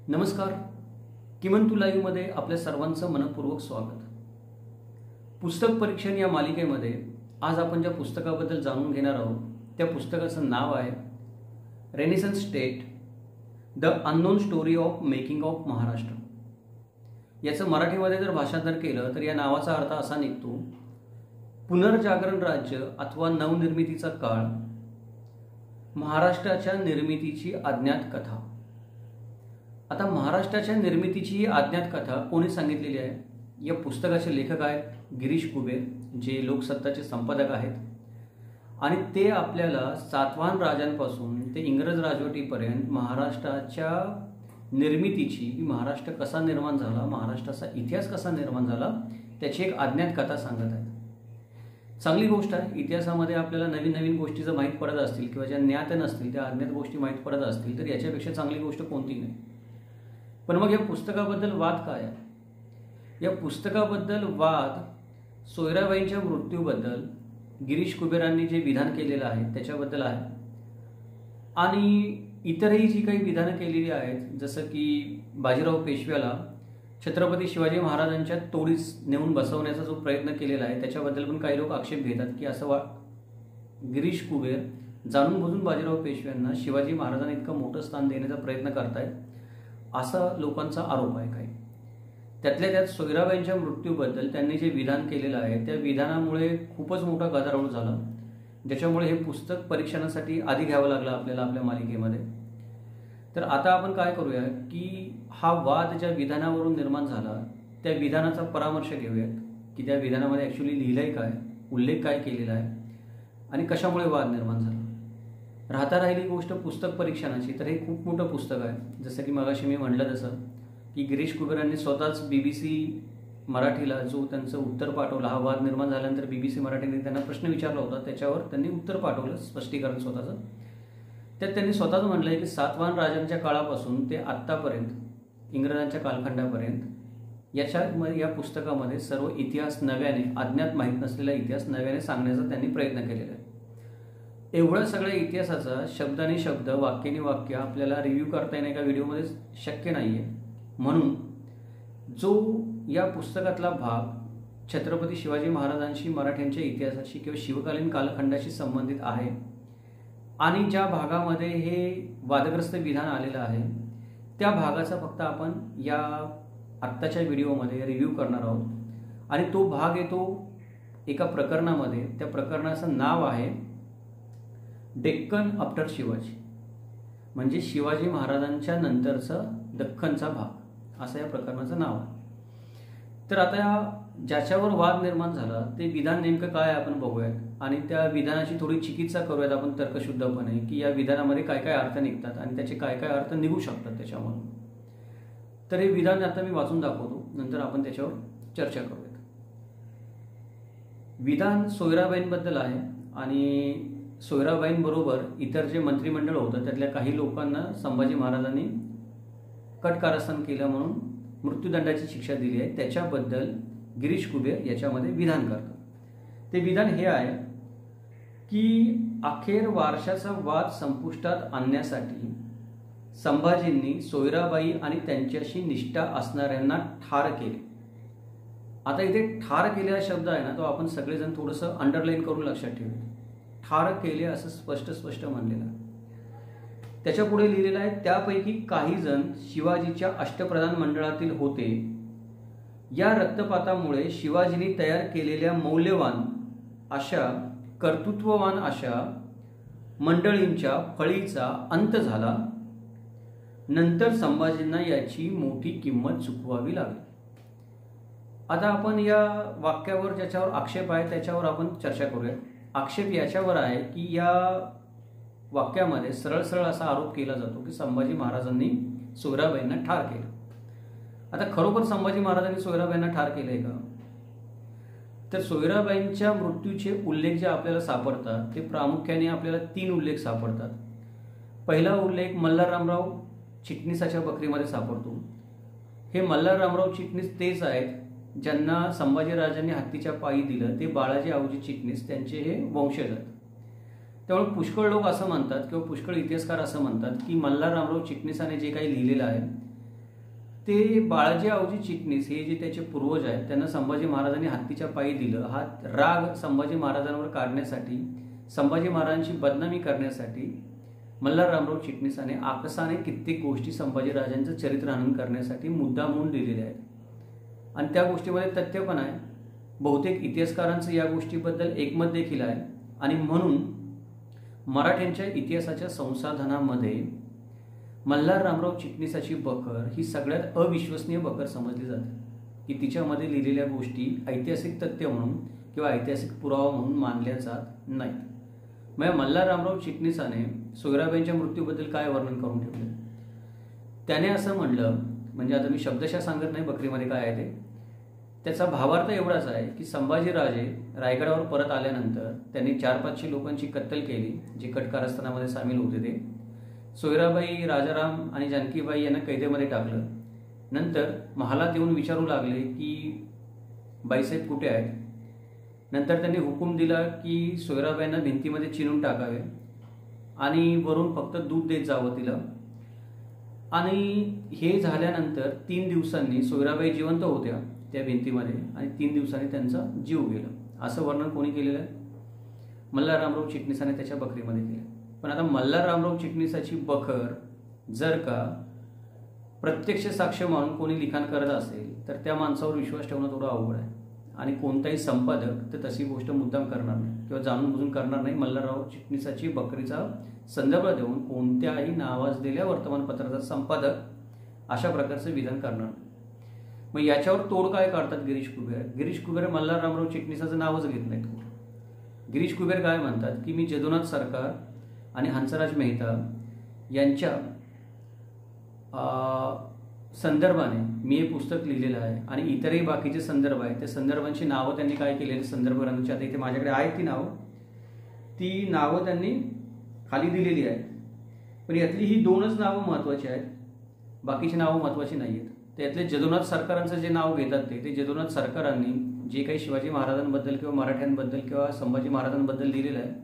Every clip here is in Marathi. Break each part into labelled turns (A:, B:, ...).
A: नमस्कार. किमंतु लाईव्हमध्ये आपल्या सर्वांचं मनपूर्वक स्वागत. पुस्तक परीक्षण या मालिकेमध्ये आज आपण ज्या पुस्तकाबद्दल जाणून घेणार आहोत त्या पुस्तकाचं नाव आहे renaissance state, the unknown story of making of Maharashtra. याचं मराठीमध्ये जर भाषांतर केलं तर या नावाचा अर्थ असा निघतो, पुनर्जागरण राज्य अथवा नवनिर्मितीचा काळ, महाराष्ट्राच्या निर्मितीची अज्ञात कथा. आता महाराष्ट्राच्या निर्मितीची ही अज्ञात कथा कोणी सांगितलेली आहे? या पुस्तकाचे लेखक आहेत गिरीश कुबेर, जे लोकसत्ताचे संपादक आहेत, आणि ते आपल्याला सातवाहन राजांपासून ते इंग्रज राजवटीपर्यंत महाराष्ट्राच्या निर्मितीची, महाराष्ट्र कसा निर्माण झाला, महाराष्ट्राचा इतिहास कसा निर्माण झाला, त्याची एक अज्ञात कथा सांगत आहेत. चांगली गोष्ट आहे. इतिहासामध्ये आपल्याला नवीन नवीन गोष्टी जर माहीत पडत असतील किंवा ज्या ज्ञात नसतील त्या अज्ञात गोष्टी माहीत पडत असतील तर याच्यापेक्षा चांगली गोष्ट कोणती नाही. पण मग या पुस्तकाबद्दल वाद काय आहे? या पुस्तकाबद्दल वाद सोयराबाईंच्या मृत्यूबद्दल गिरीश कुबेरांनी जे विधान केलेलं आहे त्याच्याबद्दल आहे, आणि इतरही जी काही विधानं केलेली आहेत, जसं की बाजीराव पेशव्याला छत्रपती शिवाजी महाराजांच्या तोडीस नेऊन बसवण्याचा जो प्रयत्न केलेला आहे त्याच्याबद्दल पण काही लोक आक्षेप घेतात की असं गिरीश कुबेर जाणून बुजून बाजीराव पेशव्यांना शिवाजी महाराजांना इतकं मोठं स्थान देण्याचा प्रयत्न करतायत, असा लोकांचा आरोप आहे. काही त्यातल्या त्यात सोयराबाईंच्या मृत्यूबद्दल त्यांनी जे विधान केलेलं आहे त्या विधानामुळे खूपच मोठा गदारोळ झाला, ज्याच्यामुळे हे पुस्तक परीक्षणासाठी आधी घ्यावं लागलं आपल्याला आपल्या मालिकेमध्ये. तर आता आपण काय करूया की हा वाद ज्या विधानावरून निर्माण झाला त्या विधानाचा परामर्श घेऊयात की त्या विधानामध्ये ॲक्च्युली लिहिलंय काय, उल्लेख काय केलेला आहे आणि कशामुळे वाद निर्माण झाला. राहता राहिली गोष्ट पुस्तक परीक्षणाची, तर हे खूप मोठं पुस्तक आहे. जसं की मगाशी मी म्हटलं तसं की गिरीश कुबेरांनी स्वतःच BBC मराठीला जो त्यांचं उत्तर पाठवलं, हा वाद निर्माण झाल्यानंतर BBC मराठीने त्यांना प्रश्न विचारला होता, त्याच्यावर त्यांनी उत्तर पाठवलं स्पष्टीकरण स्वतःचं. त्यात त्यांनी स्वतःच म्हटलं आहे की सातवाहन राजांच्या काळापासून ते आत्तापर्यंत इंग्रजांच्या कालखंडापर्यंत या पुस्तकामध्ये सर्व इतिहास नव्याने, अज्ञात माहीत नसलेला इतिहास नव्याने सांगण्याचा त्यांनी प्रयत्न केलेला आहे. एवढ्या सगळ्या इतिहासाचा शब्दाने शब्द, वाक्याने वाक्य आपल्याला रिव्ह्यू करता येणं एका व्हिडिओमध्ये शक्य नाही आहे. म्हणून जो या पुस्तकातला भाग छत्रपती शिवाजी महाराजांशी, मराठ्यांच्या इतिहासाशी किंवा शिवकालीन कालखंडाशी संबंधित आहे आणि ज्या भागामध्ये हे वादग्रस्त विधान आलेलं आहे त्या भागाचा फक्त आपण या आत्ताच्या व्हिडिओमध्ये रिव्ह्यू करणार आहोत. आणि तो भाग येतो एका प्रकरणामध्ये. त्या प्रकरणाचं नाव आहे डेक्कन आफ्टर शिवाजी, म्हणजे शिवाजी महाराजांच्या नंतरचा दख्खनचा भाग, असं या प्रकरणाचं नाव आहे. तर आता ज्याच्यावर वाद निर्माण झाला ते विधान नेमकं काय आपण बघूयात आणि त्या विधानाची थोडी चिकित्सा करूयात आपण तर्कशुद्धपणे की या विधानामध्ये काय काय अर्थ निघतात आणि त्याचे काय काय अर्थ निघू शकतात त्याच्यामधून. तर हे विधान आता मी वाचून दाखवतो, नंतर आपण त्याच्यावर चर्चा करूयात. विधान सोयराबाईंबद्दल आहे आणि सोयराबाईंबरोबर इतर जे मंत्रिमंडळ होतं त्यातल्या काही लोकांना संभाजी महाराजांनी कटकारस्थान केलं म्हणून मृत्यूदंडाची शिक्षा दिली आहे, त्याच्याबद्दल गिरीश कुबेर याच्यामध्ये विधान करतात. ते विधान हे आहे की अखेर वारशाचा वाद संपुष्टात आणण्यासाठी संभाजींनी सोयराबाई आणि त्यांच्याशी निष्ठा असणाऱ्यांना ठार केले. आता इथे ठार केले हा शब्द आहे ना, तो आपण सगळेजण थोडंसं अंडरलाईन करून लक्षात ठेवूया. ठार केले असं स्पष्ट म्हणलेलं. त्याच्या पुढे लिहिलेलं आहे, त्यापैकी काही जण शिवाजीच्या अष्टप्रधान मंडळातील होते. या रक्तपातामुळे शिवाजींनी तयार केलेल्या मौल्यवान अशा, कर्तृत्ववान अशा मंडळींच्या फळीचा अंत झाला. नंतर संभाजींना याची मोठी किंमत चुकवावी लागली. आता आपण या वाक्यावर, ज्याच्यावर आक्षेप आहे त्याच्यावर आपण चर्चा करूया. आक्षेप याच्यावर आहे की या वाक्यामध्ये सरळ सरळ असा आरोप केला जातो की संभाजी महाराजांनी सोयराबाईंना ठार केलं. आता खरोखर संभाजी महाराजांनी सोयराबाईंना ठार केलंय का? तर सोयराबाईंच्या मृत्यूचे उल्लेख जे आपल्याला सापडतात ते प्रामुख्याने आपल्याला 3 उल्लेख सापडतात. पहिला उल्लेख मल्हाररामराव चिटणीसाच्या बकरीमध्ये सापडतो. हे मल्हाररामराव चिटणीस तेच आहेत ज्यांना संभाजीराजांनी हत्तीच्या पायी दिलं, ते बाळाजी आवजी चिटणीस त्यांचे हे वंशज आहेत. त्यामुळे पुष्कळ लोक असं म्हणतात किंवा पुष्कळ इतिहासकार असं म्हणतात की मल्हाररामराव चिटणीसाने जे काही लिहिलेलं आहे ते बाळाजी आवजी चिटणीस हे जे त्याचे पूर्वज आहेत त्यांना संभाजी महाराजांनी हत्तीच्या पायी दिलं, हा राग संभाजी महाराजांवर काढण्यासाठी, संभाजी महाराजांची बदनामी करण्यासाठी मल्हाररामराव चिटणीसाने आकसाने कित्येक गोष्टी संभाजीराजांचं चरित्र हनन करण्यासाठी मुद्दामून दिलेल्या आहेत. आणि त्या गोष्टीमध्ये तथ्य पण आहे. बहुतेक इतिहासकारांचं या गोष्टीबद्दल एकमत देखील आहे. आणि म्हणून मराठ्यांच्या इतिहासाच्या संसाधनामध्ये मल्हाररामराव चिटणीसाची बखर ही सगळ्यात अविश्वसनीय बखर समजली जाते, की तिच्यामध्ये लिहिलेल्या गोष्टी ऐतिहासिक तथ्य म्हणून किंवा ऐतिहासिक पुरावा म्हणून मानल्या जात नाहीत. मग मल्हाररामराव चिटणीसाने सोयराबाईंच्या मृत्यूबद्दल काय वर्णन करून ठेवले? त्याने असं म्हणलं, म्हणजे आता मी शब्दशः सांगत नाही बकरीमध्ये काय आहे ते, त्याचा भावार्थ एवढाच आहे की संभाजीराजे रायगडावर परत आल्यानंतर त्यांनी 400-500 लोकांची कत्तल केली, जे कट कारस्थानामध्ये सामील होते ते. सोयराबाई, राजाराम आणि जानकीबाई यांना कैदेमध्ये टाकलं. नंतर महालात येऊन विचारू लागले की बाईसाहेब कुठे आहेत. नंतर त्यांनी हुकूम दिला की सोयराबाईंना भिंतीमध्ये चिरून टाकावे आणि वरून फक्त दूध देत जावं तिला. आणि हे झाल्यानंतर 3 दिवसांनी सोयराबाई जिवंत होत्या त्या भिंतीमध्ये आणि 3 दिवसांनी त्यांचा जीव गेला. असं वर्णन कोणी केलेलं आहे? मल्हाररामराव चिटणीसाने त्याच्या बखरीमध्ये केलं. पण आता मल्हाररामराव चिटणीसाची बखर जर का प्रत्यक्ष साक्ष म्हणून कोणी लिखाण करत असेल तर त्या माणसावर विश्वास ठेवणं थोडं अवघड आहे. आणि कोणताही संपादक तर तशी गोष्ट मुद्दाम करणार नाही किंवा जाणून बुजून करणार नाही. मल्हारराव चिटणीसाची बकरीचा संदर्भ देऊन कोणत्याही नावाजलेल्या वर्तमानपत्राचा संपादक अशा प्रकारचं विधान करणार नाही. मग याच्यावर तोड काय काढतात गिरीश कुबेर? गिरीश कुबेर मल्हाररामराव चिटणीसाचं नावच घेत नाहीत. गिरीश कुबेर काय म्हणतात की मी जदुनाथ सरकार आणि हंसराज मेहता यांच्या संदर्भाने मी हे पुस्तक लिहिलेलं आहे आणि इतरही बाकीचे संदर्भ आहेत. त्या संदर्भांची नावं त्यांनी काय केलेली संदर्भ ग्रंथाची आता इथे माझ्याकडे आहेत ती नावं त्यांनी खाली दिलेली आहेत. पण यातली ही 2च नावं महत्त्वाची आहेत, बाकीची नावं महत्त्वाची नाही आहेत. त्यातले जदुनाथ सरकारांचं जे नाव घेतात ते जदुनाथ सरकारांनी जे काही शिवाजी महाराजांबद्दल किंवा मराठ्यांबद्दल किंवा संभाजी महाराजांबद्दल लिहिलेलं आहे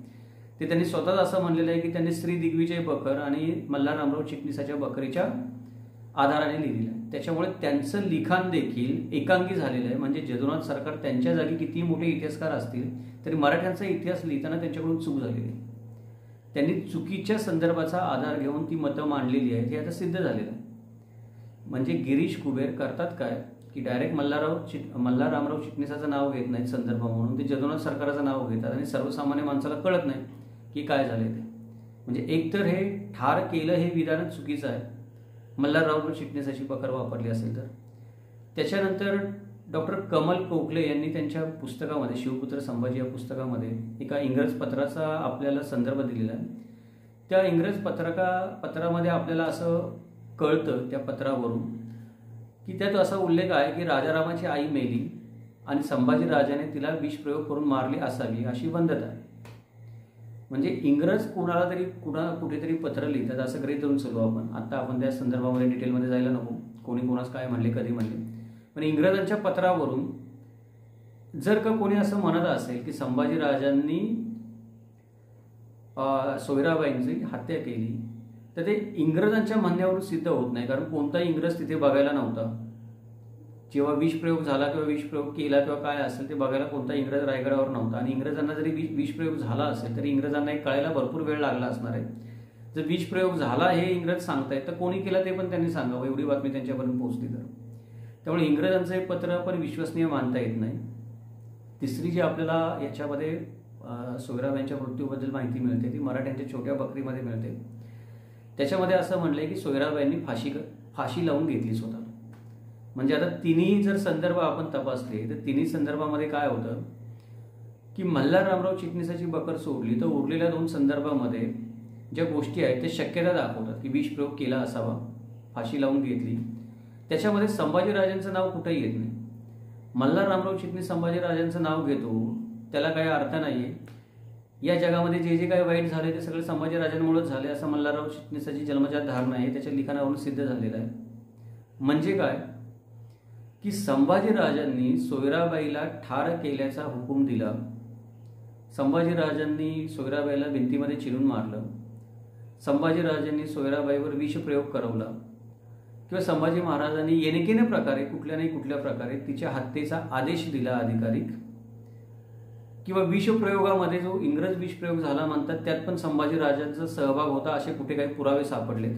A: ते त्यांनी स्वतःच असं म्हणलेलं आहे की त्यांनी श्री दिग्विजय बखर आणि मल्हाररामराव चिटणीसाच्या बकरीच्या आधाराने लिहिलेलं आहे. त्याच्यामुळे त्यांचं लिखाण देखील एकांगी झालेलं आहे. म्हणजे जदुनाथ सरकार त्यांच्या जागी किती मोठे इतिहासकार असतील तरी मराठ्यांचा इतिहास लिहिताना त्यांच्याकडून चूक झालेली आहे. त्यांनी चुकीच्या संदर्भाचा आधार घेऊन ती मतं मांडलेली आहेत हे आता सिद्ध झालेलं आहे. म्हणजे गिरीश कुबेर करतात काय की डायरेक्ट मल्हाररामराव चिटणीसाचं नाव घेत नाहीत संदर्भ म्हणून, ते जदुनाथ सरकाराचं नाव घेतात आणि सर्वसामान्य माणसाला कळत नाही की काय झालंय ते. म्हणजे एकतर हे ठार केलं हे विधानच चुकीचं आहे मल्हारराव चिटणीसाची बखर वापरली असेल तर. त्याच्यानंतर डॉक्टर कमल कोकले यांनी त्यांच्या पुस्तकामध्ये शिवपुत्र संभाजी या पुस्तकामध्ये एका इंग्रज पत्राचा आपल्याला संदर्भ दिलेला आहे. त्या इंग्रज पत्रामध्ये आपल्याला असं कळतं त्या पत्रावरून की त्यात असा उल्लेख आहे की राजारामाची आई मेली आणि संभाजीराजाने तिला विषप्रयोग करून मारली असावी अशी वदंत आहे. म्हणजे इंग्रज कुणाला तरी कुठेतरी पत्र लिहितात असं गृहीत धरून चालू आपण. आता आपण त्या संदर्भामध्ये डिटेलमध्ये जायला नको, कोणी कोणास काय म्हणले कधी म्हणले. पण इंग्रजांच्या पत्रावरून जर का कोणी असं म्हणत असेल की संभाजीराजांनी सोयराबाईंची हत्या केली तर ते इंग्रजांच्या म्हणण्यावरून सिद्ध होत नाही. कारण कोणताही इंग्रज तिथे बघायला नव्हता. जेव्हा विषप्रयोग झाला किंवा विषप्रयोग केला किंवा काय असेल ते बघायला कोणता इंग्रज रायगडावर नव्हता. आणि इंग्रजांना जरी विषप्रयोग झाला असेल तरी इंग्रजांना एक कळायला भरपूर वेळ लागला असणार आहे. जर विषप्रयोग झाला हे इंग्रज सांगतायत तर कोणी केला ते पण त्यांनी सांगावं, एवढी बातमी त्यांच्यापर्यंत पोहोचली तर. त्यामुळे इंग्रजांचं हे पत्र पण विश्वसनीय मानता येत नाही. तिसरी जी आपल्याला याच्यामध्ये सोयराबाईंच्या मृत्यूबद्दल माहिती मिळते ती मराठ्यांच्या छोट्या बकरीमध्ये मिळते. त्याच्यामध्ये असं म्हणलंय की सोयराबाईंनी फाशी लावून घेतली स्वतः. म्हणजे आता तिन्ही जर संदर्भ आपण तपासले तर तिन्ही संदर्भामध्ये काय होतं की मल्हाररामराव चिटणीसाची बखर सोडली तर उरलेल्या 2 संदर्भामध्ये ज्या गोष्टी आहेत त्या शक्यता दाखवतात की विषप्रयोग केला असावा, फाशी लावून घेतली. त्याच्यामध्ये संभाजीराजांचं नाव कुठेही येत नाही. मल्हाररामराव चिटणीस संभाजीराजांचं नाव घेतो त्याला काही अर्थ नाहीये. या जगामध्ये जे जे काही वाईट झाले ते सगळे संभाजीराजांमुळेच झाले असं मल्हारराव चिटणीसाची जन्मजात धारणा आहे, त्याच्या लिखाणावरून सिद्ध झालेलं आहे. म्हणजे काय की संभाजीराजांनी सोयराबाईला ठार केल्याचा हुकूम दिला, संभाजीराजांनी सोयराबाईला भिंतीमध्ये चिरून मारलं, संभाजीराजांनी सोयराबाईवर विषप्रयोग करवला किंवा संभाजी महाराजांनी येणेकेने प्रकारे कुठल्या नाही कुठल्या प्रकारे तिच्या हत्येचा आदेश दिला अधिकारिक, किंवा विषप्रयोगामध्ये जो इंग्रज विषप्रयोग झाला म्हणतात त्यात पण संभाजीराजांचा सहभाग होता असे कुठे काही पुरावे सापडलेत.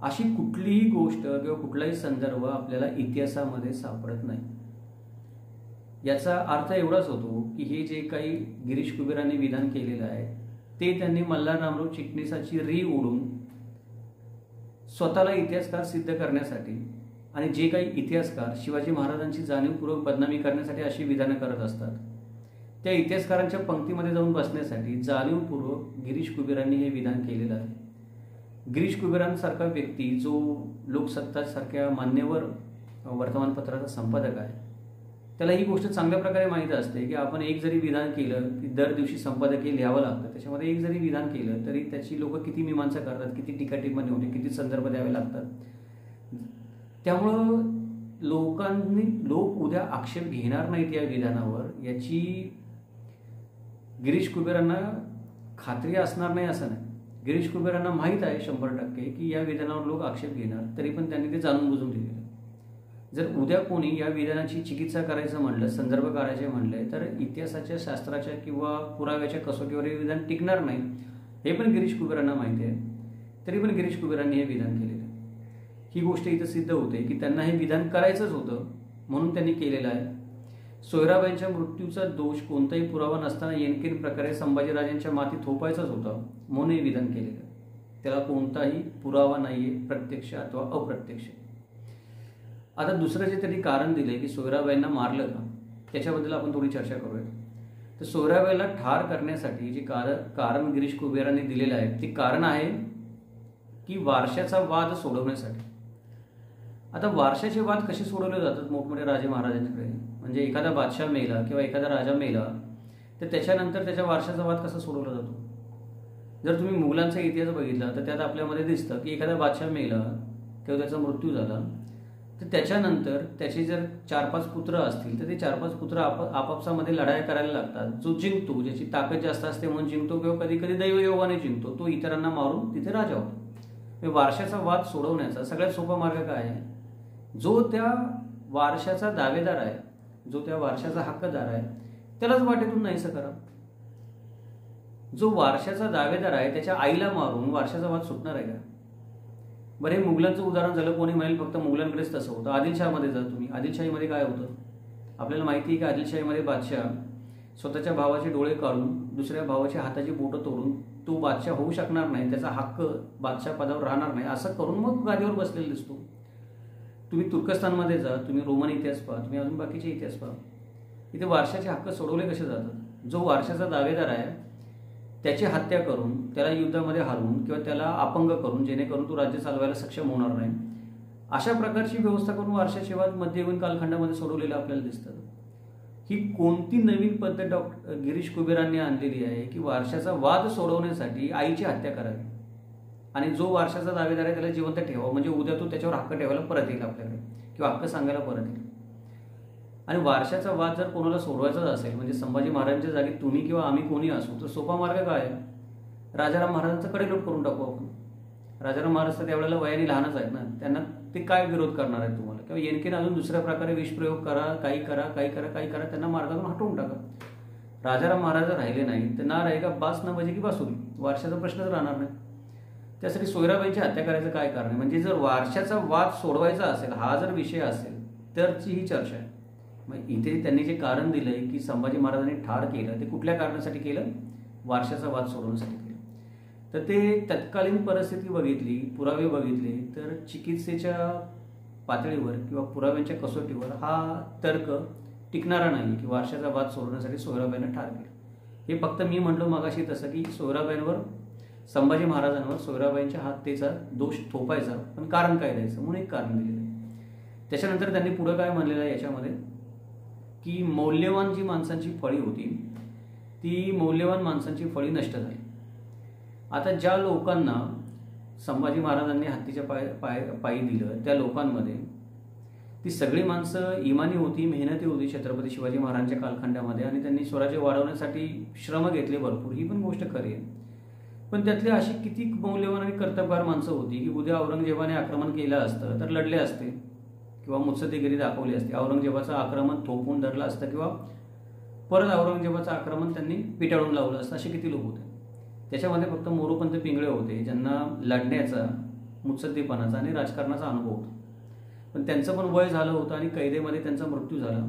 A: अशी कुठलीही गोष्ट किंवा कुठलाही संदर्भ आपल्याला इतिहासामध्ये सापडत नाही. याचा अर्थ एवढाच होतो की हे जे काही गिरीश कुबेरांनी विधान केलेलं आहे ते त्यांनी मल्हाररामराव चिटणीसाची री ओढून स्वतःला इतिहासकार सिद्ध करण्यासाठी आणि जे काही इतिहासकार शिवाजी महाराजांची जाणीवपूर्वक बदनामी करण्यासाठी अशी विधानं करत असतात त्या इतिहासकारांच्या पंक्तीमध्ये जाऊन बसण्यासाठी जाणीवपूर्वक गिरीश कुबेरांनी हे विधान केलेलं आहे. गिरीश कुबेरांसारखा व्यक्ती जो लोकसत्तासारख्या मान्यवर वर्तमानपत्राचा संपादक आहे त्याला ही गोष्ट चांगल्या प्रकारे माहीत असते की आपण एक जरी विधान केलं की दर दिवशी संपादकीय लिहावं लागतं, त्याच्यामध्ये एक जरी विधान केलं तरी त्याची लोक किती मीमांसा करतात, किती टीकाटिप्पणी होते, किती संदर्भ द्यावे लागतात. त्यामुळं लोक उद्या आक्षेप घेणार नाहीत या विधानावर याची गिरीश कुबेरांना खात्री असणार नाही असं नाही. गिरीश कुबेरांना माहीत आहे 100% की या विधानावर लोक आक्षेप घेणार, तरी पण त्यांनी ते जाणून बुजून दिलेलं. जर उद्या कोणी या विधानाची चिकित्सा करायचं म्हणलं, संदर्भ काढायचे म्हणले तर इतिहासाच्या, शास्त्राच्या किंवा पुराव्याच्या कसोटीवर हे विधान टिकणार नाही हे पण गिरीश कुबेरांना माहिती आहे. तरी पण गिरीश कुबेरांनी हे विधान केलेलं आहे. ही गोष्ट इथं सिद्ध होते की त्यांना हे विधान करायचंच होतं म्हणून त्यांनी केलेलं आहे. सोयराबाईंच्या मृत्यूचा दोष कोणताही पुरावा नसताना येनकेन प्रकारे संभाजीराजांच्या माथी थोपायचाच होता म्हणून हे विधान केलेलं. त्याला कोणताही पुरावा नाहीये, प्रत्यक्ष अथवा अप्रत्यक्ष. आता दुसरं जे त्यांनी कारण दिले की सोयराबाईंना मारलं का त्याच्याबद्दल आपण थोडी चर्चा करूया. तर सोयराबाईला ठार करण्यासाठी जे कारण गिरीश कुबेरांनी दिलेलं आहे ते कारण आहे की वारशाचा वाद सोडवण्यासाठी. आता वारशाचे वाद कसे सोडवले जातात मोठमोठे राजे महाराजांच्याकडे, म्हणजे एखादा बादशाह मेला किंवा एखादा राजा मेला तर त्याच्यानंतर त्याच्या वारशाचा वाद कसा सोडवला जातो. जर तुम्ही मुघलांचा इतिहास बघितला तर त्यात आपल्यामध्ये दिसतं की एखादा बादशाह मेला किंवा त्याचा मृत्यू झाला तर त्याच्यानंतर त्याचे जर 4-5 पुत्र असतील तर ते 4-5 पुत्र आपापसामध्ये लढाई करायला लागतात. जो जिंकतो, ज्याची ताकद जास्त असते म्हणून जिंकतो किंवा कधी कधी दैवयोगाने जिंकतो, तो इतरांना मारून तिथे राजा होतो. वारशाचा वाद सोडवण्याचा सगळ्यात सोपा मार्ग काय आहे, जो त्या वारशाचा दावेदार आहे, जो त्या वारशाचा हक्कदार आहे त्यालाच वाटेतून नाहीसं करा. जो वारशाचा दावेदार आहे त्याच्या आईला मारून वारशाचा वाद सुटणार आहे का. बरं, हे मुघलांचं उदाहरण झालं. कोणी म्हणेल फक्त मुघलांकडेच तसं होतं. आदिलशाहीमध्ये जा तुम्ही, आदिलशाहीमध्ये काय होतं आपल्याला माहिती आहे की आदिलशाहीमध्ये बादशाह स्वतःच्या भावाचे डोळे काढून दुसऱ्या भावाच्या हाताची बोटं तोडून तो बादशाह होऊ शकणार नाही, त्याचा हक्क बादशाह पदावर राहणार नाही असं करून मग गादीवर बसलेला दिसतो. तुम्ही तुर्कस्तानमध्ये जा, तुम्ही रोमन इतिहास पहा, तुम्ही अजून बाकीचे इतिहास पहा, इथे वारशाचे हक्क सोडवले कसे जातात. जो वारशाचा दावेदार आहे त्याची हत्या करून, त्याला युद्धामध्ये हरवून किंवा त्याला अपंग करून जेणेकरून तो राज्य चालवायला सक्षम होणार नाही अशा प्रकारची व्यवस्था करून वारशाचे वाद मध्ययुगीन कालखंडामध्ये सोडवलेलं आपल्याला दिसतं. ही कोणती नवीन पद्धत गिरीश कुबेरांनी आणलेली आहे की वारशाचा वाद सोडवण्यासाठी आईची हत्या करावी आणि जो वारशाचा दावेदार आहे त्याला जिवंत ठेवावं, म्हणजे उद्या तो त्याच्यावर हक्क ठेवायला परत येईल आपल्याकडे किंवा हक्क सांगायला परत येईल. आणि वारशाचा वाद जर कोणाला सोडवायचाच असेल, म्हणजे संभाजी महाराजांच्या जागी तुम्ही किंवा आम्ही कोणी असू, तर सोपा मार्ग काय आहे, राजाराम महाराजांचा कडेलोट करून टाकू आपण. राजाराम महाराज तर त्यावेळेला वयाने लहानच आहेत ना, त्यांना ते काय विरोध करणार आहेत तुम्हाला, किंवा येनकेन अजून दुसऱ्या प्रकारे विषप्रयोग करा, काही करा, त्यांना मार्गातून हटवून टाका. राजाराम महाराज राहिले नाही तर ना राहिगा बास ना बजे की बासुरी, वारशाचा प्रश्नच राहणार नाही. त्यासाठी सोयराबाईंची हत्या करायचं काय कारण आहे, म्हणजे जर वारशाचा वाद सोडवायचा असेल, हा जर विषय असेल तरची ही चर्चा आहे. मग इथे त्यांनी जे कारण दिलंय की संभाजी महाराजांनी ठार केलं ते कुठल्या कारणासाठी केलं, वारशाचा वाद सोडवण्यासाठी केलं. तर ते तत्कालीन परिस्थिती बघितली, पुरावे बघितले तर चिकित्सेच्या पातळीवर किंवा पुराव्यांच्या कसोटीवर हा तर्क टिकणारा नाही की वारशाचा वाद सोडवण्यासाठी सोयराबाईंना ठार केलं. हे फक्त मी म्हटलं मगाशी तसं की सोयराबाईंवर, संभाजी महाराजांवर सोयराबाईंच्या हत्येचा दोष थोपायचा, पण कारण काय द्यायचं म्हणून एक कारण दिलेलं आहे. त्याच्यानंतर त्यांनी पुढं काय म्हणलेलं आहे याच्यामध्ये की मौल्यवान जी माणसांची फळी होती ती मौल्यवान माणसांची फळी नष्ट झाली. आता ज्या लोकांना संभाजी महाराजांनी हत्तीच्या पायी दिलं त्या लोकांमध्ये ती सगळी माणसं इमानी होती, मेहनती होती छत्रपती शिवाजी महाराजांच्या कालखंडामध्ये, आणि त्यांनी स्वराज्य वाढवण्यासाठी श्रम घेतले भरपूर, ही पण गोष्ट खरी आहे. पण त्यातली अशी किती मौल्यवान आणि कर्तबगार माणसं होती की उद्या औरंगजेबाने आक्रमण केलं असतं तर लढले असते किंवा मुत्सद्देगिरी दाखवली असते, औरंगजेबाचं आक्रमण थोपवून धरलं असतं किंवा परत औरंगजेबाचं आक्रमण त्यांनी पिटाळून लावलं असतं. असे किती लोक होते. त्याच्यामध्ये फक्त मोरोपंत पिंगळे होते ज्यांना लढण्याचा, मुत्सद्देपणाचा आणि राजकारणाचा अनुभव होता. पण त्यांचं पण वय झालं होतं आणि कैदेमध्ये त्यांचा मृत्यू झाला.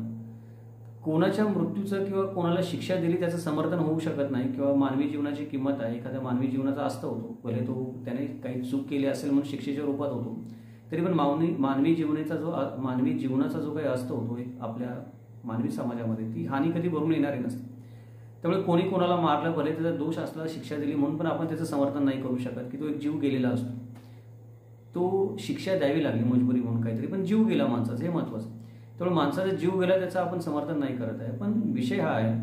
A: कोणाच्या मृत्यूचं किंवा कोणाला शिक्षा दिली त्याचं समर्थन होऊ शकत नाही किंवा मानवी जीवनाची किंमत आहे, एखाद्या मानवी जीवनाचा अस्तं होतो. भले तो त्याने काही चूक केली असेल म्हणून शिक्षेच्या रूपात होतो, तरी पण मानवी जीवनाचा जो काही अस्तं होतो आपल्या मानवी समाजामध्ये, ती हानी कधी भरून येणारी नसते. त्यामुळे कोणी कोणाला मारलं, भले त्याचा दोष असला, शिक्षा दिली म्हणून पण आपण त्याचं समर्थन नाही करू शकत की तो एक जीव गेलेला असतो. तो शिक्षा द्यावी लागली मजबुरी म्हणून काहीतरी, पण जीव गेला माणसाचा, हे महत्त्वाचं. त्यामुळे माणसाचा जीव गेला त्याचं आपण समर्थन नाही करत आहे. पण विषय हा आहे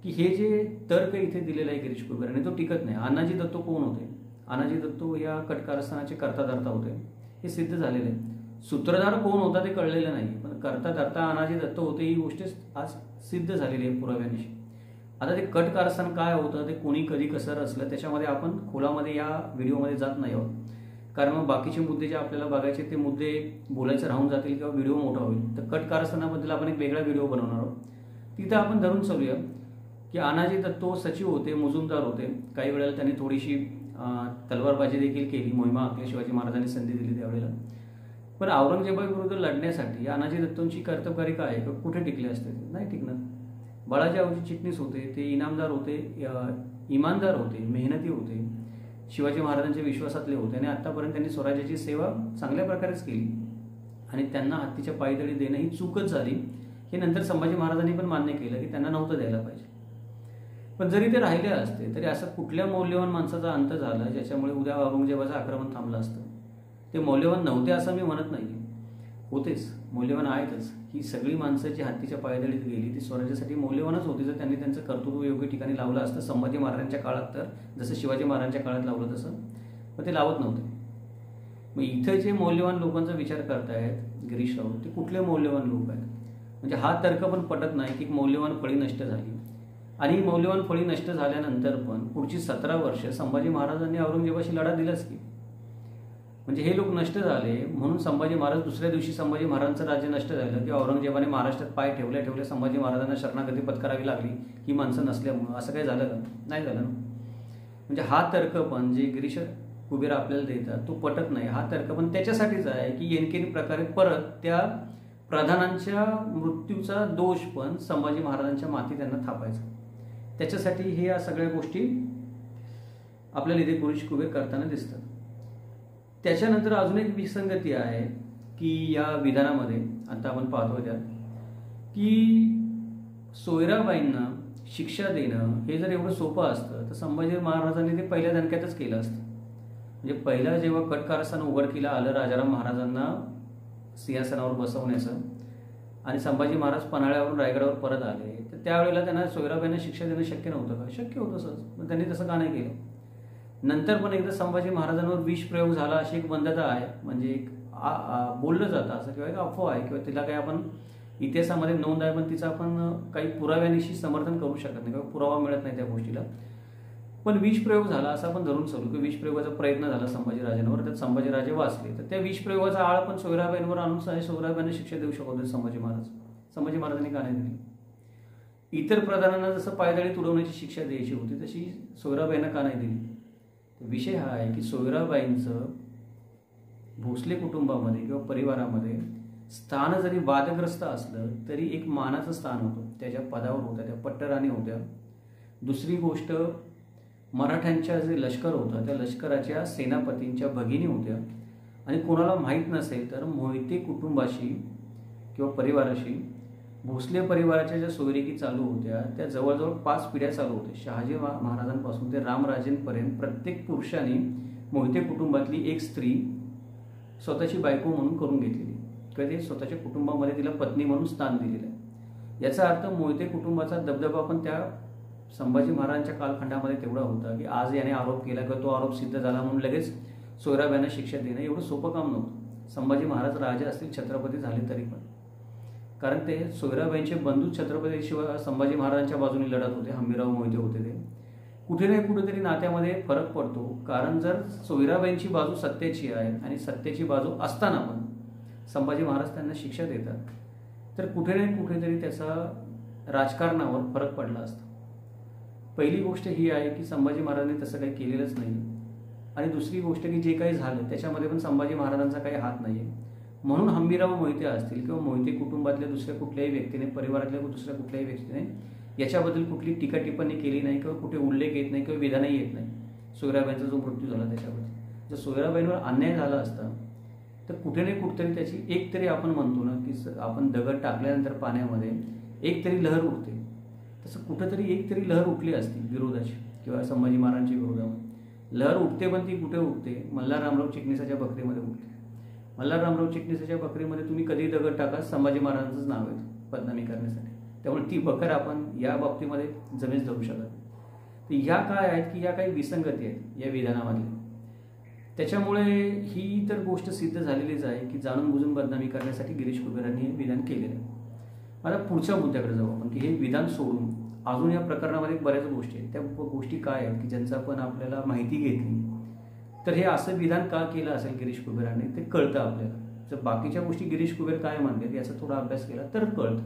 A: की हे जे तर्क इथे दिलेलं आहे गिरीश कुबेराने, तो टिकत नाही. अनाजी दत्तो कोण होते? अनाजी दत्तो या कट कारस्थानाचे कर्ता धर्ता होते, हे सिद्ध झालेलं आहे. सूत्रधार कोण होता ते कळलेलं नाही, पण कर्ता धर्ता अनाजी दत्तो होते ही गोष्ट आज सिद्ध झालेली आहे पुराव्यानिशी. आता ते कट कारस्थान काय होतं, ते कोणी कधी कसं रचलं, त्याच्यामध्ये आपण खोलामध्ये या व्हिडिओमध्ये जात नाही आहोत. कारण मग बाकीचे मुद्दे जे आपल्याला बघायचे ते मुद्दे बोलायचे राहून जातील किंवा व्हिडिओ मोठा होईल. तर कट कारस्थानाबद्दल आपण एक वेगळा व्हिडिओ बनवणार आहोत. तिथं आपण धरून चालूया की अनाजी दत्तो सचिव होते, मुजुमदार होते. काही वेळेला त्यांनी थोडीशी तलवारबाजी देखील केली, मोहिमा आखली, शिवाजी महाराजांनी संधी दिली त्यावेळेला. पण औरंगजेबाविरुद्ध लढण्यासाठी अनाजी दत्तोंची कर्तबगारी काय आहे, कुठे टिकले असते? नाही टिकणार. बाळाजी आवजी चिटणीस होते, ते इनामदार होते, इमानदार होते, मेहनती होते, शिवाजी महाराजांच्या विश्वासातले होते आणि आतापर्यंत त्यांनी स्वराज्याची सेवा चांगल्या प्रकारेच केली. आणि त्यांना हत्तीच्या पायदळी देणं ही चूकच झाली, हे नंतर संभाजी महाराजांनी पण मान्य केलं की त्यांना नव्हतं द्यायला पाहिजे. पण जरी ते राहिले असते तरी असं कुठल्या मौल्यवान माणसाचा अंत झाला ज्याच्यामुळे उद्या औरंगजेबाचं आक्रमण थांबलं असतं? ते मौल्यवान नव्हते असं मी म्हणत नाही, होतेच, मौल्यवान आहेतच. ही सगळी माणसं जी हत्तीच्या पायदळीत गेली ती स्वराज्यासाठी मौल्यवानच होती. जर त्यांनी त्यांचं कर्तृत्व योग्य ठिकाणी लावलं असतं संभाजी महाराजांच्या काळात, तर जसं शिवाजी महाराजांच्या काळात लावलं तसं, पण ते लावत नव्हते. मग इथं जे मौल्यवान लोकांचा विचार करतायत गिरीश राऊत, ते कुठले मौल्यवान लोक आहेत? म्हणजे हा तर्क पण पटत नाही की मौल्यवान फळी नष्ट झाली. आणि मौल्यवान फळी नष्ट झाल्यानंतर पण पुढची 17 वर्ष संभाजी महाराजांनी औरंगजेबाशी लढा दिलाच की. म्हणजे हे लोक नष्ट झाले म्हणून संभाजी महाराज दुसऱ्या दिवशी संभाजी महाराजांचं राज्य नष्ट झालं की औरंगजेबाने महाराष्ट्रात पाय ठेवल्या ठेवल्या संभाजी महाराजांना शरणागती पत्करावी लागली ही माणसं नसल्यामुळं? असं काही झालं का? नाही झालं ना. म्हणजे हा तर्क पण जे गिरीश कुबेर आपल्याला देतात तो पटत नाही. हा तर्क पण त्याच्यासाठीच आहे की येनकेनी प्रकारे परत त्या प्रधानांच्या मृत्यूचा दोष पण संभाजी महाराजांच्या माथी त्यांना थापायचा. त्याच्यासाठी हे या सगळ्या गोष्टी आपल्याला इथे गिरीश कुबेर करताना दिसतात. त्याच्यानंतर अजून एक विसंगती आहे की या विधानामध्ये आता आपण पाहतो त्यात की सोयराबाईंना शिक्षा देणं हे जर एवढं सोपं असतं तर संभाजी महाराजांनी ते पहिल्या दणक्यातच केलं असतं. म्हणजे पहिला जेव्हा कट कारस्थान उघडकीला आलं राजाराम महाराजांना सिंहासनावर बसवण्याचं आणि संभाजी महाराज पन्हाळ्यावरून रायगडावर परत आले, तर त्यावेळेला त्यांना सोयराबाईंना शिक्षा देणं शक्य नव्हतं का? शक्य होतं सहज, पण त्यांनी तसं का नाही केलं? नंतर पण एकदा संभाजी महाराजांवर विष प्रयोग झाला अशी एक बंधता आहे. म्हणजे एक बोललं जातं असं किंवा एक अफवा आहे किंवा तिला काही आपण इतिहासामध्ये नोंद आहे पण तिचं आपण काही पुराव्यानिशी समर्थन करू शकत नाही किंवा पुरावा मिळत नाही त्या गोष्टीला. पण विष प्रयोग झाला असं आपण धरून चालू की विष प्रयोगाचा प्रयत्न झाला संभाजीराजांवर, त्यात संभाजीराजे वाचले. तर त्या विष प्रयोगाचा आळ पण सोयराबाईंवर आणून सोयराबाईंना शिक्षा देऊ शकत होते संभाजी महाराज. संभाजी महाराजांनी का नाही दिली? इतर प्रधानांना जसं पायदळीत उडवण्याची शिक्षा द्यायची होती तशी सोयराबाईंना का नाही दिली? विषय हा आहे की सोयराबाईंचं भोसले कुटुंबामध्ये किंवा परिवारामध्ये स्थान जरी वादग्रस्त असलं तरी एक मानाचं स्थान होतं. त्याच्या पदावर होत्या, त्या पट्टराणी होत्या. दुसरी गोष्ट, मराठ्यांच्या जे लष्कर होतं त्या लष्कराच्या सेनापतींच्या भगिनी होत्या. आणि कोणाला माहीत नसेल तर मोहिते कुटुंबाशी किंवा परिवाराशी भोसले परिवाराच्या ज्या सोयरिकी चालू होत्या त्या जवळजवळ 5 पिढ्या चालू होत्या. शहाजी महाराजांपासून ते रामराजेंपर्यंत प्रत्येक पुरुषाने मोहिते कुटुंबातली एक स्त्री स्वतःची बायको म्हणून करून घेतलेली किंवा ते स्वतःच्या कुटुंबामध्ये तिला पत्नी म्हणून स्थान दिलेलं आहे. याचा अर्थ मोहिते कुटुंबाचा दबदबा पण त्या संभाजी महाराजांच्या कालखंडामध्ये तेवढा होता की आज याने आरोप केला किंवा तो आरोप सिद्ध झाला म्हणून लगेच सोयराबाईंना शिक्षा देणं एवढं सोपं काम नव्हतं. संभाजी महाराज राजे असतील, छत्रपती झाले तरी पण, कारण ते सोयराबाईंचे बंधू छत्रपती शिवाय संभाजी महाराजांच्या बाजूने लढत होते. हंबीरराव मोहिते होते ते. कुठे ना कुठेतरी नात्यामध्ये फरक पडतो. कारण जर सोयराबाईंची बाजू सत्याची आहे आणि सत्याची बाजू असताना पण संभाजी महाराज त्यांना शिक्षा देतात, तर कुठे ना कुठेतरी त्याचा राजकारणावर फरक पडला असता. पहिली गोष्ट ही आहे की संभाजी महाराजांनी तसं काही केलेलंच नाही. आणि दुसरी गोष्ट की जे काही झालं त्याच्यामध्ये पण संभाजी महाराजांचा काही हात नाही आहे. म्हणून हंबीरराव मोहिते असतील किंवा मोहिते कुटुंबातल्या दुसऱ्या कुठल्याही व्यक्तीने, परिवारातल्या दुसऱ्या कुठल्याही व्यक्तीने याच्याबद्दल कुठली टीका टिप्पणी केली नाही किंवा कुठे उल्लेख येत नाही किंवा विधानही येत नाही सोयराबाईंचा जो मृत्यू झाला त्याच्याबद्दल. जर सोयराबाईंवर अन्याय झाला असता तर कुठे ना कुठेतरी त्याची एक तरी आपण म्हणतो ना की आपण दगड टाकल्यानंतर पाण्यामध्ये एक तरी लहर उठते, तसं कुठंतरी एक तरी लहर उठली असती विरोधाची किंवा संभाजी महाराजांच्या विरोधामध्ये. लहर उठते पण ती कुठे उठते? मल्हाररामराव चिटणीसाच्या बकरीमध्ये उठते. मल्हाररामराव चिटणीसाच्या बकरीमध्ये तुम्ही कधी दगड टाका, संभाजी महाराजांचंच नाव आहे बदनामी करण्यासाठी. त्यामुळे ती बकर आपण या बाबतीमध्ये जमेच धरू शकत. तर ह्या काय आहेत की या काही विसंगती आहेत या विधानामधल्या. त्याच्यामुळे ही तर गोष्ट सिद्ध झालेलीच आहे की जाणून बुजून बदनामी करण्यासाठी गिरीश कुबेरांनी हे विधान केलेलं आहे. आता पुढच्या मुद्द्याकडे जाऊ आपण की हे विधान सोडून अजून या प्रकरणामध्ये बऱ्याच गोष्टी आहेत. त्या गोष्टी काय आहेत की ज्यांचा पण आपल्याला माहिती घेतली तर हे असं विधान का केलं असेल गिरीश कुबेरांनी ते कळतं आपल्याला. जर बाकीच्या गोष्टी गिरीश कुबेर काय म्हणतात याचा थोडा अभ्यास केला तर कळतं.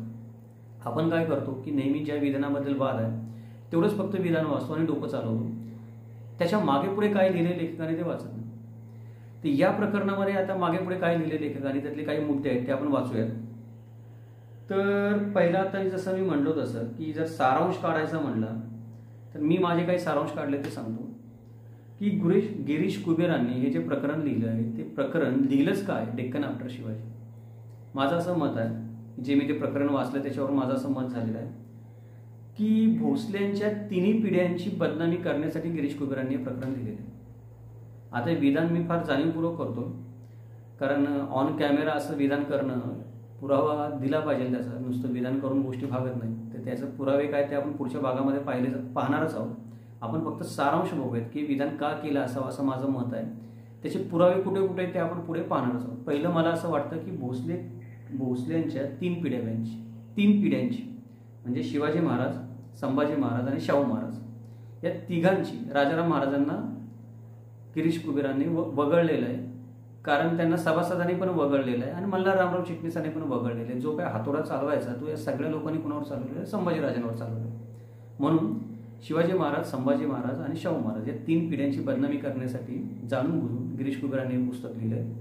A: आपण काय करतो की नेहमी ज्या विधानाबद्दल वाद आहे तेवढंच फक्त विधान वाचतो आणि डोकं चालवतो, त्याच्या मागे पुढे काय लिहिले लेखकाने ते वाचत नाही. तर या प्रकरणामध्ये आता मागे पुढे काय लिहिले लेखकाने त्यातले काही मुद्दे आहेत ते आपण वाचूयात. तर पहिला आता जसं मी म्हणलो तसं की जर सारांश काढायचा म्हणला तर मी माझे काही सारांश काढले ते सांगतो की गिरीश कुबेरांनी हे जे प्रकरण लिहिलं आहे ते प्रकरण लिहिलंच काय डेक्कन आफ्टर शिवाजी. माझं असं मत आहे, जे मी ते प्रकरण वाचलं त्याच्यावर माझं असं मत झालेलं आहे की भोसल्यांच्या तिन्ही पिढ्यांची बदनामी करण्यासाठी गिरीश कुबेरांनी हे प्रकरण लिहिलेलं आहे. आता हे विधान मी फार जाणीवपूर्वक करतो कारण ऑन कॅमेरा असं विधान करणं पुरावा दिला पाहिजे त्याचा. नुसतं विधान करून गोष्टी भागत नाही. तर त्याचे पुरावे काय ते आपण पुढच्या भागामध्ये पाहणारच आहोत. आपण फक्त सारांश बघूयात की विधान का केलं असावं असं माझं मत आहे. त्याचे पुरावे कुठे कुठे ते आपण पुढे पाहणारच आहोत. पहिलं मला असं वाटतं की भोसल्यांच्या तीन पिढ्यांची म्हणजे शिवाजी महाराज, संभाजी महाराज आणि शाहू महाराज या तिघांची राजाराम महाराजांना गिरीश कुबेरांनी वगळलेलं आहे. कारण त्यांना सभासदांनी पण वगळलेलं आहे आणि मल्हाररामराव चिटणीसांनी पण वगळलेलं आहे. जो काय हातोडा चालवायचा तो या सगळ्या लोकांनी कुणावर चालवलेला आहे? संभाजीराजांवर चालवलेला आहे. म्हणून शिवाजी महाराज, संभाजी महाराज आणि शाहू महाराज या तीन पिढ्यांची बदनामी करण्यासाठी जाणून बुजून गिरीश कुबेरांनी हे पुस्तक लिहिलं आहे.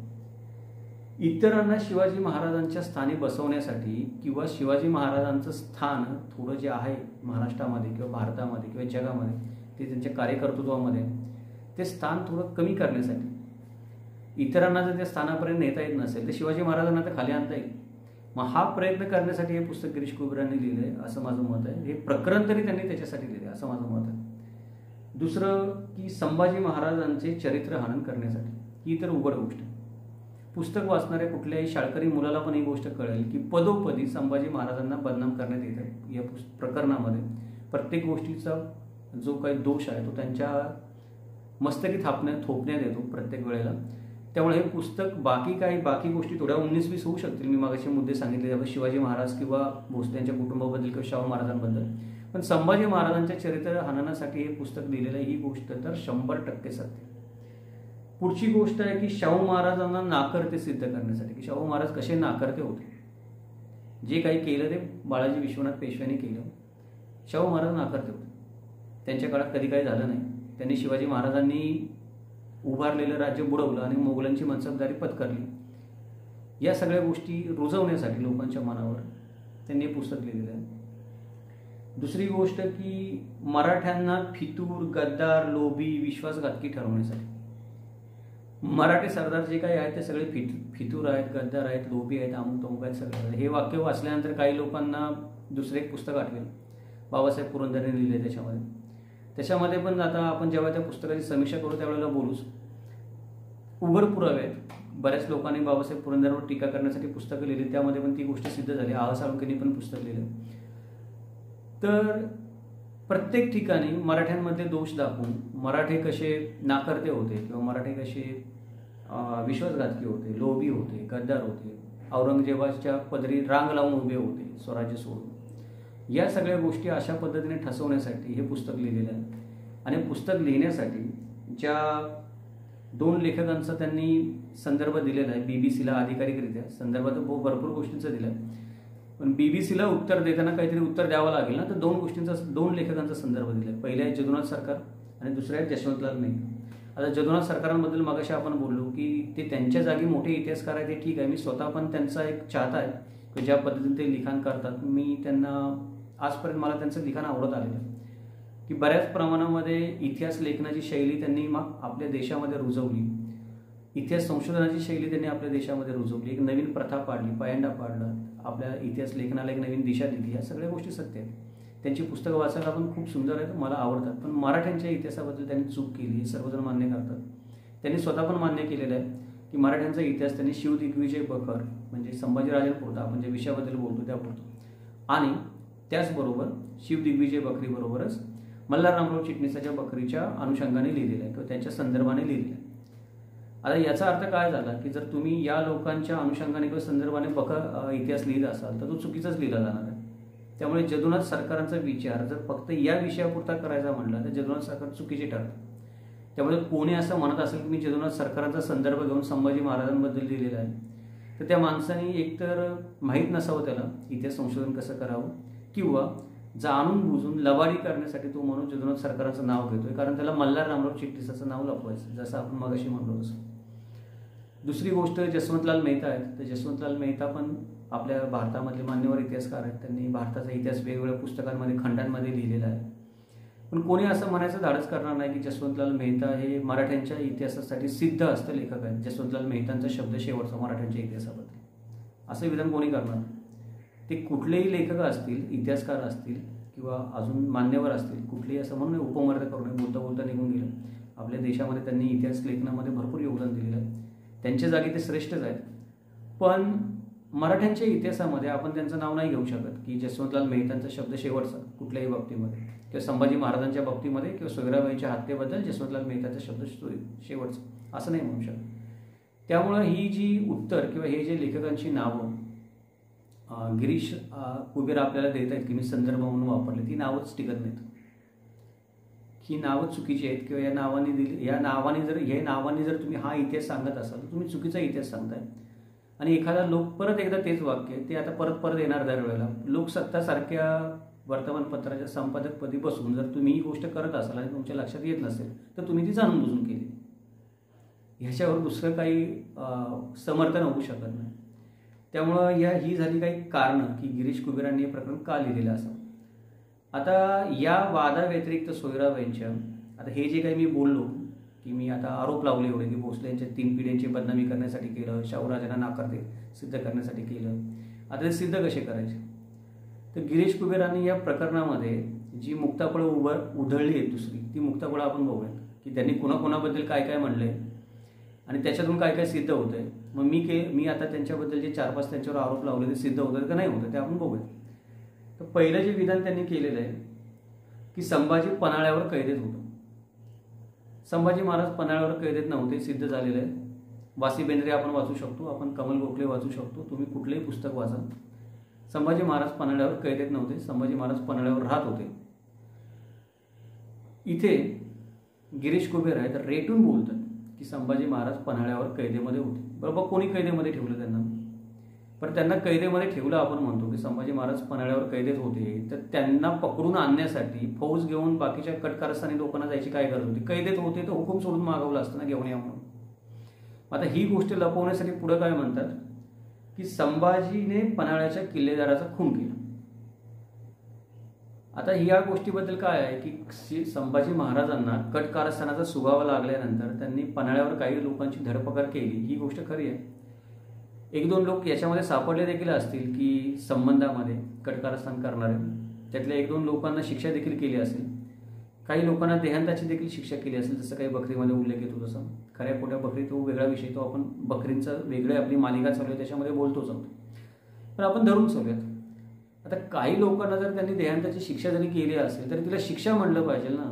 A: इतरांना शिवाजी महाराजांच्या स्थानी बसवण्यासाठी किंवा शिवाजी महाराजांचं स्थान थोडं जे आहे महाराष्ट्रामध्ये किंवा भारतामध्ये किंवा जगामध्ये ते त्यांच्या कार्यकर्तृत्वामध्ये ते स्थान थोडं कमी करण्यासाठी, इतरांना जर त्या स्थानापर्यंत नेता येत नसेल तर शिवाजी महाराजांना तर खाली आणता येईल. मग हा प्रयत्न करण्यासाठी हे पुस्तक गिरीश कुबेरांनी लिहिलं आहे असं माझं मत आहे. हे प्रकरण तरी त्यांनी त्याच्यासाठी लिहिलं आहे असं माझं मत आहे. दुसरं की संभाजी महाराजांचे चरित्र हनन करण्यासाठी, ही तर उघड गोष्ट आहे. पुस्तक वाचणाऱ्या कुठल्याही शाळकरी मुलाला पण ही गोष्ट कळेल की पदोपदी संभाजी महाराजांना बदनाम करण्यात येतं या प्रकरणामध्ये. प्रत्येक गोष्टीचा जो काही दोष आहे तो त्यांच्या मस्तकी थोपण्यात येतो प्रत्येक वेळेला. त्यामुळे हे पुस्तक बाकी गोष्टी थोड्या 19-20 होऊ शकतील. मी मागाचे मुद्दे सांगितले शिवाजी महाराज किंवा भोसल्यांच्या कुटुंबाबद्दल किंवा शाहू महाराजांबद्दल, पण संभाजी महाराजांच्या चरित्र हननासाठी हे पुस्तक लिहिलेलं आहे ही गोष्ट तर 100% सत्य. पुढची गोष्ट आहे की शाहू महाराजांना नाकर्ते सिद्ध करण्यासाठी की शाहू महाराज कसे नाकर्ते होते. जे काही केलं ते बाळाजी विश्वनाथ पेशव्यांनी केलं. शाहू महाराज नाकर्ते होते. त्यांच्या काळात कधी काही झालं नाही. त्यांनी शिवाजी महाराजांनी उभारलेलं राज्य बुडवलं आणि मोगलांची मनसबदारी पत्करली. या सगळ्या गोष्टी रुजवण्यासाठी लोकांच्या मनावर त्यांनी हे पुस्तक लिहिलेलं आहे. दुसरी गोष्ट की मराठ्यांना फितूर, गद्दार, लोभी, विश्वासघातकी ठरवण्यासाठी. मराठी सरदार जे काही आहेत ते सगळे फितूर आहेत, गद्दार आहेत, लोभी आहेत, अमुक तमुक आहेत सगळे. हे वाक्य वाचल्यानंतर काही लोकांना दुसरं एक पुस्तक आठवेल बाबासाहेब पुरंदरेंनी लिहिले त्याच्यामध्ये पण आता आपण जेव्हा त्या पुस्तकाची समीक्षा करू त्यावेळेला बोलूच. उघड पुरावे आहेत. बऱ्याच लोकांनी बाबासाहेब पुरंदरेंवर टीका करण्यासाठी पुस्तकं लिहिली, त्यामध्ये पण ती गोष्ट सिद्ध झाली. आह साळुंखेंनी पण पुस्तक लिहिलं. तर प्रत्येक ठिकाणी मराठ्यांमध्ये दोष दाखवून मराठे कसे नाकर्ते होते किंवा मराठे कसे विश्वासघातकी होते, लोभी होते, गद्दार होते, औरंगजेबाच्या पदरी रांग लावून उभे होते स्वराज्य सोडून, या सगळ्या गोष्टी अशा पद्धतीने ठसवण्यासाठी हे पुस्तक लिहिलेलं आहे. आणि पुस्तक लिहिण्यासाठी ज्या 2 लेखकांचा त्यांनी संदर्भ दिलेला आहे, BBC ला अधिकारिकरित्या संदर्भ तर भरपूर गोष्टींचा दिला आहे, पण BBC ला उत्तर देताना काहीतरी उत्तर द्यावं लागेल ना, तर 2 लेखकांचा संदर्भ दिला आहे. पहिले आहे जदुनाथ सरकार आणि दुसरे आहेत जसवंतलाल मेहता. आता जदुनाथ सरकारांबद्दल मगाशी आपण बोललो की ते त्यांच्या जागी मोठे इतिहासकार आहेत, ते ठीक आहे. मी स्वतः पण त्यांचा एक चाहता आहे की ज्या पद्धतीने ते लिखाण करतात. मी त्यांना आजपर्यंत मला त्यांचं लिखाण आवडत आलेलं आहे की बऱ्याच प्रमाणामध्ये इतिहास लेखनाची शैली त्यांनी मग आपल्या देशामध्ये रुजवली. इतिहास संशोधनाची शैली त्यांनी आपल्या देशामध्ये रुजवली. एक नवीन प्रथा पाडली, पायंडा पाडला, आपल्या इतिहास लेखनाला एक नवीन दिशा दिली. या सगळ्या गोष्टी सत्य आहेत. त्यांची पुस्तकं वाचायला पण खूप सुंदर आहेत, मला आवडतात. पण मराठ्यांच्या इतिहासाबद्दल त्यांनी चूक केली हे सर्वजण मान्य करतात. त्यांनी स्वतः पण मान्य केलेलं आहे की मराठ्यांचा इतिहास त्यांनी शिवदिग्विजय बखर म्हणजे संभाजीराजांपुरता आपण ज्या विषयाबद्दल बोलतो त्यापुरतं आणि त्याचबरोबर शिवदिग्विजय बखरीबरोबरच मल्हाररामराव चिटणीसाच्या बखरीच्या अनुषंगाने लिहिलेलं आहे किंवा त्यांच्या संदर्भाने लिहिलेलं आहे. आता याचा अर्थ काय झाला की जर तुम्ही या लोकांच्या अनुषंगाने किंवा संदर्भाने इतिहास लिहित असाल तर तो चुकीचाच लिहिला जाणार आहे. त्यामुळे जदुनाथ सरकारांचा विचार जर फक्त या विषयापुरता करायचा म्हटला तर जदुनाथ सरकार चुकीचे ठरतं. त्यामुळे कोणी असं म्हणत असेल की मी जदुनाथ सरकारांचा संदर्भ घेऊन संभाजी महाराजांबद्दल लिहिलेला आहे, तर त्या माणसाने एकतर माहीत नसावं त्याला इतिहास संशोधन कसं करावं, किंवा जाणून बुजून लबाडी करण्यासाठी तो म्हणून जदुनाथ सरकारांचं नाव घेतोय कारण त्याला मल्हाररामराव चिटणीसाचं नाव लपवायचं, जसं आपण मगाशी म्हणलो तसं. दुसरी गोष्ट जसवंतलाल मेहता आहेत. तर जसवंतलाल मेहता पण आपल्या भारतामधले मान्यवर इतिहासकार आहेत. त्यांनी भारताचा इतिहास वेगवेगळ्या पुस्तकांमध्ये खंडांमध्ये लिहिलेला आहे. पण कोणी असं म्हणायचं धाडस करणार नाही की जसवंतलाल मेहता हे मराठ्यांच्या इतिहासासाठी सिद्ध हस्त लेखक आहेत. जसवंतलाल मेहतांचा शब्द शेवटचा मराठ्यांच्या इतिहासाबद्दल असं विधान कोणी करणार. ते कुठलेही लेखक असतील, इतिहासकार असतील किंवा अजून मान्यवर असतील, कुठलेही असं म्हणून उपमर्यादा करू नये. बोलता बोलता निघून गेलं. आपल्या देशामध्ये त्यांनी इतिहास लेखनामध्ये भरपूर योगदान दिलेलं आहे. त्यांच्या जागी ते श्रेष्ठच आहेत. पण मराठ्यांच्या इतिहासामध्ये आपण त्यांचं नाव नाही घेऊ शकत की जसवंतलाल मेहतांचा शब्द शेवटचा कुठल्याही बाबतीमध्ये, किंवा संभाजी महाराजांच्या बाबतीमध्ये किंवा सोयराबाईच्या हत्येबद्दल जसवंतलाल मेहतांचा शब्द शेवटचा असं नाही म्हणू शकत. त्यामुळं ही जी उत्तर किंवा हे जे लेखकांची नावं गिरीश कुबेर आपल्याला देत आहेत की मी संदर्भ म्हणून वापरले, ती नावच टिकत नाहीत. ही नावं चुकीची आहेत किंवा या नावाने जर तुम्ही हा इतिहास सांगत असाल तर तुम्ही चुकीचा इतिहास सांगताय. आणि एखादा लोक परत एकदा तेच वाक्य ते आता परत येणार दरवेळेला. लोकसत्तासारख्या वर्तमानपत्राच्या संपादकपदी बसून जर तुम्ही ही गोष्ट करत असाल आणि तुमच्या लक्षात येत नसेल तर तुम्ही ती जाणून बुजून केली. ह्याच्यावर दुसरं काही समर्थन होऊ शकत नाही. त्यामुळं ही झाली काही कारणं की गिरीश कुबेरांनी हे प्रकरण का लिहिलेलं असं. आता या वादाव्यतिरिक्त सोयराबाईंच्या आता हे जे काही मी बोललो की मी आता आरोप लावले एवढे की भोसले यांच्या 3 पिढ्यांची बदनामी करण्यासाठी केलं, शाहूराजांना नाकारते सिद्ध करण्यासाठी केलं. आता ते सिद्ध कसे करायचे. तर गिरीश कुबेरांनी या प्रकरणामध्ये जी मुक्ताफळं उधळली आहेत दुसरी, ती मुक्ताफळं आपण बघूयात की त्यांनी कोणाकोणाबद्दल काय काय म्हणलंय आणि त्याच्यातून काय काय सिद्ध होतंय. मग मी आता त्यांच्याबद्दल जे 4-5 त्यांच्यावर आरोप लावले ते सिद्ध होतं का नाही होतं ते आपण बघूया. तर पहिलं जे विधान त्यांनी केलेलं आहे की संभाजी पन्हाळ्यावर कैदेत होतं. संभाजी महाराज पन्हाळ्यावर कैदेत नव्हते, सिद्ध झालेलं आहे. वासी बेंद्रे आपण वाचू शकतो, आपण कमल गोखले वाचू शकतो, तुम्ही कुठलेही पुस्तक वाचा. संभाजी महाराज पन्हाळ्यावर कैदेत नव्हते, संभाजी महाराज पन्हाळ्यावर राहत होते. इथे गिरीश कुबेर आहेत रेटून बोलतात की संभाजी महाराज पन्हाळ्यावर कैदेमध्ये होते. बरोबर, कोणी कैदेमध्ये ठेवलं त्यांना, पण त्यांना कैदेमध्ये ठेवलं आपण म्हणतो की संभाजी महाराज पन्हाळ्यावर कैदेत होते, तर त्यांना पकडून आणण्यासाठी फौज घेऊन बाकीच्या कटकारस्थानी लोकांना जायची काय गरज होती. कैदेत होते तर हुकूम सोडून मागवलं असतं ना घेऊन या म्हणून. आता ही गोष्ट लपवण्यासाठी पुढे काय म्हणतात की संभाजीने पन्हाळ्याच्या किल्लेदाराचा खून केला. आता या गोष्टीबद्दल काय आहे की संभाजी महाराजांना कटकारस्थानाचा सुगावा लागल्यानंतर त्यांनी पन्हाळ्यावर काही लोकांची धरपकड केली, ही गोष्ट खरी आहे. 1-2 लोक याच्यामध्ये सापडले देखील असतील की संबंधामध्ये कटकारस्थान करणारे, त्यातल्या 1-2 लोकांना शिक्षा देखील केली असेल. काही लोकांना देहांताची देखील शिक्षा केली असेल, जसं काही बकरीमध्ये उल्लेख येतो तसं. खऱ्या खोट्या बकरी तो वेगळा विषय, तो आपण बकरींचा वेगळी आपली मालिका चालू आहे त्याच्यामध्ये बोलतोच आहोत. पण आपण धरून चालूयात. आता काही लोकांना जर त्यांनी देहांताची शिक्षा जरी केली असेल तरी तिला शिक्षा म्हणलं पाहिजे ना.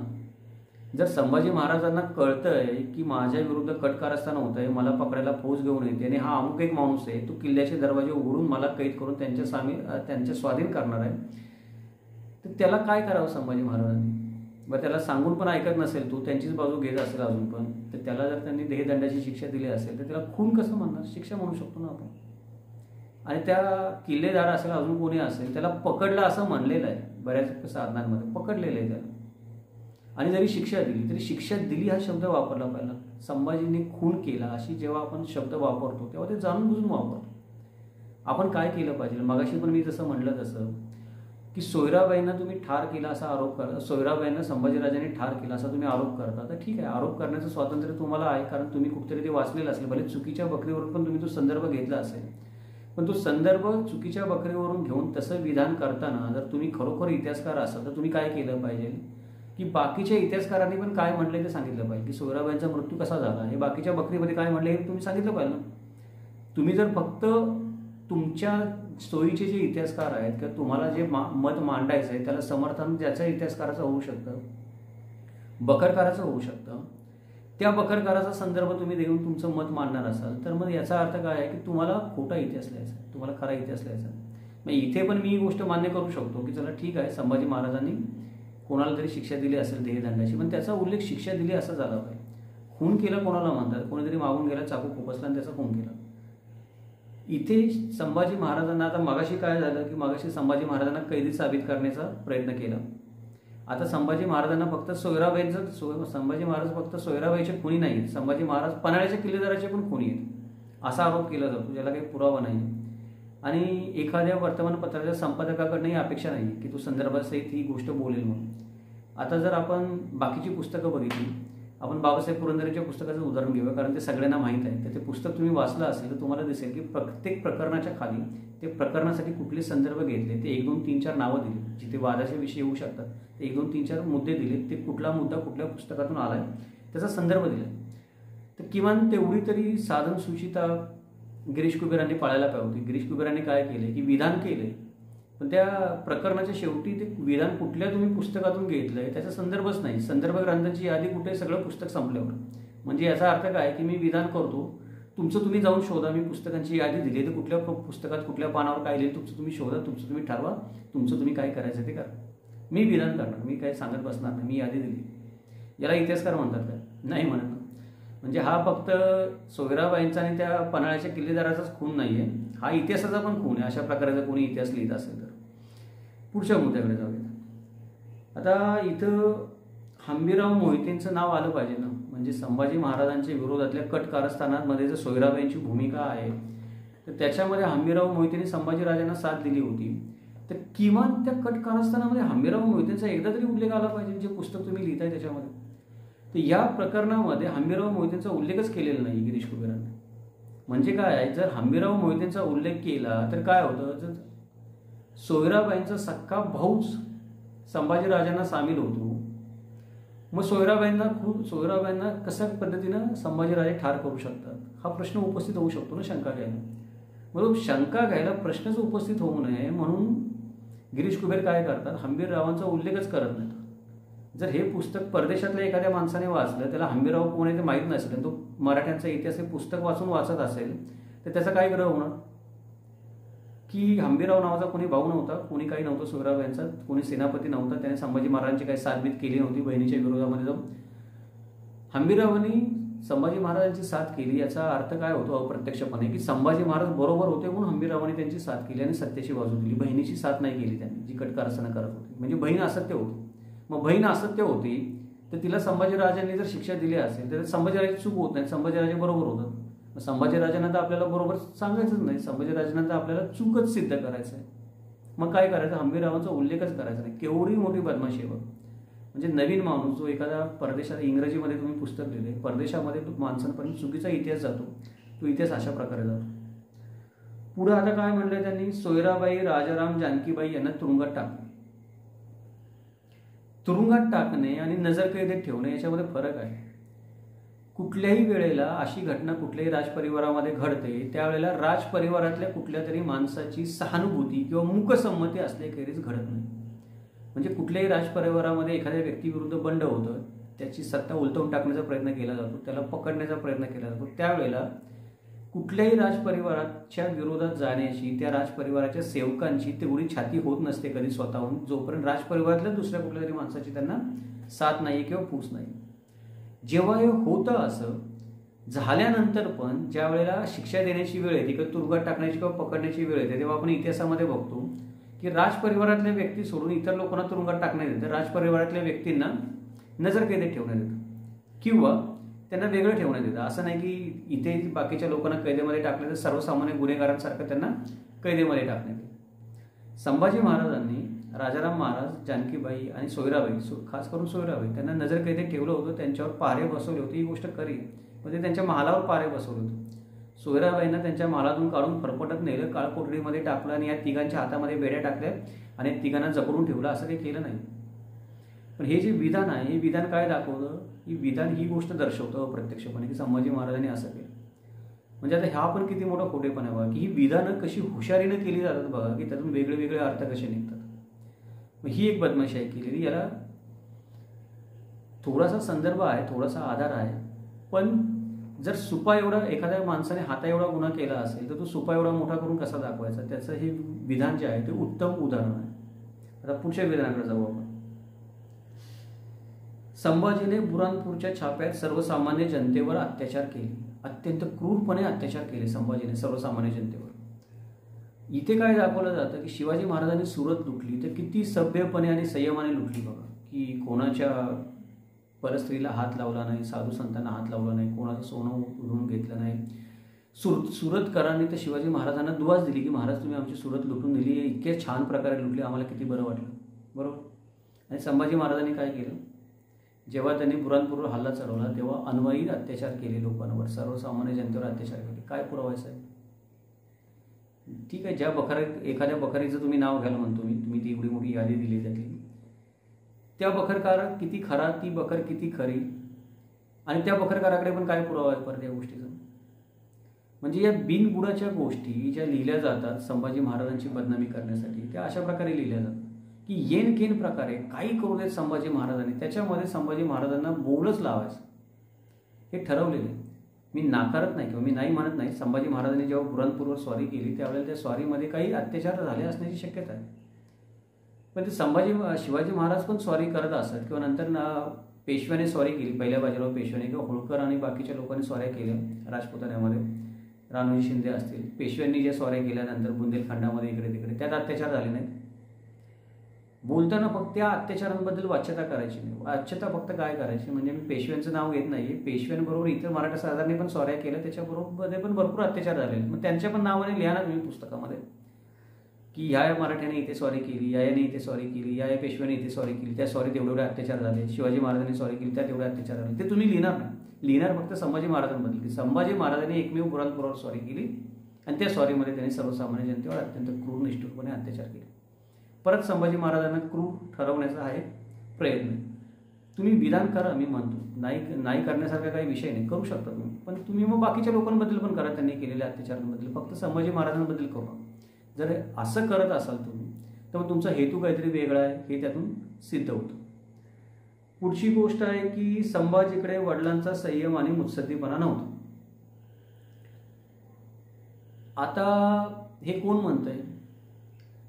A: जर संभाजी महाराजांना कळतंय की माझ्या विरुद्ध कटकारस्थान होत आहे, मला पकडायला फौज घेऊन येते आणि हा अमुक एक माणूस आहे, तो किल्ल्याचे दरवाजे उघडून मला कैद करून त्यांच्या स्वाधीन करणार आहे, तर त्याला काय करावं संभाजी महाराजांनी. बरं त्याला सांगून पण ऐकत नसेल, तू त्यांचीच बाजू घेत असेल अजून पण, तर त्याला जर त्यांनी देहदंडाची शिक्षा दिली असेल तर त्याला खून कसं म्हणणार? शिक्षा म्हणू शकतो ना आपण. आणि त्या किल्लेदार असेल, अजून कोणी असेल, त्याला पकडलं असं म्हणलेलं आहे बऱ्याच साधनांमध्ये, पकडलेलं आहे त्याला. आणि जरी शिक्षा दिली तरी शिक्षा दिली हा शब्द वापरला पाहिजे. संभाजीने खून केला अशी जेव्हा आपण शब्द वापरतो तेव्हा ते जाणून बुजून वापरतो. आपण काय केलं पाहिजे? मगाशी पण मी जसं म्हणलं तसं की सोयराबाईंना तुम्ही ठार केला असा आरोप करता, सोयराबाईंना संभाजीराजांनी ठार केला असा तुम्ही आरोप करता, तर ठीक आहे, आरोप करण्याचं स्वातंत्र्य तुम्हाला आहे, कारण तुम्ही कुठेतरी ते वाचलेलं असेल. भले चुकीच्या बकरीवरून पण तुम्ही तो संदर्भ घेतला असेल, पण तो संदर्भ चुकीच्या बकरीवरून घेऊन तसं विधान करताना जर तुम्ही खरोखर इतिहासकार असाल तर तुम्ही काय केलं पाहिजे की बाकीच्या इतिहासकारांनी पण काय म्हटलंय ते सांगितलं पाहिजे. की सोयराबाईंचा मृत्यू कसा झाला हे बाकीच्या बकरीमध्ये काय म्हटलं हे तुम्ही सांगितलं पाहिजे ना. तुम्ही जर फक्त तुमच्या सोयीचे जे इतिहासकार आहेत किंवा तुम्हाला जे मत मांडायचं आहे त्याला समर्थन ज्याच्या इतिहासकाराचं होऊ शकतं, बकरकाराचं होऊ शकतं, त्या बकरकाराचा संदर्भ तुम्ही देऊन तुमचं मत मांडणार असाल तर मग याचा अर्थ काय आहे की तुम्हाला खोटा इतिहास लिहायचा आहे, तुम्हाला खरा इतिहास लिहायचा आहे. मग इथे पण मी ही गोष्ट मान्य करू शकतो की चला ठीक आहे, संभाजी महाराजांनी कोणाला तरी शिक्षा दिली असेल देहदंडाची, पण त्याचा उल्लेख शिक्षा दिली असा झाला पाहिजे. खून केला कोणाला म्हणतात? कोणीतरी मागून गेला, चाकू खुपसला आणि त्याचा खून केला. इथे संभाजी महाराजांना, आता मगाशी काय झालं की मगाशी संभाजी महाराजांना कैदी साबित करण्याचा प्रयत्न केला. आता संभाजी महाराजांना फक्त संभाजी महाराज फक्त सोयराबाईचे खुनी नाहीत, संभाजी महाराज पन्हाळ्याच्या किल्लेदाराचे पण खुनी आहेत असा आरोप केला जातो, ज्याला काही पुरावा नाही. आणि एखाद्या वर्तमानपत्राच्या संपादकाकडनंही अपेक्षा नाही की तो संदर्भासहित ही गोष्ट बोलेल म्हणून. आता जर आपण बाकीची पुस्तकं बघितली, आपण बाबासाहेब पुरंदरेच्या पुस्तकाचं उदाहरण घेऊया, कारण ते सगळ्यांना माहीत आहे. तर ते पुस्तक तुम्ही वाचलं असेल तर तुम्हाला दिसेल की प्रत्येक प्रकरणाच्या खाली ते प्रकरणासाठी कुठले संदर्भ घेतले, ते 1, 2, 3, 4 नावं दिली, जिथे वादाचे विषय येऊ शकतात, ते 1, 2, 3, 4 मुद्दे दिले, ते कुठला मुद्दा कुठल्या पुस्तकातून आलाय त्याचा संदर्भ दिला. तर किमान तेवढी तरी साधन सुचिता गिरीश कुबेरांनी पाळायला पाहिजे होती. गिरीश कुबेरांनी काय केले की विधान केले, पण त्या प्रकरणाच्या शेवटी ते विधान कुठल्या तुम्ही पुस्तकातून घेतलंय त्याचा संदर्भच नाही. संदर्भ ग्रंथांची यादी कुठे, सगळं पुस्तक संपल्यावर. म्हणजे याचा अर्थ काय की मी विधान करतो, तुमचं तुम्ही जाऊन शोधा. मी पुस्तकांची यादी दिली तर कुठल्या पुस्तकात कुठल्या पानावर काय लिहिलं तुमचं तुम्ही शोधा, तुमचं तुम्ही ठरवा, तुमचं तुम्ही काय करायचं ते करा. मी विधान करणार, मी काय सांगत बसणार नाही. मी यादी दिली. याला इतिहासकार म्हणतात काय? नाही म्हणत. म्हणजे हा फक्त सोयराबाईंचा आणि त्या पन्हाळ्याच्या किल्लेदाराचाच खून नाहीये, हा इतिहासाचा पण खून आहे. अशा प्रकारचा कोणी इतिहास लिहित असेल तर. पुढच्या मुद्द्याकडे जाऊयात. आता इथं हंबीरराव मोहितेंचं नाव आलं पाहिजे ना. म्हणजे संभाजी महाराजांच्या विरोधातल्या कट कारस्थानांमध्ये जर सोयराबाईंची भूमिका आहे तर त्याच्यामध्ये हंबीरराव मोहितेंनी संभाजीराजांना साथ दिली होती, तर किमान त्या कट कारस्थानामध्ये हंबीरराव मोहितेंचा एकदा तरी उल्लेख आला पाहिजे, जे पुस्तक तुम्ही लिहिताय त्याच्यामध्ये. तर या प्रकरणामध्ये हंबीरराव मोहितेंचा उल्लेखच केलेला नाही गिरीश कुबेरांनी. म्हणजे काय आहे, जर हंबीरराव मोहितेंचा उल्लेख केला तर काय होतं, जर सोयराबाईंचा सक्का भाऊच संभाजीराजांना सामील होतो, मग सोयराबाईंना कशा पद्धतीनं संभाजीराजे ठार करू शकतात हा प्रश्न उपस्थित होऊ शकतो ना, शंका घ्यायला. मग शंका घ्यायला प्रश्नच उपस्थित होऊ नये म्हणून गिरीश कुबेर काय करतात, हंबीररावांचा उल्लेखच करत नाहीत. जर हे पुस्तक परदेशातल्या एखाद्या माणसाने वाचलं, त्याला हंबीरराव कोण आहे ते माहीत नसेल, तो मराठ्यांचा इतिहास हे पुस्तक वाचत असेल तर त्याचा काय ग्रह होणार की हंबीरराव नावाचा कोणी भाऊ नव्हता, कोणी काही नव्हतं सोयराबाईंचा, कोणी सेनापती नव्हता, त्याने संभाजी महाराजांची काही साथबीत केली नव्हती बहिणीच्या विरोधामध्ये जाऊन. हंबीररावांनी संभाजी महाराजांची साथ केली याचा अर्थ काय होतो अप्रत्यक्षपणे की संभाजी महाराज बरोबर होते म्हणून हंबीररावांनी त्यांची साथ केली आणि सत्याची बाजू दिली. बहिणीची साथ नाही केली त्यांनी, जी कटकारस्थानं करत होती. म्हणजे बहीण असत्य होती. मग बहीण असत्य होती तर तिला संभाजीराजांनी जर शिक्षा दिली असेल तर संभाजीराजाची चूक होत नाही, संभाजीराजे बरोबर होतात. संभाजीराजांना तर आपल्याला बरोबर सांगायचंच नाही, संभाजीराजांना तर आपल्याला चूकच सिद्ध करायचं आहे. मग काय करायचं, हंबीररावांचा उल्लेखच करायचा नाही. केवढी मोठी बदमाशी आहे बघ. म्हणजे नवीन माणूस जो एखाद्या परदेशात, इंग्रजीमध्ये तुम्ही पुस्तक लिहिले, परदेशामध्ये माणसांपर्यंत चुकीचा इतिहास जातो, तो इतिहास अशा प्रकारे जातो. पुढे आता काय म्हणलंय त्यांनी, सोयराबाई, राजाराम, जानकीबाई यांना तुरुंगात टाकले. तुरुंगात टाकणे आणि नजरकैदेत ठेवणे याच्यामध्ये फरक आहे. कुठल्याही वेळेला अशी घटना कुठल्याही राजपरिवारामध्ये घडते त्यावेळेला राजपरिवारातल्या कुठल्या तरी माणसाची सहानुभूती किंवा मूकसंमती असल्याखेरीज घडत नाही. म्हणजे कुठल्याही राजपरिवारामध्ये एखाद्या व्यक्तीविरुद्ध बंड होतं, त्याची सत्ता उलटवून टाकण्याचा प्रयत्न केला जातो, त्याला पकडण्याचा प्रयत्न केला जातो, त्यावेळेला कुठल्याही राजपरिवाराच्या विरोधात जाण्याची, त्या राजपरिवाराच्या सेवकांची तेवढी छाती होत नसते कधी स्वतःहून, जोपर्यंत राजपरिवारातल्या दुसऱ्या कुठल्या तरी माणसाची त्यांना साथ नाही किंवा फूस नाही. जेव्हा हे होतं असं झाल्यानंतर पण ज्या वेळेला शिक्षा देण्याची वेळ येते किंवा तुरुंगात टाकण्याची किंवा पकडण्याची वेळ येते, तेव्हा आपण इतिहासामध्ये बघतो की राजपरिवारातल्या व्यक्ती सोडून इतर लोकांना तुरुंगात टाकण्यात येतं, राजपरिवारातल्या व्यक्तींना नजरकैदेत ठेवण्यात येतं किंवा त्यांना वेगळं ठेवण्यात येतं. असं नाही की इथे बाकीच्या लोकांना कैदेमध्ये टाकलं तर सर्वसामान्य गुन्हेगारांसारखं त्यांना कैदेमध्ये टाकण्यात येतं. संभाजी महाराजांनी राजाराम महाराज, जानकीबाई आणि सोयराबाई, खास करून सोयराबाई, त्यांना नजरकैदेत ठेवलं होतं, त्यांच्यावर पारे बसवले होते. ही गोष्ट खरी, म्हणजे त्यांच्या महालावर पारे बसवले होते. सोयराबाईंना त्यांच्या महालातून काढून फरफटत नेलं, काळकोठडीमध्ये टाकलं आणि या तिघांच्या हातामध्ये बेड्या टाकल्या आणि तिघांना जकडून ठेवलं. असं काही केलं नाही. पण हे जे विधान आहे, हे विधान काय दाखवतं? ही विधान ही गोष्ट दर्शवतं अप्रत्यक्षपणे की संभाजी महाराजांनी असं केलं. म्हणजे आता ह्या पण किती मोठा खोटेपणा बघा की ही विधानं कशी हुशारीनं केली जातात बघा, की त्यातून वेगळे वेगळे अर्थ कसे निघतात. मग ही एक बदमाशी आहे केलेली. याला थोडासा संदर्भ आहे, थोडासा आधार आहे, पण जर सुपा एवढा एखाद्या माणसाने हाता एवढा गुन्हा केला असेल तर तो सुपा एवढा मोठा करून कसा दाखवायचा, त्याचं हे विधान जे आहे ते उत्तम उदाहरण आहे. आता पुढच्या विधानाकडे जाऊ आपण. संभाजीने बुरानपूरच्या छाप्यात सर्वसामान्य जनतेवर अत्याचार केले. अत्यंत क्रूरपणे अत्याचार केले संभाजीने सर्वसामान्य जनतेवर. इथे काय दाखवलं जातं की शिवाजी महाराजांनी सुरत लुटली तर किती सभ्यपणे आणि संयमाने लुटली बघा, की कोणाच्या परस्त्रीला हात लावला नाही, साधू संतांना हात लावला नाही, कोणाचं सोनं उधळून घेतलं नाही. सुरतकरांनी तर शिवाजी महाराजांना दुवाच दिली की महाराज तुम्ही आमची सुरत लुटून दिली, इतके छान प्रकारे लुटली, आम्हाला किती बरं वाटलं. बरोबर. आणि संभाजी महाराजांनी काय केलं, जेव्हा त्यांनी बुरानपूरवर हल्ला चढवला तेव्हा अन्वयी अत्याचार केले लोकांवर, सर्वसामान्य जनतेवर अत्याचार केले. काय पुरावा आहे? ठीक आहे, ज्या एखाद्या बकरीचं तुम्ही नाव घ्यायला म्हणतो मी, तुम्ही ती एवढी मोठी यादी दिली त्यातली, त्या बकरकार किती खरा, ती बकर किती खरी, आणि त्या बकरकाराकडे पण काय पुरावा आहे परत या गोष्टीचा. म्हणजे या बिनबुडाच्या गोष्टी ज्या लिहिल्या जातात संभाजी महाराजांची बदनामी करण्यासाठी, त्या अशा प्रकारे लिहिल्या जातात की येन केन प्रकारे काही करू देत संभाजी महाराजांनी, त्याच्यामध्ये संभाजी महाराजांना बोलच लावायचं हे ठरवलेलं आहे. मी नाकारत नाही किंवा मी नाही म्हणत नाही. संभाजी महाराजांनी जेव्हा बुरानपूरवर स्वारी केली त्यावेळेला त्या स्वारीमध्ये काही अत्याचार झाले असण्याची शक्यता आहे. पण ते शिवाजी महाराज पण स्वारी करत असत किंवा नंतर पेशव्याने स्वारी केली, पहिल्या बाजीराव पेशव्याने किंवा होळकर आणि बाकीच्या लोकांनी स्वाऱ्या केल्या राजपुतान्यामध्ये, राणोजी शिंदे असतील, पेशव्यांनी ज्या स्वाऱ्या केल्यानंतर बुंदेलखंडामध्ये इकडे तिकडे, त्यात अत्याचार झाले नाहीत. बोलताना फक्त त्या अत्याचारांबद्दल वाच्यता करायची नाही. वाच्यता फक्त काय करायची, म्हणजे मी पेशव्यांचं नाव घेत नाही, पेशव्यांबरोबर इतर मराठा सरदारांनी पण स्वाऱ्या केल्या, त्याच्याबरोबर पण भरपूर अत्याचार झाले, मग त्यांच्या पण नावाने लिहा ना तुम्ही पुस्तकामध्ये की ह्या मराठ्याने इथे स्वारी केली, याने इथे स्वारी केली, या पेशव्याने इथे स्वारी केली, त्या स्वारीत एवढे अत्याचार झाले, शिवाजी महाराजांनी स्वारी केली त्यात एवढे अत्याचार झाले. ते तुम्ही लिहिणार नाही. लिहिणार फक्त संभाजी महाराजांबद्दल की संभाजी महाराजांनी एकमेव बुरानपूरवर स्वारी केली आणि त्या स्वारीमध्ये त्यांनी सर्वसामान्य जनतेवर अत्यंत क्रूर निष्ठुरपणे अत्याचार केले. परत संभाजी महाराजांना क्रूर ठरवण्याचा हा एक प्रयत्न. तुम्ही विधान करा, मी म्हणतो नाही करण्यासारखा काही विषय नाही, करू शकता तुम्ही, पण तुम्ही मग बाकीच्या लोकांबद्दल पण करा त्यांनी केलेल्या अत्याचारांबद्दल, फक्त संभाजी महाराजांबद्दल करू. जर असं करत असाल तुम्ही तर मग तुमचा हेतू काहीतरी वेगळा आहे हे त्यातून सिद्ध होतं. पुढची गोष्ट आहे की संभाजीकडे वडिलांचा संयम आणि मुत्सद्दीपणा नव्हता. आता हे कोण म्हणतंय?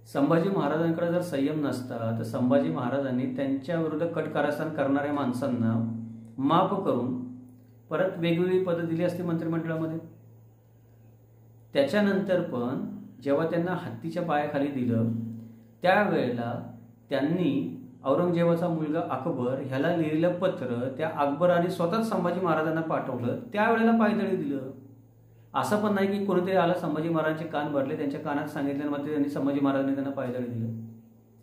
A: संभाजी महाराजांकडे जर संयम नसता तर संभाजी महाराजांनी त्यांच्या विरुद्ध कटकारस्थान करणाऱ्या माणसांना माफ करून परत वेगवेगळी पदं दिली असती मंत्रिमंडळामध्ये. त्याच्यानंतर पण जेव्हा त्यांना हत्तीच्या पायाखाली दिलं त्यावेळेला त्यांनी औरंगजेबाचा मुलगा अकबर ह्याला लिहिलेलं पत्र त्या अकबराने स्वतःच संभाजी महाराजांना पाठवलं, त्यावेळेला पायदळी दिलं. असं पण नाही की कोणीतरी आला संभाजी महाराजांचे कान भरले, त्यांच्या कानात सांगितलं मग त्यांनी संभाजी महाराजांनी त्यांना पायदळी दिलं,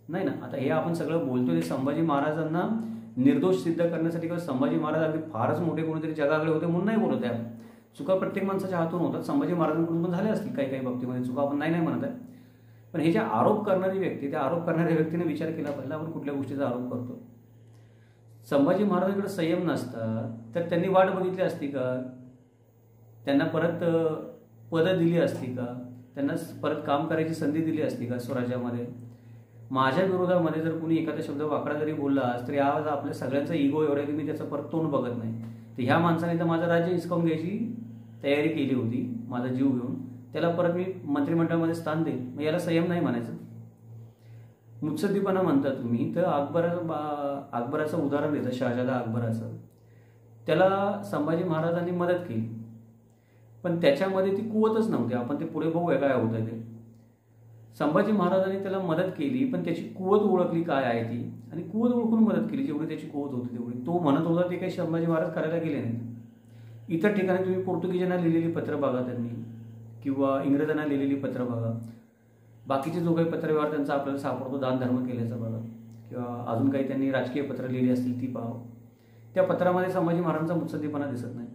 A: नाही ना. आता हे आपण सगळं बोलतोय संभाजी महाराजांना निर्दोष सिद्ध करण्यासाठी किंवा संभाजी महाराज अगदी फारच मोठे कोणीतरी जगाकडे होते म्हणून नाही बोलत आहे. चुका प्रत्येक माणसाच्या हातून होतात, संभाजी महाराजांकडून पण झाल्या असतील काही बाबतीमध्ये चुका, आपण नाही म्हणत आहे. पण हे जे आरोप करणारी व्यक्ती, त्या आरोप करणाऱ्या व्यक्तीने विचार केला पाहिजे आपण कुठल्या गोष्टीचा आरोप करतो. संभाजी महाराजांकडे संयम नसता तर त्यांनी वाट बघितली असती का? त्यांना परत पदं दिली असती का? त्यांना परत काम करायची संधी दिली असती का स्वराज्यामध्ये? माझ्या विरोधामध्ये जर कोणी एखादा शब्द वाकडा जरी बोलला तरी आज आपल्या सगळ्यांचा इगो एवढा की मी त्याचं परत तोंड बघत नाही, तर ह्या माणसाने तर माझं राज्य हिसकावून घ्यायची तयारी केली होती माझा जीव घेऊन, त्याला परत मी मंत्रिमंडळामध्ये स्थान देईन, मग याला संयम नाही म्हणायचं? मुत्सद्दीपणा म्हणता तुम्ही. तर अकबराचं उदाहरण देतं, शहाजादा अकबराचं. त्याला संभाजी महाराजांनी मदत केली, पण त्याच्यामध्ये ती कुवतच नव्हती. आपण ते पुढे बघूया काय होतं ते. संभाजी महाराजांनी त्याला मदत केली, पण त्याची कुवत ओळखली काय आहे ती, आणि कुवत ओळखून मदत केली. जेवढी त्याची कुवत होती तेवढी. तो म्हणत होता ते काही संभाजी महाराज करायला गेले नाहीत. इतर ठिकाणी तुम्ही पोर्तुगीजांना लिहिलेली पत्र बघा त्यांनी, किंवा इंग्रजांना लिहिलेली पत्र बघा. बाकीचे जो काही पत्रव्यवहार त्यांचा आपल्याला सापडतो दान धर्म केल्याचा बघा, किंवा अजून काही त्यांनी राजकीय पत्र लिहिली असतील ती पाहा. त्या पत्रामध्ये संभाजी महाराजांचा मुत्सद्दीपणा दिसत नाही.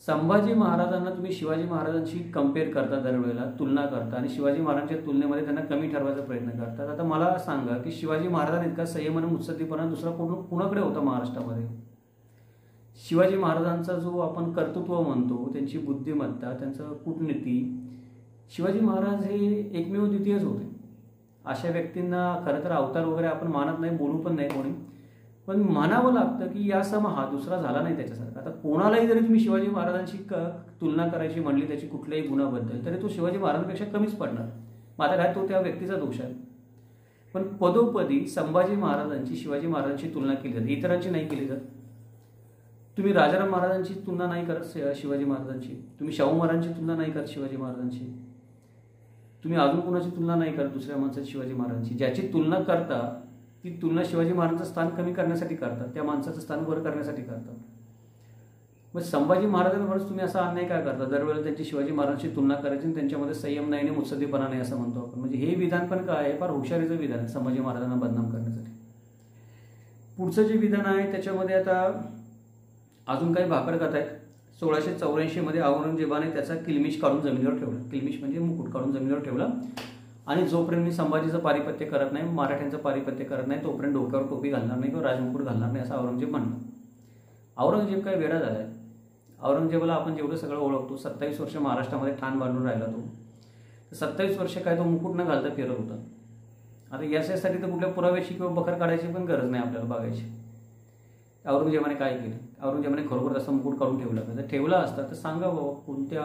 A: संभाजी महाराजांना तुम्ही शिवाजी महाराजांशी कम्पेअर करता, दरवेळेला तुलना करता, आणि शिवाजी महाराजांच्या तुलनेमध्ये त्यांना कमी ठरवायचा प्रयत्न करतात. आता मला सांगा की शिवाजी महाराजांइतका संयम आणि मुत्सद्दीपणा दुसरा कुणाकडे होता महाराष्ट्रामध्ये? शिवाजी महाराजांचा जो आपण कर्तृत्व म्हणतो, त्यांची बुद्धिमत्ता, त्यांचं कूटनीती, शिवाजी महाराज हे एकमेव द्वितीयच होते. अशा व्यक्तींना खरं तर अवतार वगैरे आपण मानत नाही, बोलू पण नाही कोणी, पण मानावं लागतं की या सम हा दुसरा झाला नाही त्याच्यासारखा. आता कोणालाही जरी तुम्ही शिवाजी महाराजांशी तुलना करायची म्हणली त्याची कुठल्याही गुणाबद्दल, तरी तो शिवाजी महाराजांपेक्षा कमीच पडणार. मग आता काय तो त्या व्यक्तीचा दोष आहे. पण पदोपदी संभाजी महाराजांची शिवाजी महाराजांची तुलना केली जाते, इतरांची नाही केली जात. तुम्ही राजाराम महाराजांची तुलना नाही करत शिवाजी महाराजांची, तुम्ही शाहू महाराजांची तुलना नाही करत शिवाजी महाराजांची, तुम्ही अजून कोणाची तुलना नाही करत दुसऱ्या माणसाची शिवाजी महाराजांची. ज्याची तुलना करता ती तुलना शिवाजी महाराजांचं स्थान कमी करण्यासाठी करतात, त्या माणसाचं स्थान वर करण्यासाठी करतात. मग संभाजी महाराजांवरच तुम्ही असा अन्याय काय करता? दरवेळेला त्यांची शिवाजी महाराजांची तुलना करायची आणि त्यांच्यामध्ये संयम नाही आणि मुत्सद्दीपणा नाही असं म्हणतो आपण. म्हणजे हे विधान पण काय आहे, फार हुशारीचं विधान आहे संभाजी महाराजांना बदनाम करण्यासाठी. पुढचं जे विधान आहे त्याच्यामध्ये आता अजून काही भाकड कथा आहेत. 1684 मध्ये औरंगजेबाने त्याचा किल्मिश काढून जमिनीवर ठेवला. किल्मिश म्हणजे मुकुट काढून जमिनीवर ठेवला, आणि जोपर्यंत मी संभाजीचं पारिपत्य करत नाही, मराठ्यांचं पारिपत्य करत नाही, तोपर्यंत डोक्यावर टोपी घालणार नाही किंवा राजमुकुट घालणार नाही, असं औरंगजेब म्हणलं. औरंगजेब काय वेडा झालाय? औरंगजेबाला आपण जेवढं सगळं ओळखतो, 27 वर्ष महाराष्ट्रामध्ये ठाण बांधून राहिला तो. 27 वर्ष काय तो मुकुट न घालता फिरत होता. आता याच्यासाठी तर कुठल्या पुराव्याची किंवा बखर काढायची पण गरज नाही आपल्याला बघायची. औरंगजेबाने काय केलं? औरंगजेबाने खरोखर तसा मुकुट काढून ठेवला का? जर ठेवला असता तर सांगा बाबा कोणत्या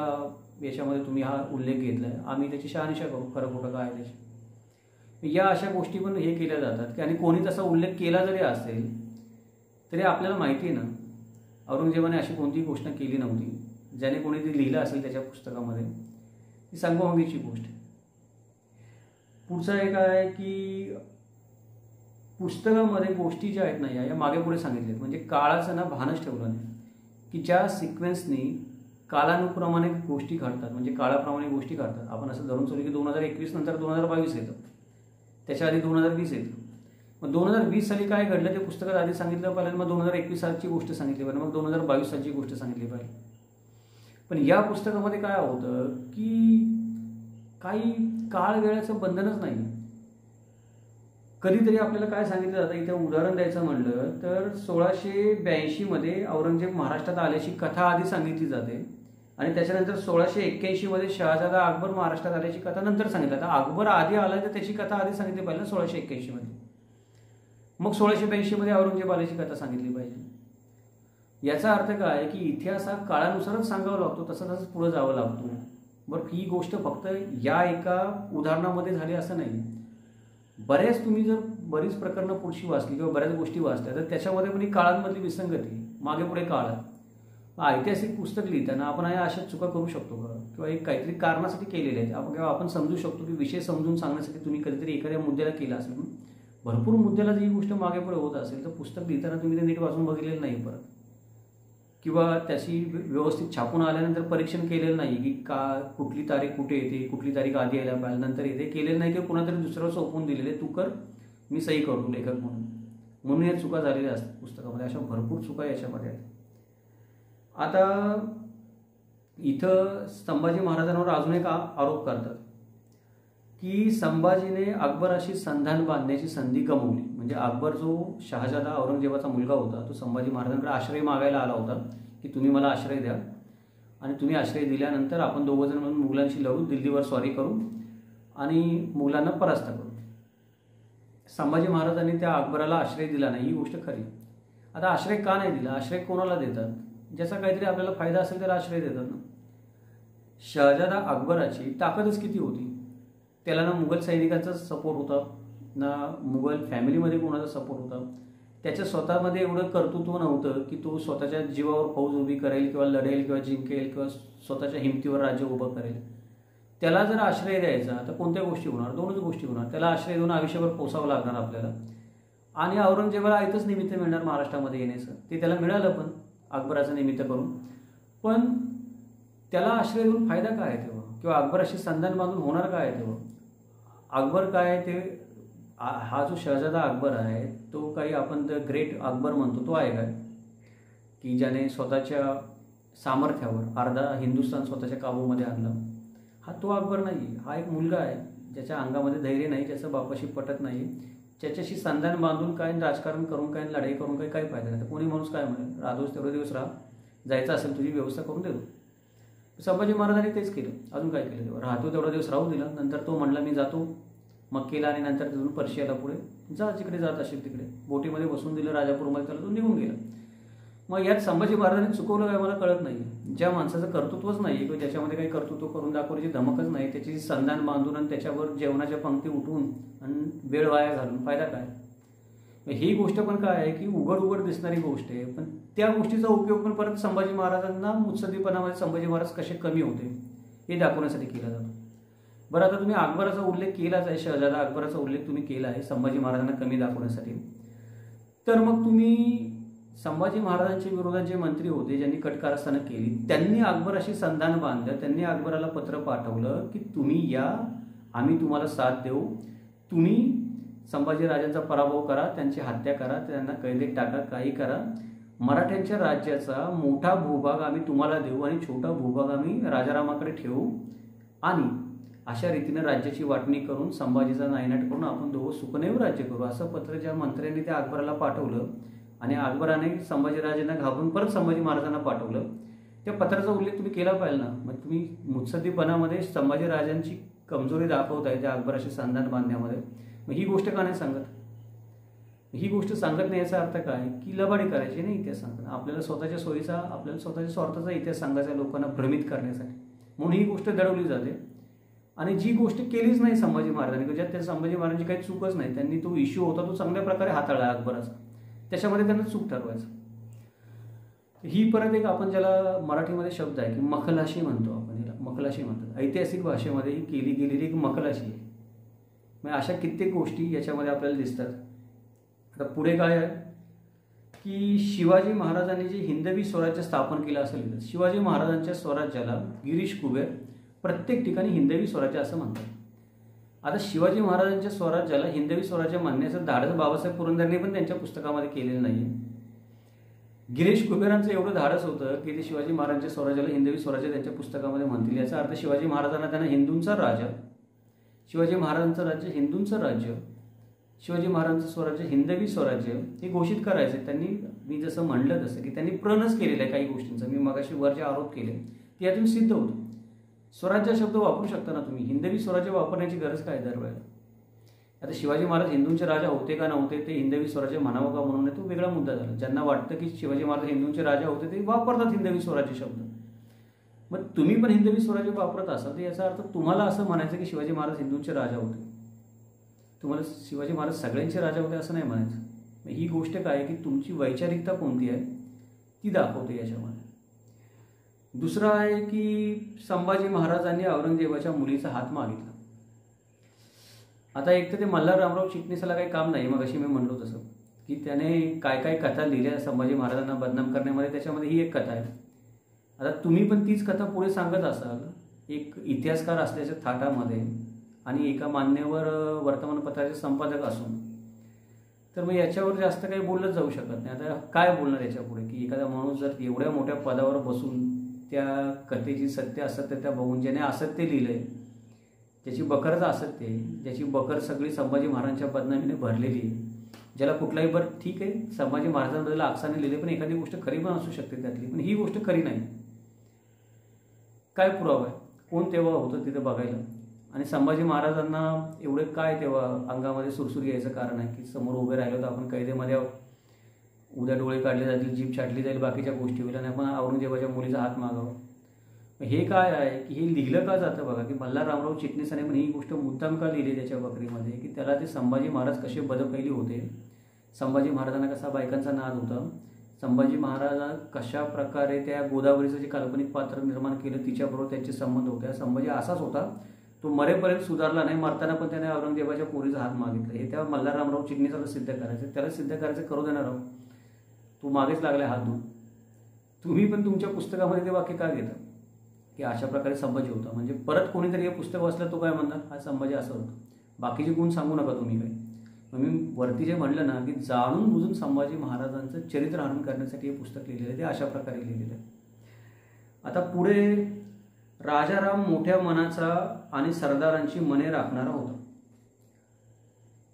A: याच्यामध्ये तुम्ही हा उल्लेख घेतलाय, आम्ही त्याची शहानिशा करू, खरं खोटं काय त्याची. या अशा गोष्टी पण हे केल्या जातात की, आणि कोणी तसा उल्लेख केला जरी असेल तरी आपल्याला माहिती आहे ना, औरंगजेबाने अशी कोणतीही गोष्ट केली नव्हती. ज्याने कोणी ते लिहिलं असेल त्याच्या पुस्तकामध्ये, ही सांगोमागीची गोष्ट. पुढचं एक आहे की पुस्तकामध्ये गोष्टी ज्या आहेत ना या मागे पुढे सांगितल्यात, म्हणजे काळाचं ना भानच ठेवलं नाही की ज्या सिक्वेन्सनी कालानुक्रमाने गोष्टी घडतात, म्हणजे काळाप्रमाणे गोष्टी घडतात. आपण असं धरून चालू की 2021 नंतर 2022 येतं, त्याच्या आधी 2020 येतं. मग 2020 साली काय घडलं ते पुस्तकात आधी सांगितलं पाहिजे, मग 2021 सालची गोष्ट सांगितली पाहिजे, मग 2022 सालची गोष्ट सांगितली पाहिजे. पण या पुस्तकामध्ये काय होतं की काही काळ वेळाचं बंधनच नाही. कधीतरी आपल्याला काय सांगितलं जातं, इथं उदाहरण द्यायचं म्हणलं तर 1682 मध्ये औरंगजेब महाराष्ट्रात आल्याची कथा आधी सांगितली जाते, आणि त्याच्यानंतर 1681 मध्ये शहाजादा अकबर महाराष्ट्रात आल्याची कथा नंतर सांगितली. आता अकबर आधी आला तर त्याची कथा आधी सांगितली पाहिजे 1681 मध्ये, मग 1682 मध्ये औरंगजेब आल्याची कथा सांगितली पाहिजे. याचा अर्थ काय आहे की इतिहास हा काळानुसारच सांगावा लागतो, तसंच पुढे जावं लागतो. बरं, ही गोष्ट फक्त या एका उदाहरणामध्ये झाली असं नाही. बऱ्याच तुम्ही जर बरीच प्रकरणं पुढची वाचली किंवा बऱ्याच गोष्टी वाचल्या तर त्याच्यामध्ये पण काळांमधली विसंगती, मागे पुढे काळ. ऐतिहासिक पुस्तक लिहिताना आपण अशा चुका करू शकतो का? किंवा एक काहीतरी कारणासाठी केलेले आहेत आपण, किंवा आपण समजू शकतो की विषय समजून सांगण्यासाठी तुम्ही कधीतरी एखाद्या मुद्द्याला केला असेल, भरपूर मुद्द्याला जी गोष्ट मागे पुढे होत असेल तर पुस्तक लिहिताना तुम्ही ते नीट वाचून बघितलेलं नाही परत, किंवा त्याची व्यवस्थित छापून आल्यानंतर परीक्षण केलेलं नाही की का कुठली तारीख कुठे येते, कुठली तारीख आधी यायला पाहिजे नंतर येते, केलेलं नाही की कोणातरी दुसऱ्यावर सोपवून दिलेले, तू कर मी सही करतो लेखक म्हणून या चुका झालेल्या असतात पुस्तकामध्ये. अशा भरपूर चुका याच्यामध्ये आहेत. आता इथं संभाजी महाराजांवर अजून एक आरोप करतात की संभाजीने अकबराशी संधान बांधण्याची संधी गमावली. म्हणजे अकबर जो शहाजादा औरंगजेबाचा मुलगा होता तो संभाजी महाराजांकडे आश्रय मागायला आला होता की तुम्ही मला आश्रय द्या, आणि तुम्ही आश्रय दिल्यानंतर आपण दोघंजण म्हणून मुघलांशी लढू, दिल्लीवर स्वारी करू आणि मुघलांना परास्त करू. संभाजी महाराजांनी त्या अकबराला आश्रय दिला नाही, ही गोष्ट खरी. आता आश्रय का नाही दिला? आश्रय कोणाला देतात? ज्याचा काहीतरी आपल्याला फायदा असेल त्याला आश्रय देतात ना. शहजादा अकबराची ताकदच किती होती. त्याला ना मुघल सैनिकांचा सपोर्ट होता, ना मुघल फॅमिलीमध्ये कोणाचा सपोर्ट होता. त्याच्या स्वतःमध्ये एवढं कर्तृत्व नव्हतं की तो स्वतःच्या जीवावर फौज उभी करेल किंवा लढेल किंवा जिंकेल किंवा स्वतःच्या हिमतीवर राज्य उभं करेल. त्याला जर आश्रय द्यायचा तर कोणत्या गोष्टी होणार? दोनच गोष्टी होणार. त्याला आश्रय देऊन आयुष्यभर पोसावं लागणार आपल्याला, आणि औरंगजेबाला आयतच निमित्त मिळणार महाराष्ट्रामध्ये येण्याचं. ते त्याला मिळालं पण अकबराचं निमित्त करून. पण त्याला आश्रय देऊन फायदा काय आहे तेव्हा, किंवा अकबराशी संधान बांधून होणार काय आहे तेव्हा? अकबर काय ते हा जो शहजादा अकबर आहे तो काही आपण द ग्रेट अकबर म्हणतो तो आहे काय, की ज्याने स्वतःच्या सामर्थ्यावर अर्धा हिंदुस्थान स्वतःच्या काबूमध्ये आणलं? हा तो अकबर नाही. हा एक मुलगा आहे ज्याच्या अंगामध्ये धैर्य नाही, ज्याचं बापाशी पटत नाही, ज्याच्याशी संधान बांधून काय राजकारण करून काय लढाई करून काय फायदा नाही. कोणी माणूस काय म्हणेल, राहतोस तेवढे दिवस राहा, जायचं असेल तुझी व्यवस्था करून देतो. संभाजी महाराजांनी तेच केलं. अजून काय केलं तेव्हा? राहतो तेवढा दिवस राहू दिला. नंतर तो म्हणला मी जातो मक्केला, आणि नंतर तिथून पर्शियाला पुढे जा, जिकडे जात असेल तिकडे. बोटीमध्ये बसून दिलं राजापूरमध्ये, त्याला तो निघून गेला. मग यात संभाजी महाराजांनी चुकवलं काय मला कळत नाही. ज्या माणसाचं कर्तृत्वच नाही किंवा त्याच्यामध्ये काही कर्तृत्व करून दाखवण्याची धमकच नाही, त्याची संधान बांधून आणि त्याच्यावर जेवणाच्या पंक्ती उठवून आणि वेळ वाया घालून फायदा काय? ही गोष्ट पण काय आहे की उघड दिसणारी गोष्ट आहे, पण त्या गोष्टीचा उपयोग पण परत संभाजी महाराजांना मुत्सद्दीपणामध्ये संभाजी महाराज कसे कमी होते हे दाखवण्यासाठी केला जातो. बरं, आता तुम्ही अकबराचा उल्लेख केलाच आहे, शहजादा अकबराचा उल्लेख तुम्ही केला आहे संभाजी महाराजांना कमी दाखवण्यासाठी. तर मग तुम्ही संभाजी महाराजांच्या विरोधात जे मंत्री होते ज्यांनी कटकारस्थानं केली, त्यांनी अकबराशी संधान बांधलं. त्यांनी अकबराला पत्र पाठवलं की तुम्ही या, आम्ही तुम्हाला साथ देऊ, तुम्ही संभाजीराजांचा पराभव करा, त्यांची हत्या करा, त्यांना कैदेत टाका, काही करा. मराठ्यांच्या राज्याचा मोठा भूभाग आम्ही तुम्हाला देऊ आणि छोटा भूभाग आम्ही राजारामाकडे ठेवू, आणि अशा रीतीने राज्याची वाटणी करून संभाजीचा नायनाट करून आपण दोघं सुखनेव राज्य करू. असं पत्र ज्या मंत्र्यांनी त्या अकबराला पाठवलं आणि अकबराने संभाजीराजांना घाबरून परत संभाजी महाराजांना पाठवलं, त्या पत्राचा उल्लेख तुम्ही केला पाहिजे ना. मग तुम्ही मुत्सद्दीपणामध्ये संभाजीराजांची कमजोरी दाखवताय त्या अकबराशी संधान बांधण्यामध्ये. मग ही गोष्ट का नाही सांगत? ही गोष्ट सांगत नाही याचा अर्थ काय की लबाडी करायची नाही इतिहास सांगताना. आपल्याला स्वतःच्या सोयीचा, आपल्याला स्वतःच्या स्वार्थाचा इतिहास सांगायचा लोकांना भ्रमित करण्यासाठी, म्हणून ही गोष्ट दडवली जाते. आणि जी गोष्ट केलीच नाही संभाजी महाराजांनी, ज्यात त्या संभाजी महाराजांची काही चूकच नाही, त्यांनी तो इश्यू होता तो चांगल्या प्रकारे हाताळला अकबराचा, त्याच्यामध्ये त्यांना चूक ठरवायचं. ही परत एक आपण ज्याला मराठीमध्ये शब्द आहे की मखलाशी म्हणतो आपण, याला मखलाशी म्हणतात. ऐतिहासिक भाषेमध्ये ही केली गेलेली एक मखलाशी आहे. मग अशा कित्येक गोष्टी याच्यामध्ये आपल्याला दिसतात. आता पुढे काय आहे की शिवाजी महाराजांनी जे हिंदवी स्वराज्य स्थापन केलं असेल, शिवाजी महाराजांच्या स्वराज्याला गिरीश कुबेर प्रत्येक ठिकाणी हिंदवी स्वराज्य असं म्हणतात. आता शिवाजी महाराजांच्या स्वराज्याला हिंदवी स्वराज्य म्हणण्याचं धाडस बाबासाहेब पुरंदरेंनी पण त्यांच्या पुस्तकामध्ये केलेलं नाही. गिरीश कुबेरांचं एवढं धाडस होतं की ते शिवाजी महाराजांच्या स्वराज्याला हिंदवी स्वराज्य त्यांच्या पुस्तकामध्ये म्हणतील. याचा अर्थ शिवाजी महाराजांना त्यांना हिंदूंचा राजा, शिवाजी महाराजांचं राज्य हिंदूंचं राज्य, शिवाजी महाराजांचं स्वराज्य हिंदवी स्वराज्य हे घोषित करायचं. त्यांनी, मी जसं म्हणलं तसं की त्यांनी प्रणच केलेलं आहे काही गोष्टींचा. मी मगाशी वर जे आरोप केले ते यातून सिद्ध होतं. स्वराज्य शब्द वापरू शकता ना तुम्ही, हिंदवी स्वराज्य वापरण्याची गरज काय दरवेळेला? आता शिवाजी महाराज हिंदूंचे राजा होते का नव्हते ते हिंदवी स्वराज्य म्हणावं का म्हणून तो वेगळा मुद्दा झाला. ज्यांना वाटतं की शिवाजी महाराज हिंदूंचे राजा होते ते वापरतात हिंदवी स्वराज्य शब्द. मग तुम्ही पण हिंदवी स्वराज्य वापरत असाल तर याचा अर्थ तुम्हाला असं म्हणायचं की शिवाजी महाराज हिंदूंचे राजा होते, तुम्हाला शिवाजी महाराज सगळ्यांचे राजा होते असं नाही म्हणायचं. ही गोष्ट काय आहे की तुमची वैचारिकता कोणती आहे ती दाखवते याच्यामध्ये. दुसरं आहे की संभाजी महाराजांनी औरंगजेबाच्या मुलीचा हात मागितला. आता एक तर ते मल्हार रामराव चिटणीसाला काही काम नाही, मग अशी मी म्हणलो तसं की त्याने काय काय कथा लिहिल्या संभाजी महाराजांना बदनाम करण्यामध्ये, त्याच्यामध्ये ही एक कथा आहे. आता तुम्ही पण तीच कथा पुढे सांगत असाल एक इतिहासकार असल्याच्या थाटामध्ये आणि एका मान्यवर वर्तमानपत्राचे संपादक असून, तर मग याच्यावर जास्त काही बोललंच जाऊ शकत नाही. आता काय बोलणार याच्या पुढे की एखादा माणूस जर एवढ्या मोठ्या पदावर बसून त्या कथेची सत्य असत्यता बघून ज्याने असत्य लिहिलंय, ज्याची बखरच असत्य आहे, ज्याची बखर सगळी संभाजी महाराजांच्या बदनामीने भरलेली आहे, ज्याला कुठलाही बरं ठीक आहे संभाजी महाराजांबद्दल आक्षाने लिहिले पण एखादी गोष्ट खरी पण असू शकते त्यातली, पण ही गोष्ट खरी नाही. काय पुरावा आहे? कोण तेव्हा होतं तिथे बघायला? आणि संभाजी महाराजांना एवढे काय तेव्हा अंगामध्ये सुरसुरी यायचं कारण आहे की समोर उभे राहिलो तर आपण कैदेमध्ये आहोत. उद्या डोळे काढले जातील, जीभ छाटली जाईल, बाकीच्या गोष्टी होईल आणि आपण औरंगजेबाच्या मुलीचा हात मागावा. हे काय आहे की हे लिहिलं का जातं बघा, की मल्हार रामराव चिटणीसाने पण ही गोष्ट मुद्दाम का लिहिली त्याच्या बकरीमध्ये, की त्याला ते संभाजी महाराज कसे बदपैली होते, संभाजी महाराजांना कसा बायकांचा नाद होता, संभाजी महाराज कशा प्रकारे त्या गोदावरीचं जे काल्पनिक पात्र निर्माण केलं तिच्याबरोबर त्यांचे संबंध होते. संभाजी असाच होता, तो मरेपर्यंत सुधारला नाही, मरताना पण त्याने औरंगजेबाच्या पोरीचा हात मागितला. हे त्या मल्हार रामराव चिटणीसाला सिद्ध करायचं, त्याला सिद्ध करायचं करू देणार आहोत. तू मागेच लागलाय हात धुवून. तुम्ही पण तुमच्या पुस्तकामध्ये ते वाक्य का घेता की अशा प्रकारे संभाजी होता, म्हणजे परत कोणीतरी हे पुस्तक वाचलं तो काय म्हणणार हा संभाजी असं होतं, बाकीचे गुण सांगू नका तुम्ही काही. मग मी वरती जे म्हणलं ना की जाणून बुजून संभाजी महाराजांचं चरित्र हनन करण्यासाठी हे पुस्तक लिहिलेलं आहे, ते अशा प्रकारे लिहिलेलं आहे. आता पुढे राजाराम मोठ्या मनाचा आणि सरदारांची मने राखणारा होता.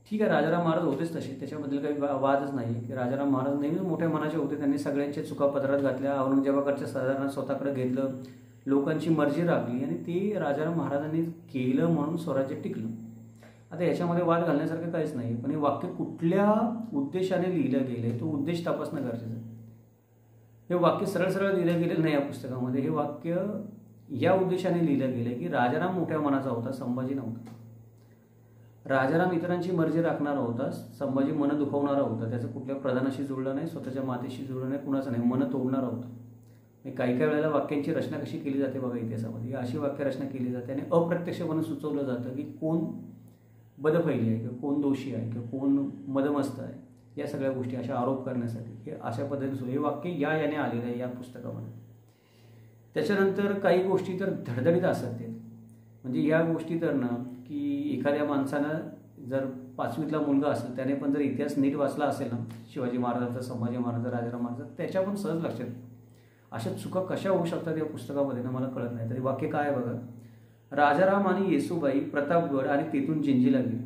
A: ठीक आहे, राजाराम महाराज होतेच तसे, त्याच्याबद्दल काही वादच नाही की राजाराम महाराज नेहमीच मोठ्या मनाचे होते. त्यांनी सगळ्यांच्या चुका पदरात घातल्या, औरंगजेबाकडच्या सरदारांना स्वतःकडे घेतलं, लोकांची मर्जी राखली आणि ते राजाराम महाराजांनी केलं म्हणून स्वराज्य टिकलं. आता याच्यामध्ये वाद घालण्यासारखं काहीच नाही, पण हे वाक्य कुठल्या उद्देशाने लिहिलं गेलं तो उद्देश तपासणं गरजेचं आहे. हे वाक्य सरळ सरळ लिहिलं गेलेलं नाही या पुस्तकामध्ये. हे वाक्य या उद्देशाने लिहिलं गेलं की राजाराम मोठ्या मनाचा होता, संभाजी नव्हता. राजाराम इतरांची मर्जी राखणारा होता, संभाजी मन दुखवणारा होता. त्याचं कुठल्या प्रधानाशी जुळलं नाही, स्वतःच्या मातेशी जुळलं नाही, कुणाचं नाही, मन तोडणारा होता. काही काही वेळेला वाक्यांची रचना कशी केली जाते बघा इतिहासामध्ये, अशी वाक्यरचना केली जाते आणि अप्रत्यक्षपणे सुचवलं जातं की कोण बदफैली आहे किंवा कोण दोषी आहे किंवा कोण मदमस्त आहे, या सगळ्या गोष्टी अशा आरोप करण्यासाठी हे अशा पद्धतीने हे वाक्य याने आलेलं आहे या पुस्तकामध्ये. त्याच्यानंतर काही गोष्टी तर धडधडीत असतात ते, म्हणजे या गोष्टी तर ना की एखाद्या माणसानं जर 5वीतला मुलगा असेल त्याने पण जर इतिहास नीट वाचला असेल ना, शिवाजी महाराजांचा, संभाजी महाराजांचा, राजाराम महाराजांचा, त्याच्या पण सहज लक्षात येईल. अशा चुका कशा होऊ शकतात या पुस्तकामध्ये ना मला कळत नाही. तरी वाक्य काय बघा, राजाराम आणि येसूबाई प्रतापगड आणि तेथून जिंजीला गेले.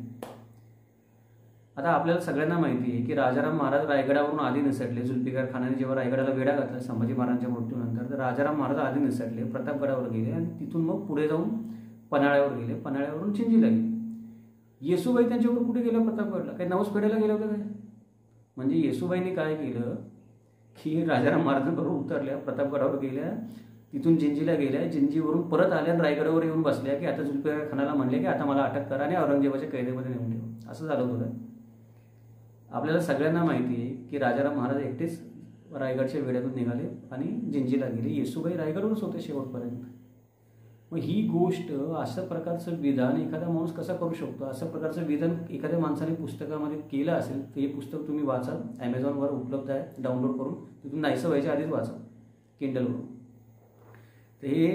A: आता आपल्याला सगळ्यांना माहिती आहे की राजाराम महाराज रायगडावरून आधी निसटले. जुल्फिकार खानाने जेव्हा रायगडाला वेढा घातला संभाजी महाराजांच्या मृत्यूनंतर, तर राजाराम महाराज आधी निसटले, प्रतापगडावर गेले आणि तिथून मग पुढे जाऊन पन्हाळ्यावर गेले, पन्हाळ्यावरून जिंजीला गेले. येसूबाई त्यांच्यावर कुठे गेल्या? प्रतापगडला. काही नवस फेडायला गेल्या होत्या काय? म्हणजे येसूबाईंनी काय केलं की राजाराम महाराजांबरोबर उतरल्या, प्रतापगडावर गेल्या, तिथून जिंजीला गेल्या, जिंजीवरून परत आल्या, रायगडावर येऊन बसल्या की आता जुल्फिकार खानाला म्हणले की आता मला अटक करा आणि औरंगजेबाच्या कैदेमध्ये नेऊन ठेवा. असं झालं होतं. आपल्याला सगळ्यांना माहिती आहे की राजाराम महाराज एकटेच रायगडच्या वेढ्यातून निघाले आणि जिंजीला गेले. येसूबाई रायगडवरच होते शेवटपर्यंत. मग ही गोष्ट, अशा प्रकारचं विधान एखादा माणूस कसा करू शकतो? असं प्रकारचं विधान एखाद्या माणसाने पुस्तकामध्ये केलं असेल तर हे पुस्तक तुम्ही वाचा, ॲमेझॉनवर उपलब्ध आहे, डाउनलोड करून तिथून नाहीसं व्हायच्या आधीच वाचा किंडलवरून. तर हे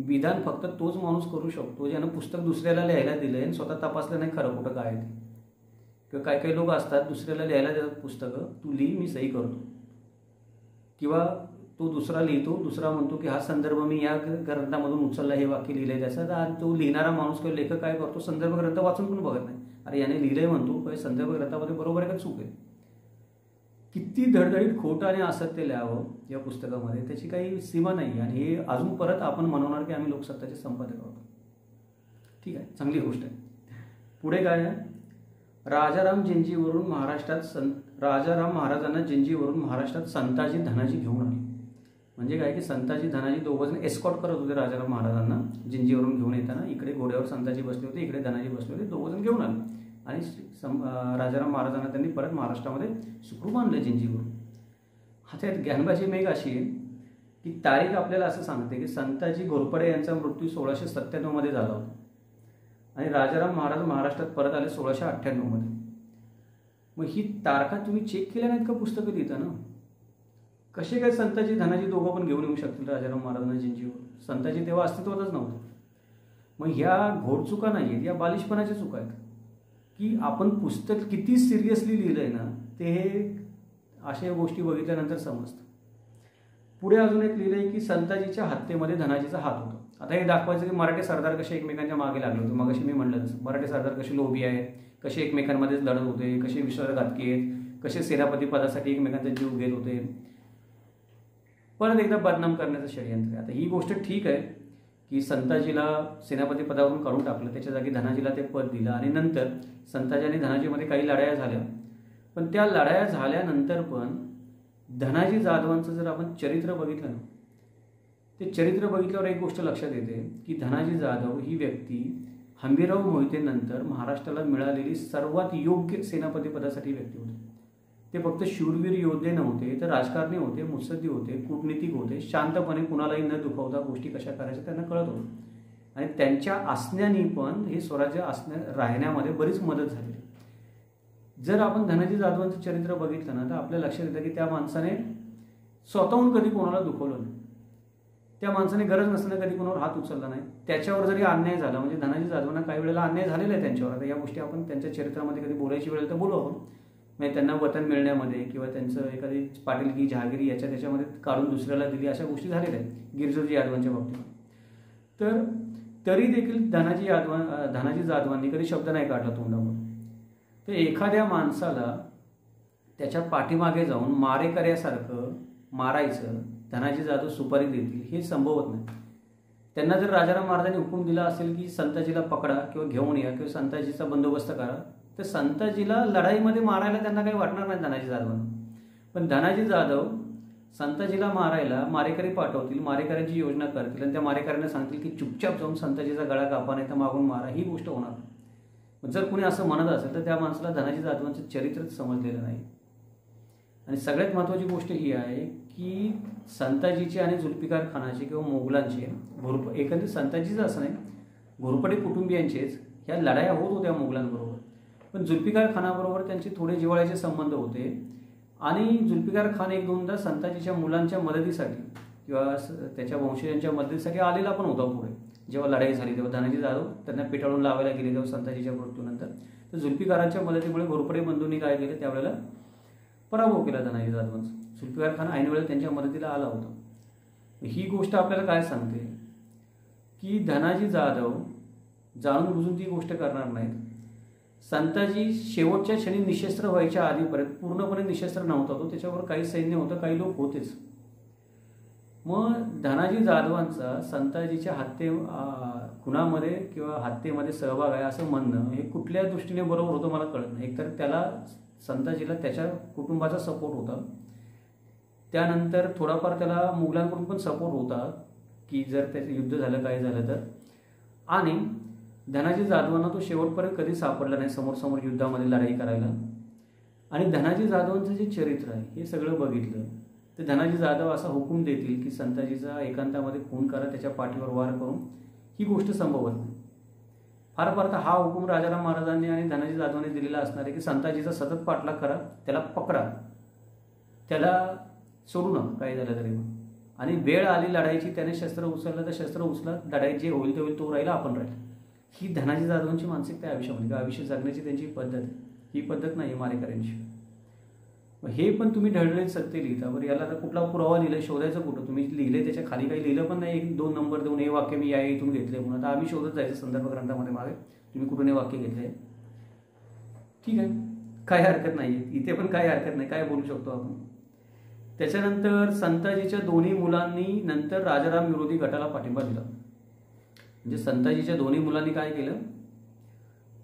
A: विधान फक्त तोच माणूस करू शकतो ज्यानं पुस्तक दुसऱ्याला लिहायला दिलं आणि स्वतः तपासलं नाही खरं खोटं काय आहे ते. किंवा काही काही लोक असतात दुसऱ्याला लिहायला देतात पुस्तकं, तू लिही मी सही करतो, किंवा तो दुसरा लिहितो, दुसरा म्हणतो की हा संदर्भ मी या ग्रंथामधून उचलला, हे वाक्य लिहिलंय त्याचं. आणि तो लिहिणारा माणूस किंवा लेखक काय करतो, संदर्भ ग्रंथ वाचून पण बघत नाही, अरे याने लिहिलंय म्हणतो पण संदर्भ ग्रंथामध्ये बरोबर आहे का चूक आहे. किती धडधडीत खोटं आणि असत्य लिहावं या पुस्तकामध्ये त्याची काही सीमा नाही. आणि हे अजून परत आपण म्हणवणार की आम्ही लोकसत्ताचे संपादक आहोत. ठीक आहे, चांगली गोष्ट आहे. पुढे काय आहे, राजाराम महाराजांना जिंजीवरून महाराष्ट्रात संताजी धनाजी घेऊन आले. म्हणजे काय की संताजी धनाजी दोघं जण एस्कॉट करत होते राजाराम महाराजांना जिंजीवरून घेऊन येताना. इकडे घोड्यावर संताजी बसले होते, इकडे धनाजी बसले होते, दोघं जण घेऊन आले आणि राजाराम महाराजांना त्यांनी परत महाराष्ट्रामध्ये सुखरूप आणलं जिंजीवरून. आता यात ज्ञानबाजी मेघ अशी आहे की तारीख आपल्याला असं सांगते की संताजी घोरपडे यांचा मृत्यू 1697 मध्ये झाला होता आणि राजाराम महाराज महाराष्ट्रात परत आले 1698 मध्ये. मग ही तारखा तुम्ही चेक केल्या नाहीत का पुस्तकं लिहिताना? कसे काय संताजी धनाजी दोघं पण घेऊन येऊ शकतील राजाराम महाराजांना जिंजीवर? संताजी तेव्हा अस्तित्वातच नव्हतं. मग ह्या घोडचुका नाही आहेत, या बालिशपणाच्या चुका आहेत की आपण पुस्तक किती सिरियसली लिहिलं आहे ना ते हे अशा गोष्टी बघितल्यानंतर समजतं. पुढे अजून एक लिहिलं आहे की संताजीच्या हत्येमध्ये धनाजीचा हात होता. आता हे दाखवायचं की मराठी सरदार कसे एकमेकांच्या मागे लागले होते. मग मी म्हणलं तसं मराठी सरदार कसे लोभी आहेत, कसे एकमेकांमध्येच लढत होते, कसे विश्वासघातकी आहेत, कसे सेनापती पदासाठी एकमेकांचा जीव घेत होते. परत एकदा बदनाम करण्याचं षडयंत्र आहे. आता ही गोष्ट ठीक आहे की संताजीला सेनापती पदावरून काढून टाकलं, त्याच्या जागी धनाजीला ते पद दिलं आणि नंतर संताजी आणि धनाजीमध्ये काही लढाया झाल्या. पण त्या लढाया झाल्यानंतर पण धनाजी जाधवांचं जर आपण चरित्र बघितलं ना, ते चरित्र बघितल्यावर एक गोष्ट लक्षात येते की धनाजी जाधव ही व्यक्ती हंबीरराव मोहितेनंतर महाराष्ट्राला मिळालेली सर्वात योग्य सेनापती पदासाठी व्यक्ती होती. ते फक्त शूरवीर योद्धे नव्हते, तर राजकारणी होते, मुत्सद्दी होते, कूटनीतिक होते. शांतपणे कुणालाही न दुखावता गोष्टी कशा करायच्या त्यांना कळत होतं. आणि त्यांच्या असण्याने पण हे स्वराज्य राहण्यामध्ये बरीच मदत झाली. जर आपण धनाजी जाधवांचं चरित्र बघितलं ना, तर आपल्या लक्षात येतं की त्या माणसाने स्वतःहून कधी कोणाला दुखवलं नाही. त्या माणसाने गरज नसताना कधी कोणावर हात उचलला नाही. त्याच्यावर जरी अन्याय झाला, म्हणजे धनाजी जाधवांना काही वेळेला अन्याय झालेला आहे त्यांच्यावर. आता या गोष्टी आपण त्यांच्या चरित्रामध्ये कधी बोलायची वेळ तर बोलू आपण. म्हणजे त्यांना वतन मिळण्यामध्ये किंवा त्यांचं एखादी पाटीलकी जहागिरी त्याच्यामध्ये काढून दुसऱ्याला दिली, अशा गोष्टी झालेल्या आहेत गिरजोजी यादवांच्या बाबतीत. तर तरी देखील धनाजी जाधवांनी कधी शब्द नाही काढला तोंडावर. तर एखाद्या माणसाला त्याच्या पाठीमागे जाऊन मारेकऱ्यासारखं मारायचं, धनाजी जाधव सुपारी देतील हे संभवत नाही. त्यांना जर राजाराम महाराजांनी हुकूम दिला असेल की संताजीला पकडा किंवा घेऊन या किंवा संताजीचा बंदोबस्त करा, तर संताजीला लढाईमध्ये मारायला त्यांना काही वाटणार नाही धनाजी जाधवांना. पण धनाजी जाधव संताजीला मारायला मारेकरी पाठवतील, मारेकऱ्यांची योजना करतील आणि त्या मारेकऱ्यांना सांगतील की चुपचाप जाऊन संताजीचा गळा कापा नाही तर मागून मारा. ही गोष्ट होणार. जर कोणी असं म्हणत असेल तर त्या माणसाला धनाजी जाधवांचं चरित्रच समजलेलं नाही. आणि सगळ्यात महत्त्वाची गोष्ट ही आहे की संताजीची आणि जुल्फिकार खानाची किंवा मोगलांचे एकंदरीत संताजीचं असं नाही, घोरपडे कुटुंबियांचेच ह्या लढाया होत होत्या मोगलांबरोबर. पण जुल्फिकार खानाबरोबर त्यांचे थोडे जिव्हाळ्याचे संबंध होते आणि जुल्फिकार खान एक दोनदा संताजीच्या मुलांच्या मदतीसाठी किंवा त्याच्या वंशजांच्या मदतीसाठी आलेला पण होता पुढे. जेव्हा लढाई झाली तेव्हा धनाजी जाधव त्यांना पिटाळून लावायला गेले तेव्हा संताजीच्या मृत्यूनंतर. तर जुल्फिकारांच्या मदतीमुळे घोरपडे बंधूंनी काय केलं, त्यावेळेला पराभव केला धनाजी जाधवांचा. जुल्फिकार खान ऐन वेळेला त्यांच्या मदतीला आला होता. ही गोष्ट आपल्याला काय सांगते की धनाजी जाधव जाणून बुजून ती गोष्ट करणार नाहीत. संताजी शेवटच्या क्षणी निशस्त्र व्हायच्या आधीपर्यंत पूर्णपणे निशस्त्र नव्हता तो, त्याच्यावर काही सैन्य होतं, काही लोक होतेच. मग धनाजी जाधवांचा संताजीच्या खुनामध्ये किंवा हत्येमध्ये सहभाग आहे असं म्हणणं हे कुठल्या दृष्टीने बरोबर होतं मला कळत नाही. एकतर त्याला संताजीला त्याच्या कुटुंबाचा सपोर्ट होता, त्यानंतर थोडाफार त्याला मुघलांकडून पण सपोर्ट होता की जर त्याचं युद्ध झालं काय झालं तर. आणि धनाजी जाधवांना तो शेवटपर्यंत कधी सापडला नाही समोर युद्धामध्ये लढाई करायला. आणि धनाजी जाधवांचं जे चरित्र आहे हे सगळं बघितलं तर धनाजी जाधव असा हुकूम देतील की संताजीचा एकांतामध्ये खून करा, त्याच्या पाठीवर वार करून, ही गोष्ट संभवत नाही. फार फार हा हुकूम राजाराम महाराजांनी आणि धनाजी जाधवांनी दिलेला असणार आहे की संताजीचा सतत पाठलाग करा, त्याला पकडा, त्याला सोडू नका काय झालं तरी. आणि वेळ आली लढाईची, त्याने शस्त्र उचललं तर शस्त्र उचला, लढाई जे होईल ते होईल, तो राहिला आपण राहिला. ही धनाजी जाधवांची मानसिकता आहे आयुष्यामध्ये, आयुष्य जगण्याची त्यांची पद्धत आहे. ही पद्धत नाही आहे मारेकऱ्यांची. हे पण तुम्ही ढळढळीत सत्य लिहिता. बरं याला कुठला पुरावा लिहिला, शोधायचं कुठं? तुम्ही लिहिले त्याच्या खाली काही लिहिलं पण नाही, 1-2 नंबर देऊन हे वाक्य मी या इथून घेतले म्हणून. आता आम्ही शोधत जायचं संदर्भ ग्रंथामध्ये मागे तुम्ही कुठून हे वाक्य घेतलंय. ठीक आहे, काय हरकत नाही, इथे पण काय हरकत नाही, काय बोलू शकतो आपण. त्याच्यानंतर संताजीच्या दोन्ही मुलांनी नंतर राजाराम विरोधी गटाला पाठिंबा दिला. म्हणजे संताजीच्या दोन्ही मुलांनी काय केलं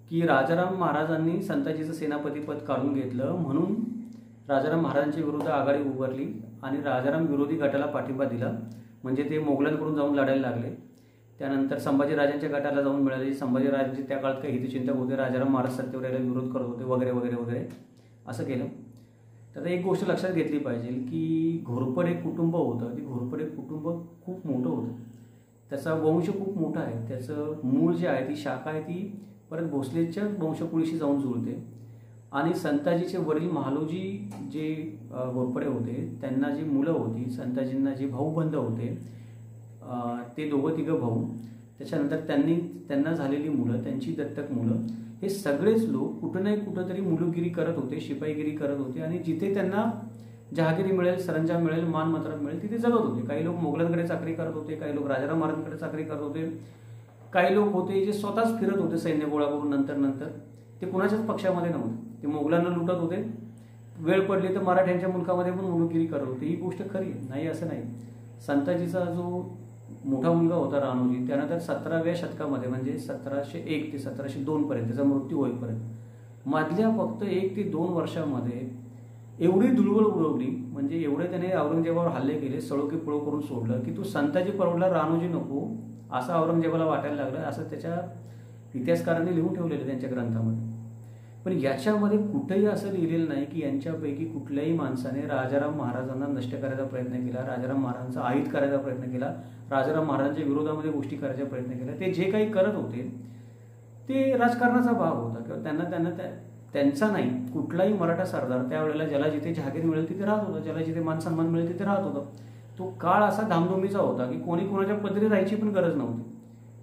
A: की राजाराम महाराजांनी संताजीचं सेनापतीपद काढून घेतलं, म्हणून राजाराम महाराजांच्या विरुद्ध आघाडी उभारली आणि राजाराम विरोधी गटाला पाठिंबा दिला. म्हणजे ते मोगलांकडून जाऊन लढायला लागले. त्यानंतर संभाजीराजांच्या गटाला जाऊन मिळाले. संभाजीराजांचे त्या काळात काही हितचिंतक होते, राजाराम महाराज सत्तेवर यायला विरोध करत होते वगैरे वगैरे वगैरे असं केलं. तर एक गोष्ट लक्षात घेतली पाहिजे की घोरपडे कुटुंब होतं, ते घोरपडे कुटुंब खूप मोठं होतं, त्याचा वंश खूप मोठा आहे, त्याचं मूळ जे आहे ती शाखा आहे ती परत भोसलेच्या वंशकुळीशी जाऊन जुळते. आणि संताजीचे वडील महालोजी जे घोरपडे होते त्यांना जी मुलं होती, संताजींना जे भाऊबंद होते ते दोघं तिघं भाऊ, त्याच्यानंतर त्यांना झालेली मुलं, त्यांची दत्तक मुलं, हे सगळेच लोक कुठं नाही कुठंतरी मुलुगिरी करत होते, शिपाईगिरी करत होते आणि जिथे त्यांना जहागिरी मिळेल, सरंजाम मिळेल, मानमत्ता मिळेल तिथे जगत होते. काही लोक मोगलांकडे चाकरी करत होते, काही लोक राजाराम महाराजांकडे चाकरी करत होते, काही लोक होते जे स्वतःच फिरत होते सैन्य गोळा करून. नंतर ते कुणाच्याच पक्षामध्ये नव्हते, ते मोगलांना लुटत होते, वेळ पडली तर मराठ्यांच्या मुलकामध्ये पण मुलुगिरी करत होते. ही गोष्ट खरी नाही असं नाही. संताजीचा जो मोठा मुलगा होता राणोजी, त्यानंतर 17व्या शतकामध्ये म्हणजे 1701 ते 1702 पर्यंत त्याचा मृत्यू होईपर्यंत मधल्या फक्त 1 ते 2 वर्षामध्ये एवढी धुळवड उडवली, म्हणजे एवढे त्याने औरंगजेबावर हल्ले केले, सळो की पळो करून सोडलं की तू संताजी परवडला रानोजी नको असं औरंगजेबाला वाटायला लागलं, असं त्याच्या इतिहासकारांनी लिहून ठेवलेलं त्यांच्या ग्रंथामध्ये. पण याच्यामध्ये कुठेही असं लिहिलेलं नाही की यांच्यापैकी कुठल्याही माणसाने राजाराम महाराजांना नष्ट करायचा प्रयत्न केला, राजाराम महाराजांचा आहित करायचा प्रयत्न केला, राजाराम महाराजांच्या विरोधामध्ये गोष्टी करायचा प्रयत्न केला. ते जे काही करत होते ते राजकारणाचा भाग होता किंवा त्यांचा नाही. कुठलाही मराठा सरदार त्यावेळेला ज्याला जिथे जहागीर मिळेल तिथे राहत होता, ज्याला जिथे मान सन्मान मिळेल तिथे राहत होता. तो काळ असा धामधुमीचा होता की कोणी कोणाच्या पदरी राहायची पण गरज नव्हती.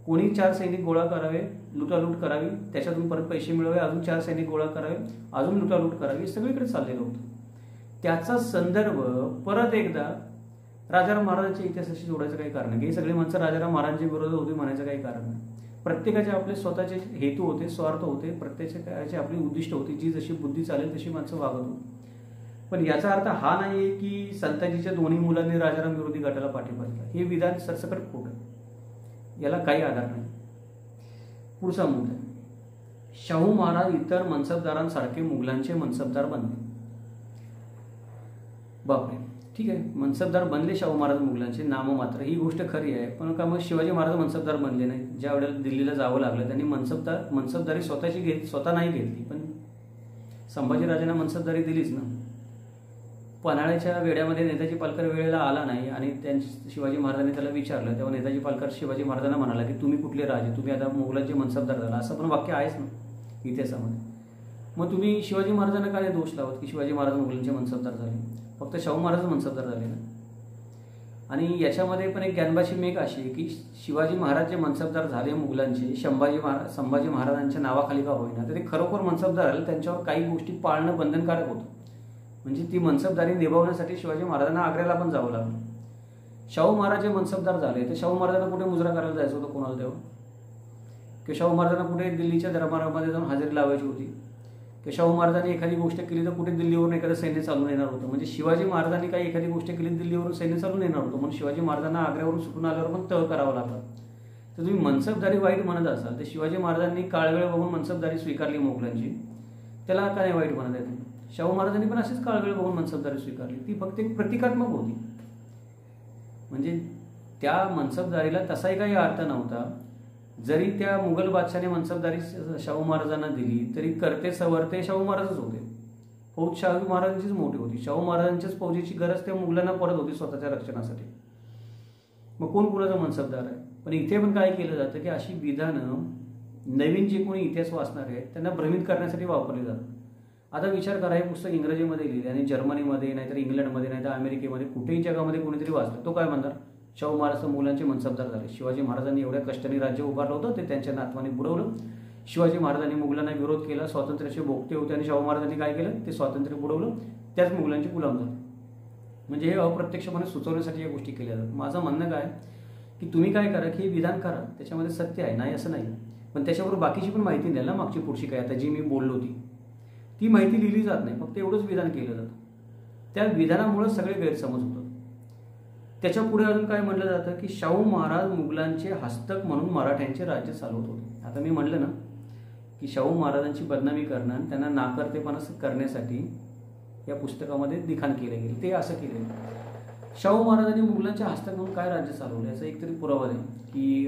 A: कोणी 4 सैनिक गोळा करावे, लुटालूट करावी, त्याच्यातून परत पैसे मिळवावे, अजून 4 सैनिक गोळा करावे, अजून लुटालूट करावी, सगळीकडे चाललेलं होतं. त्याचा संदर्भ परत एकदा राजाराम महाराजांच्या इतिहासाशी जोडायचं काही कारण नाही. हे सगळी माणसं राजाराम महाराजांच्या विरोधात होती म्हणायचं काही कारण नाही. प्रत्येकाचे आपले स्वतःचे हेतू होते, स्वार्थ होते, प्रत्येकाची आपली उद्दिष्ट होती. जी जशी बुद्धी चालेल तशी माणसं वागत होती. पण याचा अर्थ हा नाही की संताजीच्या दोन्ही मुलांनी राजाराम विरोधी गटाला पाठिंबा दिला. हे विधान सरसकट खोटं, याला काही आधार नाही. पुढचा मुद्दा, शाहू महाराज इतर मनसबदारांसारखे मुघलांचे मनसबदार बनले. बापरे, ठीक आहे, मनसबदार बनले शाहू महाराज मुघलांचे नाममात्र, ही गोष्ट खरी आहे. पण का मग शिवाजी महाराज मनसबदार बनले नाही? ज्या वेळेला दिल्लीला जावं लागलं त्यांनी मनसबदारी स्वतः नाही घेतली, पण संभाजीराजांना मनसबदारी दिलीच ना. पन्हाळ्याच्या वेड्यामध्ये नेताजी पालकर वेळेला आला नाही आणि शिवाजी महाराजांनी त्याला विचारलं, तेव्हा नेताजी पालकर शिवाजी महाराजांना म्हणाला की तुम्ही कुठले राजे, तुम्ही आता मुघलांचे मनसबदार झाला, असं पण वाक्य आहेच ना इतिहासामध्ये. मग तुम्ही शिवाजी महाराजांना काय दोष लावत की शिवाजी महाराज मुघलांचे मनसबदार झाले? फक्त शाहू महाराज मनसबदार झाले ना. आणि याच्यामध्ये पण एक ज्ञानभाषी मेघ अशी आहे की शिवाजी महाराज जे मनसबदार झाले मुघलांचे संभाजी महाराजांच्या नावाखाली का होईना, तर ते खरोखर मनसबदार झाले, त्यांच्यावर काही गोष्टी पाळणं बंधनकारक होतं. म्हणजे ती मनसबदारी निभावण्यासाठी शिवाजी महाराजांना आग्र्याला पण जावं लागलं. शाहू महाराज जे मनसबदार झाले तर शाहू महाराजांना कुठे मुजरा करायला जायचं होतं कोणाला तेव्हा? की शाहू महाराजांना कुठे दिल्लीच्या दरबारामध्ये जाऊन हजेरी लावायची होती? की शाहू महाराजांनी एखादी गोष्ट केली तर कुठे दिल्लीवरून एखादं सैन्य चालून येणार होतं? म्हणजे शिवाजी महाराजांनी काही एखादी गोष्ट केली दिल्लीवरून सैन्य चालून येणार होतं, म्हणून शिवाजी महाराजांना आग्र्यावरून सुटून आल्यावर पण तह करावा लागला. तर तुम्ही मनसबदारी वाईट म्हणत असाल तर शिवाजी महाराजांनी काळवेळ बघून मनसबदारी स्वीकारली मुघलांची, त्याला का नाही वाईट म्हणत आहे? शाहू महाराजांनी पण अशीच काळवेळ बघून मनसबदारी स्वीकारली, ती फक्त एक प्रतिकात्मक होती. म्हणजे त्या मनसबदारीला तसाही काही अर्थ नव्हता. जरी त्या मुघल बादशाने मनसबदारी शाहू महाराजांना दिली तरी करते सवरते शाहू महाराजच होते. फौज शाहू महाराजांचीच मोठी होती. शाहू महाराजांच्याच फौजेची गरज त्या मुघलांना पडत होती स्वतःच्या रक्षणासाठी. मग कोण कुणाचा मनसबदार आहे? पण इथे पण काय केलं जातं की अशी विधानं नवीन जे कोणी इतिहास वाचणार आहेत त्यांना भ्रमित करण्यासाठी वापरली जातात. आता विचार करा, हे पुस्तक इंग्रजीमध्ये लिहिले आणि जर्मनीमध्ये नाहीतर इंग्लंडमध्ये नाहीतर अमेरिकेमध्ये कुठेही जगामध्ये कोणीतरी वाचलं, तो काय म्हणणार? शाहू महाराज मुलांचे मनसबदार झाले. शिवाजी महाराजांनी एवढ्या कष्टाने राज्य उभारलं होतं, ते त्यांच्या नातवाने बुडवलं. शिवाजी महाराजांनी मुघलांना विरोध केला, स्वातंत्र्याचे बोगते होते आणि शाहू महाराजांनी काय केलं? ते स्वातंत्र्य बुडवलं, त्याच मुघलांचे गुलाम झाले. म्हणजे हे अप्रत्यक्षपणे सुचवण्यासाठी या गोष्टी केल्या जातात. माझं म्हणणं काय की तुम्ही काय करा की हे विधान करा, त्याच्यामध्ये सत्य आहे नाही असं नाही, पण त्याच्याबरोबर बाकीची पण माहिती द्याल ना, मागची पुढची काय आता जी मी बोललो ती माहिती लिहिली जात नाही, फक्त एवढंच विधान केलं जातं. त्या विधानामुळे सगळे गैरसमज होतात. त्याच्या पुढे अजून काय म्हटलं जातं की शाहू महाराज मुघलांचे हस्तक म्हणून मराठ्यांचे राज्य चालवत होते. आता मी म्हटलं ना की शाहू महाराजांची बदनामी करणं आणि त्यांना नाकर्तेपणा करण्यासाठी या पुस्तकामध्ये लिखाण केलं गेलं. ते असं केलं, शाहू महाराजांनी मुघलांच्या हस्तक म्हणून काय राज्य चालवलं याचा एकतरी पुरावा आहे की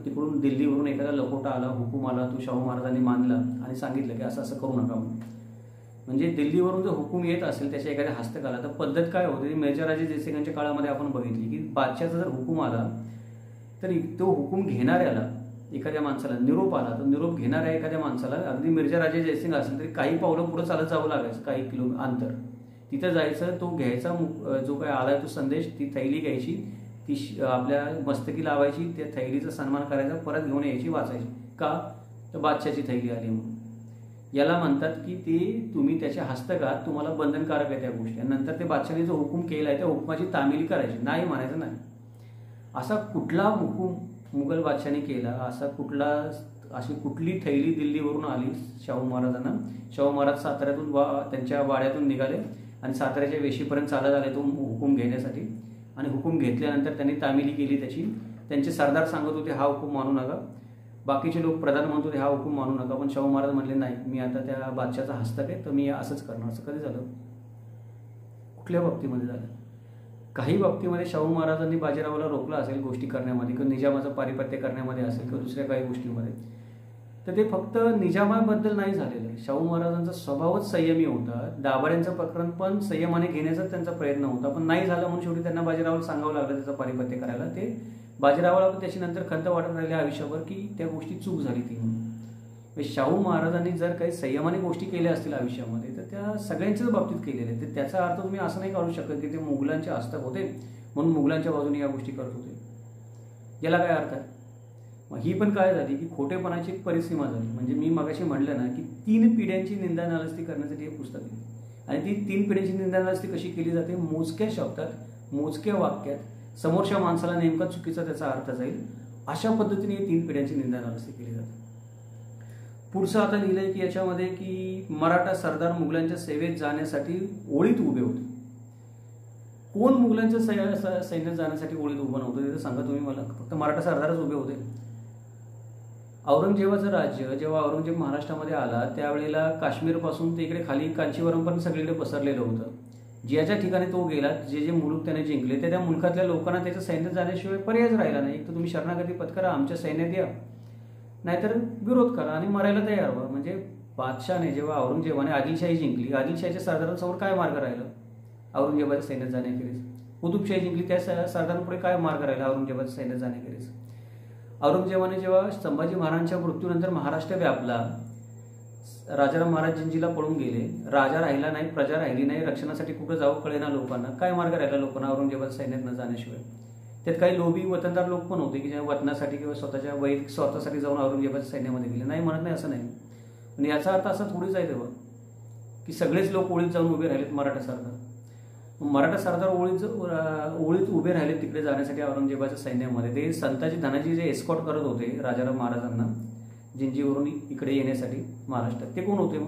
A: तिकडून दिल्लीवरून एखादा लखोटा आला, हुकूम आला, तो शाहू महाराजांनी मानला आणि सांगितलं की असं असं करू नका म्हणून. म्हणजे दिल्लीवरून जर हुकूम येत असेल त्याच्या एखाद्या हस्तक आला तर पद्धत काय होती? मिर्झाराजे जयसिंगांच्या काळामध्ये आपण बघितली की बादशाचा जर हुकूम आला तर तो हुकूम घेणाऱ्याला एखाद्या माणसाला निरोप आला तर निरोप घेणाऱ्या एखाद्या माणसाला अगदी मिर्झाराजे जयसिंग असेल तरी काही पावलं पुढे चालत जावं लागायचं, काही किलो अंतर तिथं जायचं, तो घ्यायचा जो काय आलाय तो संदेश, ती थैली घ्यायची, ती आपल्या मस्तकी लावायची, त्या थैलीचा सन्मान करायचा, परत घेऊन यायची, वाचायची. का? तर बादशाची थैली आली म्हणून. याला म्हणतात की ते तुम्ही त्याच्या हस्तकात तुम्हाला बंधनकारक आहे त्या गोष्टी. आणि नंतर ते बादशाने जो हुकूम केला आहे त्या हुकुमाची तामिली करायची, नाही म्हणायचं नाही. असा कुठला हुकूम मुघल बादशाने केला? अशी कुठली थैली दिल्लीवरून आली शाहू महाराजांना? शाहू महाराज साताऱ्यातून त्यांच्या वाड्यातून निघाले आणि साताऱ्याच्या वेशीपर्यंत चालत आले तो हुकूम घेण्यासाठी. आणि हुकूम घेतल्यानंतर त्यांनी तामिली केली त्याची. त्यांचे सरदार सांगत होते हा हुकूम मानू नका. बाकीचे लोक प्रधान म्हणतो हा हुकूम मानू नका, पण शाहू महाराज म्हणले नाही, मी आता त्या बादशाचा हस्तक आहे तर मी असंच करणार. असं कधी झालं? कुठल्या बाबतीमध्ये झालं? काही बाबतीमध्ये शाहू महाराजांनी बाजीरावाला रोखलं असेल गोष्टी करण्यामध्ये, किंवा निजामाचं पारिपत्य करण्यामध्ये असेल, किंवा दुसऱ्या काही गोष्टीमध्ये, तर ते फक्त निजामाबद्दल नाही झालेलं. शाहू महाराजांचा स्वभावच संयमी होता. दाभाड्यांचं प्रकरण पण संयमाने घेण्याचाच त्यांचा प्रयत्न होता, पण नाही झालं म्हणून शेवटी त्यांना बाजीरावाला सांगावं लागलं त्याचं पारिपत्य करायला. ते बाजीरावाला पण त्याची नंतर खंत वाटत राहिली आयुष्यभर की त्या गोष्टी चूक झाली ती म्हणून. शाहू महाराजांनी जर काही संयमाने गोष्टी केल्या असतील आयुष्यामध्ये तर त्या सगळ्यांच्याच बाबतीत केलेल्या आहेत. त्याचा अर्थ तुम्ही असं नाही काढू शकत की ते मुघलांचे हस्तक होते म्हणून मुघलांच्या बाजूने या गोष्टी करत होते. याला काय अर्थ आहे? मग ही पण काय झाली की खोटेपणाची एक परिसीमा झाली. म्हणजे मी मगाशी म्हटलं ना की 3 पिढ्यांची निंदा नालस्ती करण्यासाठी हे पुस्तक आहे. आणि ती 3 पिढ्यांची निंदा नालस्ती कशी केली जाते? मोजक्या शब्दात, मोजक्या वाक्यात, समोरच्या माणसाला नेमका चुकीचा त्याचा अर्थ जाईल अशा पद्धतीने 3 पिढ्यांची निंदा नालस्ती केली जाते. पुढचं आता लिहिलंय की याच्यामध्ये की मराठा सरदार मुघलांच्या सेवेत जाण्यासाठी ओळीत उभे होते. कोण मुघलांच्या सैन्यात जाण्यासाठी ओळीत उभं नव्हतं ते सांगा तुम्ही मला? फक्त मराठा सरदारच उभे होते. औरंगजेबाचं राज्य जेव्हा औरंगजेब महाराष्ट्रामध्ये आला त्यावेळेला काश्मीरपासून ते इकडे खाली कांचीवरमपर्यंत सगळीकडे पसरलेलं होतं. ज्याच्या ठिकाणी तो गेला, जे जे मुलूक त्याने जिंकले त्या मुलखातल्या लोकांना त्याच्या सैन्यात जाण्याशिवाय पर्यायच राहिला नाही. एक तर तुम्ही शरणागती पत्करा, आमच्या सैन्यात या, नाहीतर विरोध करा आणि मरायला तयार व्हा. म्हणजे बादशाहने जेव्हा औरंगजेबाने आदिलशाही जिंकली, आदिलशाहीच्या सरदारांसमोर काय मार्ग राहिला औरंगजेबाच्या सैन्यात जाण्याखेरीज? कुतुबशाही जिंकली, त्या सरदारांपुढे काय मार्ग राहिला औरंगजेबाच्या सैन्यात जाण्याखेरीज? औरंगजेबाने जेव्हा संभाजी महाराजांच्या मृत्यूनंतर महाराष्ट्र व्यापला, राजाराम महाराज जिंजीला पळून गेले, राजा राहिला नाही, प्रजा राहिली नाही, रक्षणासाठी कुठं जावं कळेना लोकांना. काय मार्ग राहिला लोकांना औरंगजेबाच्या सैन्यात न जाण्याशिवाय? त्यात काही लोभी वतनदार लोक पण होते की जे वतनासाठी किंवा स्वतःच्या वैयक्तिक स्वार्थासाठी जाऊन औरंगजेबाच्या सैन्यामध्ये गेले. नाही म्हणत नाही, असं नाही. पण याचा अर्थ असा थोडीच आहे तेव्हा की सगळेच लोक ओळीत जाऊन उभे राहिलेत मराठा सरदार. मराठा सरदार ओळीत उभे राहिले तिकडे जाण्यासाठी औरंगजेबाच्या सैन्यामध्ये. ते संताजी धनाजी जे एस्कॉट करत होते राजाराम महाराजांना जिंजीवरून इकडे येण्यासाठी महाराष्ट्रात, ते कोण होते?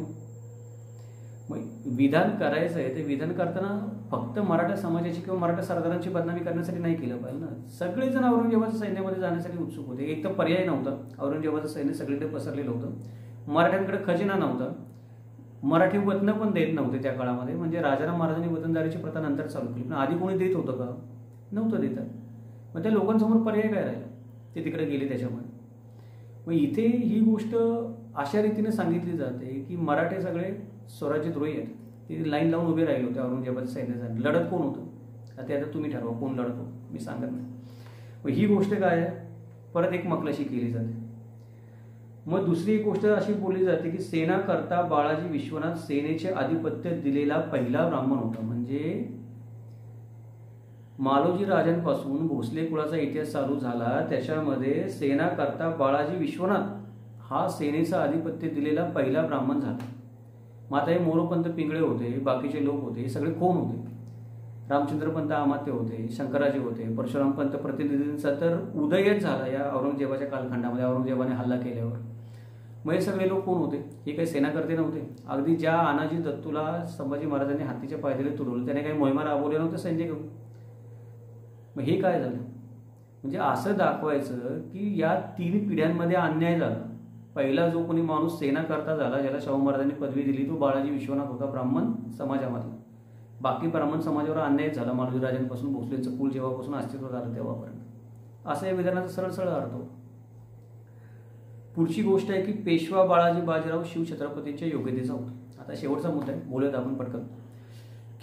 A: मग विधान करायचं आहे ते विधान करताना फक्त मराठा समाजाची किंवा मराठा सरदारांची बदनामी करण्यासाठी नाही केलं पाहिजे ना. सगळेजण औरंगजेबाच्या सैन्यामध्ये जाण्यासाठी उत्सुक होते. एक तर पर्याय नव्हता, औरंगजेबाचं सैन्य सगळीकडे पसरलेलं होतं, मराठ्यांकडे खजिना नव्हता, मराठी वतनं पण देत नव्हते त्या काळामध्ये. म्हणजे राजाराम महाराजांनी वतनदारीची प्रथा नंतर चालू केली, पण आधी कोणी देत होतं का? नव्हतं देतात. मग त्या लोकांसमोर पर्याय काय राहिला? ते तिकडे गेले त्याच्यामुळे. मग इथे ही गोष्ट अशा रीतीने सांगितली जाते की मराठे सगळे स्वराज्यद्रोही आहेत. ते लाईन लावून उभे राहिले होते औरंगजेबाच्या सैन्यात. लढत कोण होतं? आता तुम्ही ठरवा कोण लढत होतं, मी सांगत नाही. मग ही गोष्ट काय आहे? परत एक मकलशी केली जाते. मग दुसरी एक गोष्ट अशी बोलली जाते की सेनाकर्ता बाळाजी विश्वनाथ सेनेचे आधिपत्य दिलेला पहिला ब्राह्मण होता. म्हणजे मालोजी राजांपासून भोसले कुळाचा इतिहास चालू झाला, त्याच्यामध्ये सेनाकर्ता बाळाजी विश्वनाथ हा सेनेचा आधिपत्य दिलेला पहिला ब्राह्मण झाला. मग आता हे मोरोपंत पिंगळे होते, बाकीचे लोक होते, हे सगळे कोण होते? रामचंद्रपंत अमात्य होते, शंकराजी होते, परशुरामपंत प्रतिनिधींचा तर उदयच झाला या औरंगजेबाच्या कालखंडामध्ये औरंगजेबाने हल्ला केल्यावर. मग हे सगळे लोक कोण होते? हे काही सेनाकर्ते नव्हते. अगदी ज्या आनाजी दत्तूला संभाजी महाराजांनी हातीच्या पायदळी तुडवलं त्याने काही मोहिमा राबवल्या नव्हत्या सैन्य घेऊन. मग हे काय झालं? म्हणजे असं दाखवायचं की या 3 पिढ्यांमध्ये अन्याय झाला. पहिला जो कोणी माणूस सेनाकर्ता झाला, ज्याला शाहू महाराजांनी पदवी दिली, तो बाळाजी विश्वनाथ होता ब्राह्मण समाजामधला. बाकी ब्राह्मण समाजावर अन्याय झाला मालोजी राजांपासून भोसलेचं कुल जेव्हापासून अस्तित्वात आलं तेव्हापर्यंत. असं या विधानाचा सरळ सरळ अर्थ होता. पुढची गोष्ट आहे की पेशवा बाळाजी बाजीराव शिवछत्रपतींच्या योग्यतेचा होता. आता शेवटचा मुद्दा आहे, बोलूयात आपण पटकन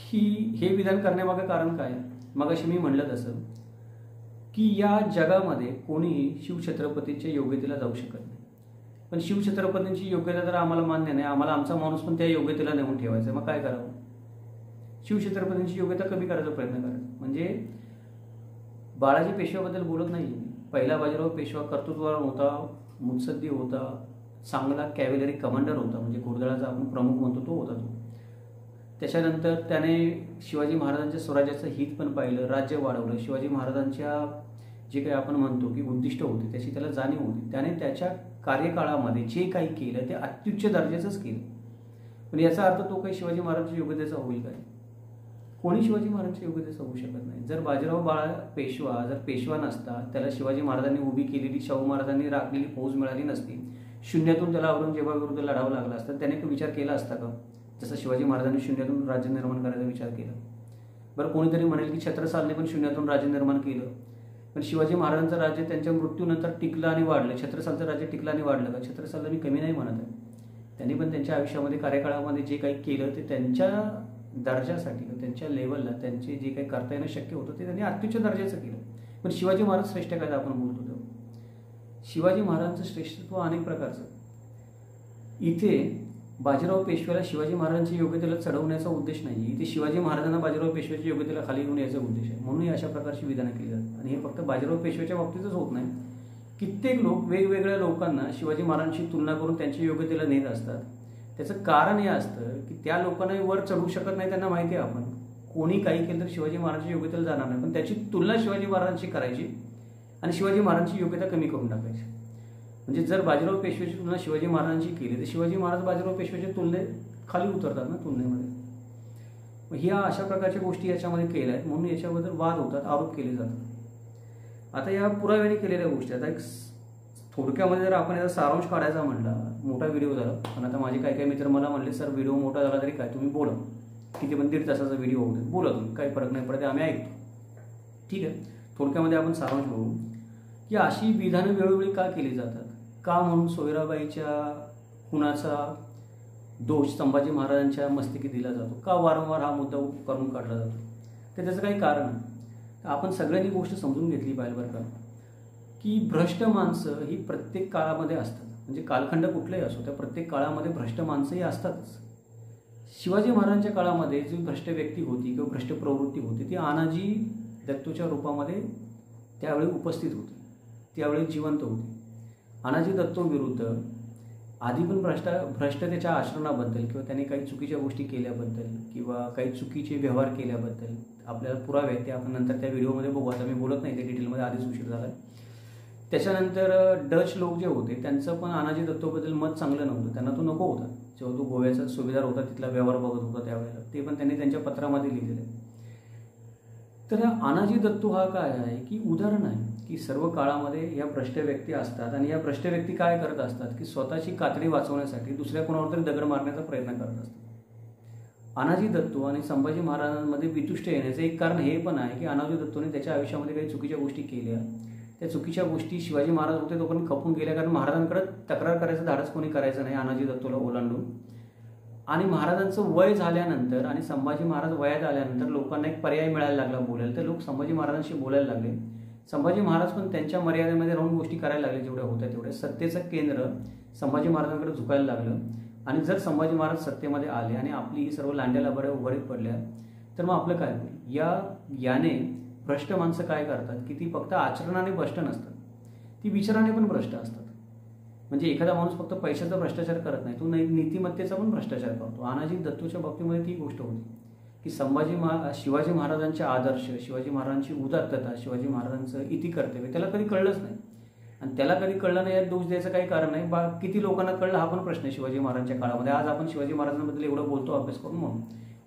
A: की हे विधान करण्यामागे कारण काय? मगाशी मी म्हणलं तसं की या जगामध्ये कोणीही शिवछत्रपतींच्या योग्यतेला जाऊ शकत नाही. पण शिवछत्रपतींची योग्यता तर आम्हाला मान्य नाही, आम्हाला आमचा माणूस पण त्या योग्यतेला नेऊन ठेवायचा. मग काय करावं? शिवछत्रपतींची योग्यता कमी करायचा प्रयत्न करायचा. म्हणजे बाळाजी पेशव्याबद्दल बोलत नाही. पहिला बाजीराव पेशवा कर्तृत्ववान होता, मुत्सद्दी होता, चांगला कॅव्हलरी कमांडर होता, म्हणजे घोडदळाचा आपण प्रमुख म्हणतो तो होता तो. त्याच्यानंतर त्याने शिवाजी महाराजांच्या स्वराज्याचं हित पण पाहिलं, राज्य वाढवलं. शिवाजी महाराजांच्या जे काही आपण म्हणतो की उद्दिष्ट होते त्याची त्याला जाणीव होती. त्याने त्याच्या कार्यकाळामध्ये जे काही केलं ते अत्युच्च दर्जाचंच केलं. पण याचा अर्थ तो काही शिवाजी महाराजांच्या योग्यतेचा होईल काय? कोणी शिवाजी महाराजांच्या योग्यते सांगू शकत नाही. जर बाजीराव बाळा पेशवा जर पेशवा नसता, त्याला शिवाजी महाराजांनी उभी केलेली, शाहू महाराजांनी राखलेली फौज मिळाली नसती, शून्यातून त्याला औरंगजेबाविरुद्ध लढावं लागलं असतं, त्याने विचार केला असता का? जसं शिवाजी महाराजांनी शून्यातून राज्य निर्माण करायचा विचार केला. बरं, कोणीतरी म्हणेल की छत्रसालने पण शून्यातून राज्य निर्माण केलं, पण शिवाजी महाराजांचं राज्य त्यांच्या मृत्यूनंतर टिकलं आणि वाढलं. छत्रसालचं राज्य टिकलं आणि वाढलं का? छत्रसालला मी कमी नाही म्हणत आहे. त्यांनी पण त्यांच्या आयुष्यामध्ये कार्यकाळामध्ये जे काही केलं ते त्यांच्या दर्जासाठी, त्यांच्या लेवलला त्यांचे जे काही करता येणं शक्य होतं ते त्यांनी अत्युच्च दर्जाचं केलं. पण शिवाजी महाराज श्रेष्ठ काय आपण बोलतो तेव्हा शिवाजी महाराजांचं श्रेष्ठत्व अनेक प्रकारचं. इथे बाजीराव पेशव्याला शिवाजी महाराजांच्या योग्यतेला चढवण्याचा उद्देश नाही, इथे शिवाजी महाराजांना बाजीराव पेशव्याच्या योग्यतेला खाली घेऊन यायचा उद्देश आहे. म्हणून अशा प्रकारची विधानं केली जातात. आणि हे फक्त बाजीराव पेशव्याच्या बाबतीतच होत नाही. कित्येक लोक वेगवेगळ्या लोकांना शिवाजी महाराजांशी तुलना करून त्यांच्या योग्यतेला नेत असतात. त्याचं कारण हे असतं की त्या लोकांना वर चढवू शकत नाही. त्यांना माहिती आहे आपण कोणी काही केलं तर शिवाजी महाराजांच्या योग्यतेला जाणार नाही, पण त्याची तुलना शिवाजी महाराजांशी करायची आणि शिवाजी महाराजांची योग्यता कमी करून टाकायची. म्हणजे जर बाजीराव पेशव्याची तुलना शिवाजी महाराजांशी केली तर शिवाजी महाराज बाजीराव पेशव्याच्या तुलनेत खाली उतरतात ना तुलनेमध्ये. ह्या अशा प्रकारच्या गोष्टी याच्यामध्ये केल्या आहेत, म्हणून याच्याबद्दल वाद होतात, आरोप केले जातात. आता या पुराव्याने केलेल्या गोष्टी, आता एक थोडक्यामध्ये जर आपण याचा सारांश काढायचा म्हणला, मोठा व्हिडिओ झाला, पण आता माझे काही काही मित्र मला म्हणले सर व्हिडिओ मोठा झाला तरी काय, तुम्ही बोला, किती पण 1.5 तासाचा व्हिडिओ होऊ दे, बोला तुम्ही, काही फरक नाही पडत, आम्ही ऐकतो. ठीक आहे, थोडक्यामध्ये आपण सारांश बघू की अशी विधानं वेळोवेळी का केली जातात. का म्हणून सोयराबाईच्या खुनाचा दोष संभाजी महाराजांच्या मस्तकी दिला जातो, का वारंवार हा मुद्दा करून काढला जातो, तर त्याचं काही कारण आहे. आपण सगळ्यांनी गोष्ट समजून घेतली पाहिजे बरं का, की भ्रष्ट माणसं ही प्रत्येक काळामध्ये असतात. म्हणजे कालखंड कुठलाही असो, त्या प्रत्येक काळामध्ये भ्रष्ट माणसंही असतातच. शिवाजी महाराजांच्या काळामध्ये जी भ्रष्ट व्यक्ती होती किंवा भ्रष्ट प्रवृत्ती होती ती आनाजी दत्तोच्या रूपामध्ये त्यावेळी उपस्थित होती, त्यावेळी जिवंत होती. आनाजी दत्तोविरुद्ध आधी पण भ्रष्टतेच्या आचरणाबद्दल किंवा त्यांनी काही चुकीच्या गोष्टी केल्याबद्दल किंवा काही चुकीचे व्यवहार केल्याबद्दल आपल्याला पुरावे आहेत, ते आपण नंतर त्या व्हिडिओमध्ये बघू. आता मी बोलत नाही ते डिटेलमध्ये, आधीच उशीर झाला. त्याच्यानंतर डच लोक जे होते त्यांचं पण आनाजी दत्तोबद्दल मत चांगलं नव्हतं, त्यांना तो नको होता. जेव्हा तो गोव्याचा सुभेदार होता, तिथला व्यवहार बघत होता त्यावेळेला, ते पण त्यांनी त्यांच्या पत्रामध्ये लिहिलेलं आहे. तर आनाजी दत्तो हा काय आहे की उदाहरण आहे की सर्व काळामध्ये या भ्रष्ट व्यक्ती असतात आणि या भ्रष्ट व्यक्ती काय करत असतात की स्वतःची कातडी वाचवण्यासाठी दुसऱ्या कोणावर तरी दगड मारण्याचा प्रयत्न करत असतात. आनाजी दत्तो आणि संभाजी महाराजांमध्ये वितुष्ट येण्याचं एक कारण हे पण आहे की आनाजी दत्तोने त्याच्या आयुष्यामध्ये काही चुकीच्या गोष्टी केल्या. त्या चुकीच्या गोष्टी शिवाजी महाराज होते तोपर्यंत खपून गेल्या, कारण महाराजांकडे तक्रार करायचं धाडस कोणी करायचं नाही आनाजी दत्तोला ओलांडून. आणि महाराजांचं वय झाल्यानंतर आणि संभाजी महाराज वयात आल्यानंतर लोकांना एक पर्याय मिळायला लागला बोलायला, तर लोक संभाजी महाराजांशी बोलायला लागले. संभाजी महाराज पण त्यांच्या मर्यादेमध्ये राहून गोष्टी करायला लागले जेवढ्या होत्या तेवढ्या. सत्तेचं केंद्र संभाजी महाराजांकडे झुकायला लागलं आणि जर संभाजी महाराज सत्तेमध्ये आले आणि आपली ही सर्व लांड्या लबाड्या उघडीत पडल्या तर मग आपलं काय होईल. याने भ्रष्ट माणसं काय करतात की ती फक्त आचरणाने भ्रष्ट नसतात, ती विचाराने पण भ्रष्ट असतात. म्हणजे एखादा माणूस फक्त पैशाचा भ्रष्टाचार करत नाही, तो नीतिमत्तेचा पण भ्रष्टाचार करतो. आनाजी दत्तोच्या बाबतीमध्ये ती गोष्ट होती की शिवाजी महाराजांचे आदर्श, शिवाजी महाराजांची उदात्तता, शिवाजी महाराजांचं इतिकर्तव्य त्याला कधी कळलंच नाही. आणि त्याला कधी कळलं नाही यात दोष द्यायचं काही कारण नाही. किती लोकांना कळलं हा पण प्रश्न आहे शिवाजी महाराजांच्या काळामध्ये. आज आपण शिवाजी महाराजांबद्दल एवढं बोलतो अभ्यास करून, म्हणून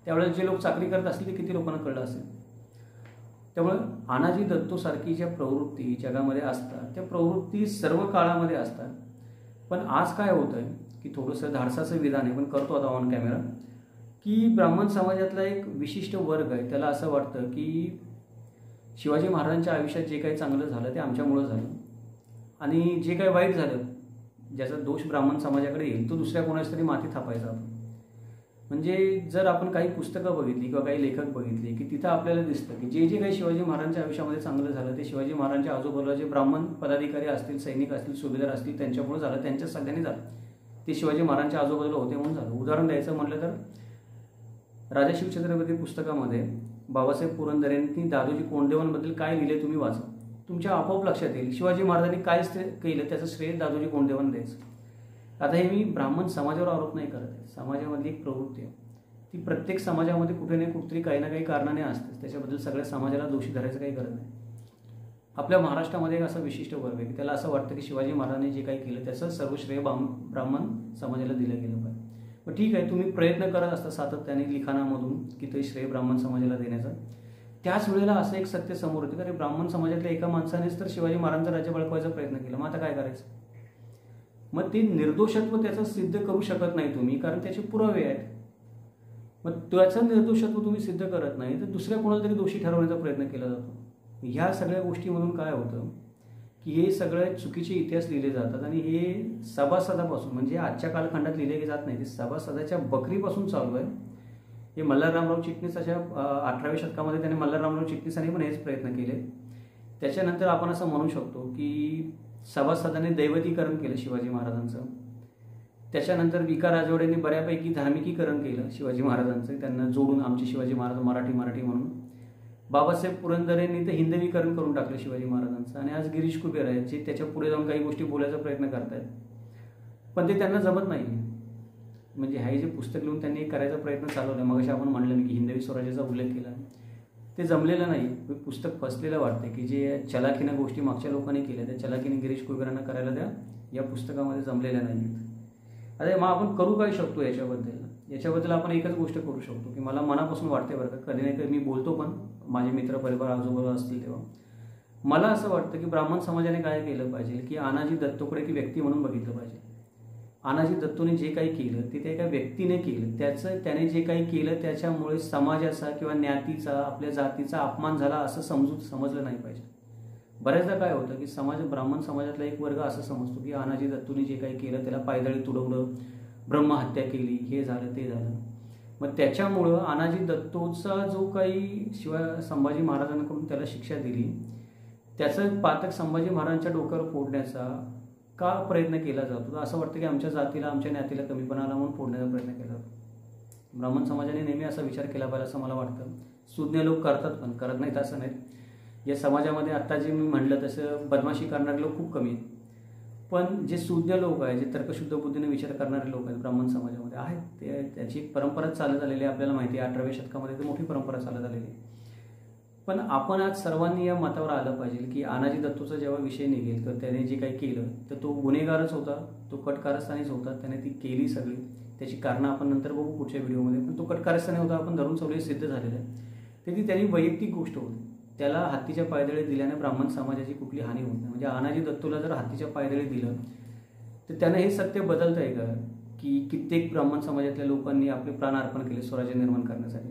A: त्यावेळेस जे लोक चाकरी करत असतील ते किती लोकांना कळलं असेल. त्यामुळे आनाजी दत्तोसारखी ज्या प्रवृत्ती जगामध्ये असतात त्या प्रवृत्ती सर्व काळामध्ये असतात. पण आज काय होतं आहे की थोडंसं धाडसाचं विधान आहे, पण करतो आता ऑन कॅमेरा, की ब्राह्मण समाजातला एक विशिष्ट वर्ग आहे त्याला असं वाटतं की शिवाजी महाराजांच्या आयुष्यात जे काही चांगलं झालं ते आमच्यामुळं झालं आणि जे काही वाईट झालं ज्याचा दोष ब्राह्मण समाजाकडे येईल तो दुसऱ्या कोणाच तरी माती थापायचा आपण. म्हणजे जर आपण काही पुस्तकं बघितली किंवा काही लेखक बघितले की तिथं आपल्याला दिसतं की जे जे काही शिवाजी महाराजांच्या आयुष्यामध्ये चांगलं झालं ते शिवाजी महाराजांच्या आजूबाजूला जे ब्राह्मण पदाधिकारी असतील, सैनिक असतील, सुभेदार असतील त्यांच्यामुळे झालं, त्यांच्या सगळ्यांनी झालं, ते शिवाजी महाराजांच्या आजूबाजूला होते म्हणून झालं. उदाहरण द्यायचं म्हटलं तर राजा शिवछत्रपती पुस्तकामध्ये बाबासाहेब पुरंदरेंनी दादोजी कोंडदेवांबद्दल काय लिहिले तुम्ही वाचा, तुमच्या आपोआप लक्षात येईल शिवाजी महाराजांनी काय केलं त्याचं श्रेय दादोजी कोंडदेवांना द्यायचं. आता हे मी ब्राह्मण समाजावर आरोप नाही करत आहे, समाजामधली एक प्रवृत्ती आहे, ती प्रत्येक समाजामध्ये कुठे ना कुठेतरी काही ना काही कारणाने असतेच, त्याच्याबद्दल सगळ्या समाजाला दोषी धरायचं काही गरज नाही. आपल्या महाराष्ट्रामध्ये एक असं विशिष्ट वर्ग आहे की त्याला असं वाटतं की शिवाजी महाराजांनी जे काही केलं त्याचं सर्व श्रेय ब्राह्मण समाजाला दिलं गेलं पाहिजे. मग ठीक आहे, तुम्ही प्रयत्न करत असता सातत्याने लिखाणामधून की ते श्रेय ब्राह्मण समाजाला देण्याचा. त्याच वेळेला असं एक सत्य समोर होतं, कारण ब्राह्मण समाजातल्या एका माणसानेच तर शिवाजी महाराजांचं राज्य बळकवायचा प्रयत्न केला. मग आता काय करायचं? मग ते निर्दोषत्व त्याचं सिद्ध करू शकत नाही तुम्ही, कारण त्याचे पुरावे आहेत. मग त्याचं निर्दोषत्व तुम्ही सिद्ध करत नाही तर दुसऱ्या कोणाला तरी दोषी ठरवण्याचा प्रयत्न केला जातो. ह्या सगळ्या गोष्टीमधून काय होतं की हे सगळे चुकीचे इतिहास लिहिले जातात आणि हे सभासदापासून, म्हणजे आजच्या कालखंडात लिहिले जात नाही, ते सभासदाच्या बकरीपासून चालू आहे. हे मल्हाररामराव चिटणीस अशा 18व्या शतकामध्ये त्याने मल्हाररामराव चिटणीसांनी पण हेच प्रयत्न केले. त्याच्यानंतर आपण असं म्हणू शकतो की सभासदाने दैवतीकरण केलं शिवाजी महाराजांचं. त्याच्यानंतर विका राजवाड्यांनी बऱ्यापैकी धार्मिकीकरण केलं शिवाजी महाराजांचं, त्यांना जोडून आमचे शिवाजी महाराज मराठी म्हणून. बाबासाहेब पुरंदरेंनी तर हिंदवीकरण करून टाकलं शिवाजी महाराजांचं. आणि आज गिरीश कुबेर आहेत जे त्याच्या पुढे जाऊन काही गोष्टी बोलायचा प्रयत्न करतायत, पण ते त्यांना जमत नाही. म्हणजे हे जे पुस्तक लिहून त्यांनी करायचा प्रयत्न चालवला, मग आपण म्हणलं मी की हिंदवी स्वराज्याचा उल्लेख केला, ते जमलेलं नाही. पुस्तक फसलेलं वाटतं की जे चलाखीनं गोष्टी मागच्या लोकांनी केल्या त्या चलाखीने गिरीश कुबेरांना करायला त्या या पुस्तकामध्ये जमलेल्या नाहीत. अरे मग आपण करू काय शकतो याच्याबद्दल आपण एकच गोष्ट करू शकतो की मला मनापासून वाटते बरं का, कधी नाही कधी मी बोलतो पण माझे मित्र परिवार आजूबाजूला असतील तेव्हा मला असं वाटतं की ब्राह्मण समाजाने काय केलं पाहिजे की आनाजी दत्तोकडे की व्यक्ती म्हणून बघितलं पाहिजे. आनाजी दत्तोने जे काही केलं ते त्या एका व्यक्तीने केलं, त्याने जे काही केलं त्याच्यामुळे समाजाचा किंवा ज्ञातीचा आपल्या जातीचा अपमान झाला असं समजलं नाही पाहिजे. बऱ्याचदा काय होतं की ब्राह्मण समाजातला एक वर्ग असं समजतो की आनाजी दत्तूने जे काही केलं त्याला पायदळी तुडवलं, ब्रह्महत्या केली, हे झालं ते झालं. मग त्याच्यामुळं आनाजी दत्तोचा जो काही संभाजी महाराजांकडून त्याला शिक्षा दिली त्याचं पातक संभाजी महाराजांच्या डोक्यावर फोडण्याचा का प्रयत्न केला जातो? असं वाटतं की आमच्या जातीला आमच्या ज्ञातीला कमीपणाला म्हणून फोडण्याचा प्रयत्न केला जातो. ब्राह्मण समाजाने नेहमी असा विचार केला पाहिजे असं मला वाटतं. सुज्ञ लोक करतात पण करत नाहीत असं नाही. या समाजामध्ये आत्ता जे मी म्हटलं तसं बदमाशी करणारे लोक खूप कमी आहेत, पण जे सुज्ञ लोक आहेत, जे तर्कशुद्ध बुद्धीने विचार करणारे लोक आहेत ब्राह्मण समाजामध्ये आहेत, ते त्याची एक परंपराच चालत आलेली आहे. आपल्याला माहिती आहे 18व्या शतकामध्ये ती मोठी परंपरा चालत आलेली आहे. पण आपण आज सर्वांनी या मतावर आलं पाहिजे की आनाजी दत्तूचा जेव्हा विषय निघेल तर त्याने जे काही केलं तर तो गुन्हेगारच होता, तो कटकारस्थानीच होता, त्याने ती केली सगळी. त्याची कारणं आपण नंतर बघू पुढच्या व्हिडिओमध्ये. पण तो कटकारस्थानी होता, आपण धरून सगळे सिद्ध झालेलं आहे. तर ती त्याची वैयक्तिक गोष्ट होती. त्याला हत्तीच्या पायदळी दिल्याने ब्राह्मण समाजाची कुठली हानी होत नाही. म्हणजे आनाजी दत्तूला जर हत्तीच्या पायदळी दिलं तर त्यानं हे सत्य बदलतं आहे का की कित्येक ब्राह्मण समाजातल्या लोकांनी आपले प्राण अर्पण केले स्वराज्य निर्माण करण्यासाठी?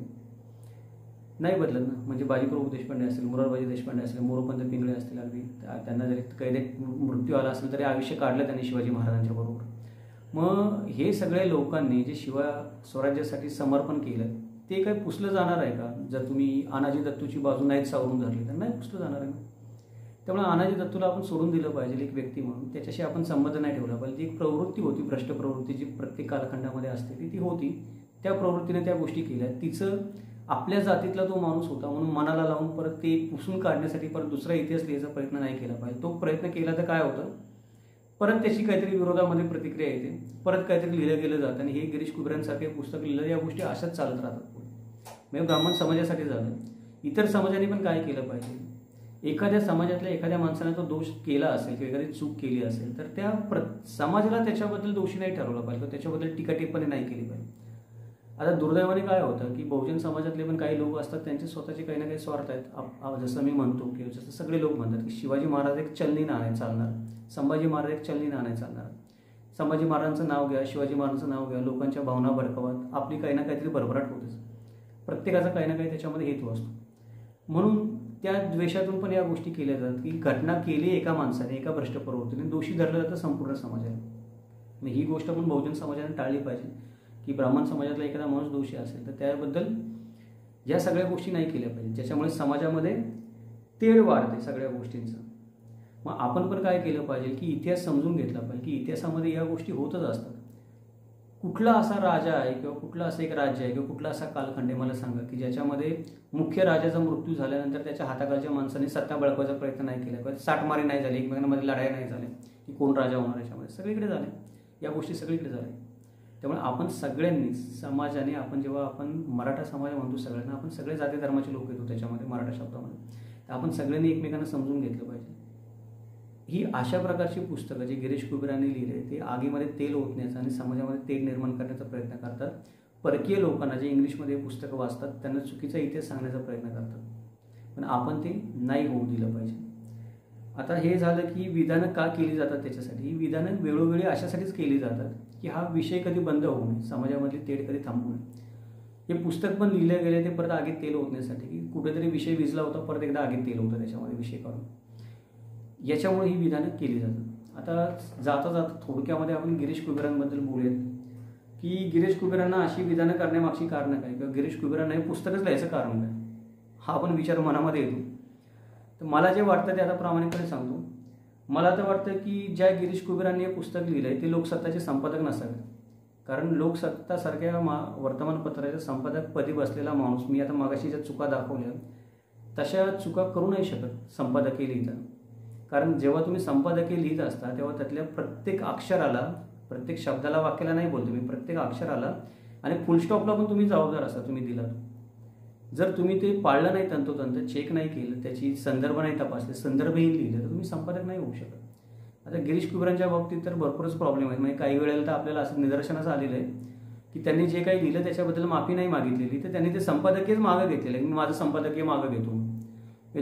A: नाही बदलत ना. म्हणजे बाजीप्रभू देशपांडे असतील, मोरारबाजी देशपांडे असतील, मोरोपंत पिंगळे असतील, अगदी त्यांना जरी कैदेत मृत्यू आला असेल तरी आयुष्य काढलं त्यांनी शिवाजी महाराजांच्या बरोबर. मग हे सगळे लोकांनी जे स्वराज्यासाठी समर्पण केलं ते काही पुसलं जाणार आहे का? जर तुम्ही आनाजी दत्तूची बाजू नाहीत सावरून धरली तर नाही पुसलं जाणार आहे. त्यामुळे आनाजी दत्तूला आपण सोडून दिलं पाहिजे एक व्यक्ती म्हणून. त्याच्याशी आपण संबंध नाही ठेवला पाहिजे. जी एक प्रवृत्ती होती, भ्रष्ट प्रवृत्ती जी प्रत्येक कालखंडामध्ये असते ती होती, त्या प्रवृत्तीने त्या गोष्टी केल्या. तिचं आपल्या जातीतला तो माणूस होता म्हणून मनाला लावून परत ते पुसून काढण्यासाठी परत दुसरा इतिहास लिहायचा प्रयत्न नाही केला पाहिजे. तो प्रयत्न केला तर काय होतं, परत त्याची काहीतरी विरोधामध्ये प्रतिक्रिया येते, परत काहीतरी लिहिलं गेलं जातं. आणि हे गिरीश कुबेरांसारखे पुस्तक लिहिलं, या गोष्टी अशाच चालत राहतात पुढे. म्हणजे ब्राह्मण समाजासाठी झालं. इतर समाजाने पण काय केलं पाहिजे? एखाद्या समाजातल्या एखाद्या माणसाने तो दोष केला असेल किंवा एखादी चूक केली असेल तर त्या समाजाला त्याच्याबद्दल दोषी नाही ठरवलं पाहिजे, त्याच्याबद्दल टीका टिप्पणी नाही केली पाहिजे. आता दुर्दैवाने काय होतं की बहुजन समाजातले पण काही लोक असतात, त्यांचे स्वतःचे काही ना काही स्वार्थ आहेत. जसं मी म्हणतो की जसं सगळे लोक म्हणतात की शिवाजी महाराज एक चलनी नाणं चालणार, संभाजी महाराज एक चलनी नाणं चालणार. संभाजी महाराजांचं नाव घ्या, शिवाजी महाराजांचं नाव घ्या, लोकांच्या भावना भडकवत आपली काही ना काहीतरी भरभराट होतेच. प्रत्येकाचा काही ना काही त्याच्यामध्ये हेतू असतो. म्हणून त्या द्वेषातून पण या गोष्टी केल्या जातात की घटना केली एका माणसाने, एका भ्रष्ट प्रवृत्तीने, दोषी धरलं जातं संपूर्ण समाजाने. ही गोष्ट पण बहुजन समाजाने टाळली पाहिजे की ब्राह्मण समाजातला एखादा माणूस दोषी असेल तर त्याबद्दल या सगळ्या गोष्टी नाही केल्या पाहिजे, ज्याच्यामुळे समाजामध्ये तेढ वाढते सगळ्या गोष्टींचं. मग आपण पण काय केलं पाहिजे की इतिहास समजून घेतला पाहिजे की इतिहासामध्ये या गोष्टी होतच असतात. कुठला असा राजा आहे किंवा कुठला असं एक राज्य आहे किंवा कुठला असा कालखंड आहे मला सांगा की ज्याच्यामध्ये मुख्य राजाचा मृत्यू झाल्यानंतर त्याच्या हाताखालच्या माणसाने सत्ता बळकवायचा प्रयत्न नाही केला किंवा साठमारी नाही झाली, एकमेकांमध्ये लढाई नाही झाली की कोण राजा होणार. याच्यामध्ये सगळीकडे झाले, या गोष्टी सगळीकडे झाल्या. त्यामुळे आपण सगळ्यांनी समाजाने, जेव्हा आपण मराठा समाज म्हणतो सगळ्यांना, आपण सगळे जाती धर्माचे लोक येतो त्याच्यामध्ये मराठा शब्दामध्ये, तर आपण सगळ्यांनी एकमेकांना समजून घेतलं पाहिजे. ही अशा प्रकारची पुस्तकं जी गिरीश कुबेरांनी लिहिले ते आगीमध्ये तेल ओतण्याचा आणि समाजामध्ये तेल निर्माण करण्याचा प्रयत्न करतात. परकीय लोकांना जे इंग्लिशमध्ये पुस्तकं वाचतात त्यांना चुकीचा इतिहास सांगण्याचा प्रयत्न करतात, पण आपण ते नाही होऊ दिलं पाहिजे. आता हे झालं की विधानं का केली जातात त्याच्यासाठी. ही विधानं वेळोवेळी अशासाठीच केली जातात की हा विषय कधी बंद होऊ नये, समाजामधली तेढ कधी थांबू नये. हे पुस्तक पण लिहिलं गेले ते परत आगीत तेल ओतण्यासाठी की कुठेतरी विषय विजला होता, परत एकदा आगीत तेल होतं त्याच्यामध्ये विषय काढून. याच्यामुळे ही विधानं केली जातात. आता जाता जाता थोडक्यामध्ये आपण गिरीश कुबेरांबद्दल बोलूयात की गिरीश कुबेरांना अशी विधानं करण्यामागची कारणं काय, किंवा गिरीश कुबेरांना हे पुस्तकच लिहायचं कारण काय, हा पण विचार मनामध्ये येतो. तर मला जे वाटतं ते आता प्रामाणिकपणे सांगतो. मला तर वाटतं की ज्या गिरीश कुबेरांनी हे पुस्तक लिहिलं आहे ते लोकसत्ताचे संपादक नसावेत. कारण लोकसत्तासारख्या वर्तमानपत्राच्या संपादक पदी बसलेला माणूस, मी आता मागाशी ज्या चुका दाखवल्या तशा चुका करू नाही शकत संपादकीय लिहिताना. कारण जेव्हा तुम्ही संपादकीय लिहित असता तेव्हा त्यातल्या प्रत्येक अक्षराला, प्रत्येक शब्दाला, वाक्याला नाही बोलतो मी, प्रत्येक अक्षराला आणि फुलस्टॉपला पण तुम्ही जबाबदार असता. तुम्ही दिला जर तुम्ही ते पाळलं नाही, तंतोतंत चेक नाही केलं, त्याची संदर्भ नाही तपासले, संदर्भहीन लिहिलं, तर तुम्ही संपादक नाही होऊ शकत. आता गिरीश कुबेरांच्या बाबतीत तर भरपूरच प्रॉब्लेम आहेत. म्हणजे काही वेळेला तर आपल्याला असं निदर्शनास आलेलं आहे की त्यांनी जे काही लिहिलं त्याच्याबद्दल माफी नाही मागितलेली, तर त्यांनी ते संपादकीयच मागं घेतलेलं आहे. मी माझं संपादकीय मागं घेतो.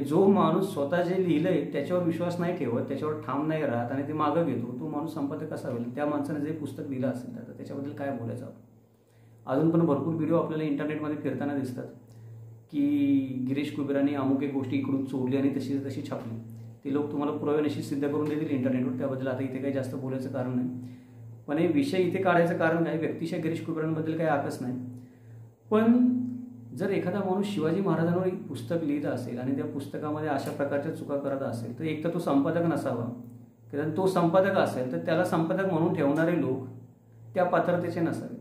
A: जो माणूस स्वतः जे लिहिलंय त्याच्यावर विश्वास नाही ठेवत, त्याच्यावर ठाम नाही राहत आणि ते मागं घेतो, तो माणूस संपादक कसा होईल. त्या माणसाने जे पुस्तक लिहिलं असेल तर त्याच्याबद्दल काय बोलायचं आपण. अजून पण भरपूर व्हिडिओ आपल्याला इंटरनेटमध्ये फिरताना दिसतात की गिरीश कुबेरांनी अमुक एक गोष्टी इकडून चोरली आणि तशी तशी छापली. ते लोक तुम्हाला पुराव्यानिशी सिद्ध करून देतील इंटरनेटवर. त्याबद्दल आता इथे काही जास्त बोलायचं कारण नाही. पण हे विषय इथे काढायचं कारण काय, व्यक्तिशः गिरीश कुबेरांबद्दल काही आकस नाही. पण जर एखादा माणूस शिवाजी महाराजांवर एक पुस्तक लिहित असेल आणि त्या पुस्तकामध्ये अशा प्रकारच्या चुका करत असेल तर एक तर तो संपादक नसावा, कारण तो संपादक असेल तर त्याला संपादक म्हणून ठेवणारे लोक त्या पात्रतेचे नसावेत.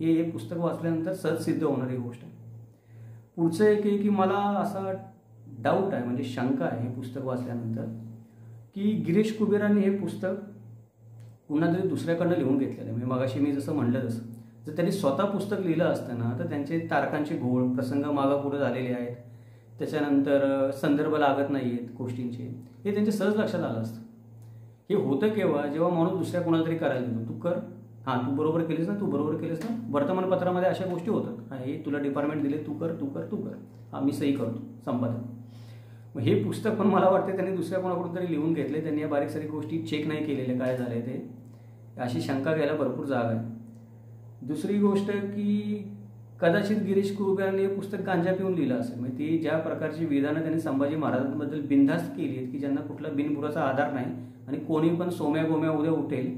A: हे पुस्तक वाचल्यानंतर सहज सिद्ध होणारी गोष्ट आहे. पुढचं एक आहे की मला असा डाऊट आहे, म्हणजे शंका आहे हे पुस्तक वाचल्यानंतर, की गिरीश कुबेरांनी हे पुस्तक पुन्हा तरी दुसऱ्याकडनं लिहून घेतलेलं आहे. म्हणजे मगाशी मी जसं म्हणलं तसं जर त्यांनी स्वतः पुस्तक लिहिलं असतं ना तर त्यांचे तारखांचे घोळ, प्रसंग मागापुढे झालेले आहेत, त्याच्यानंतर संदर्भ लागत नाही आहेत गोष्टींचे, हे त्यांच्या सहज लक्षात आलं असतं. हे होतं केव्हा, जेव्हा माणूस दुसऱ्या कोणाला तरी करायला देतो. तू कर, हां तू बरोबर केलीस ना, तू बरोबर केलीस ना. वर्तमानपत्रामध्ये अशा गोष्टी होतात, हां हे तुला डिपार्टमेंट दिले, तू कर तू कर तू कर, हां मी सही करतो, संपादक. मग हे पुस्तक पण मला वाटते त्यांनी दुसऱ्या कोणाकडून तरी लिहून घेतले. त्यांनी या बारीक सारीक गोष्टी चेक नाही केलेल्या, काय झालंय ते, अशी शंका घ्यायला भरपूर जागा आहे. दुसरी गोष्ट की कदाचित गिरीश कुबेरांनी हे पुस्तक गांजा पिऊन लिहिलं असेल. म्हणजे ती ज्या प्रकारची विधानं त्यांनी संभाजी महाराजांबद्दल बिनधास्त केली आहेत की ज्यांना कुठला बिनबुराचा आधार नाही आणि कोणी पण सोम्या गोम्या उद्या उठेल.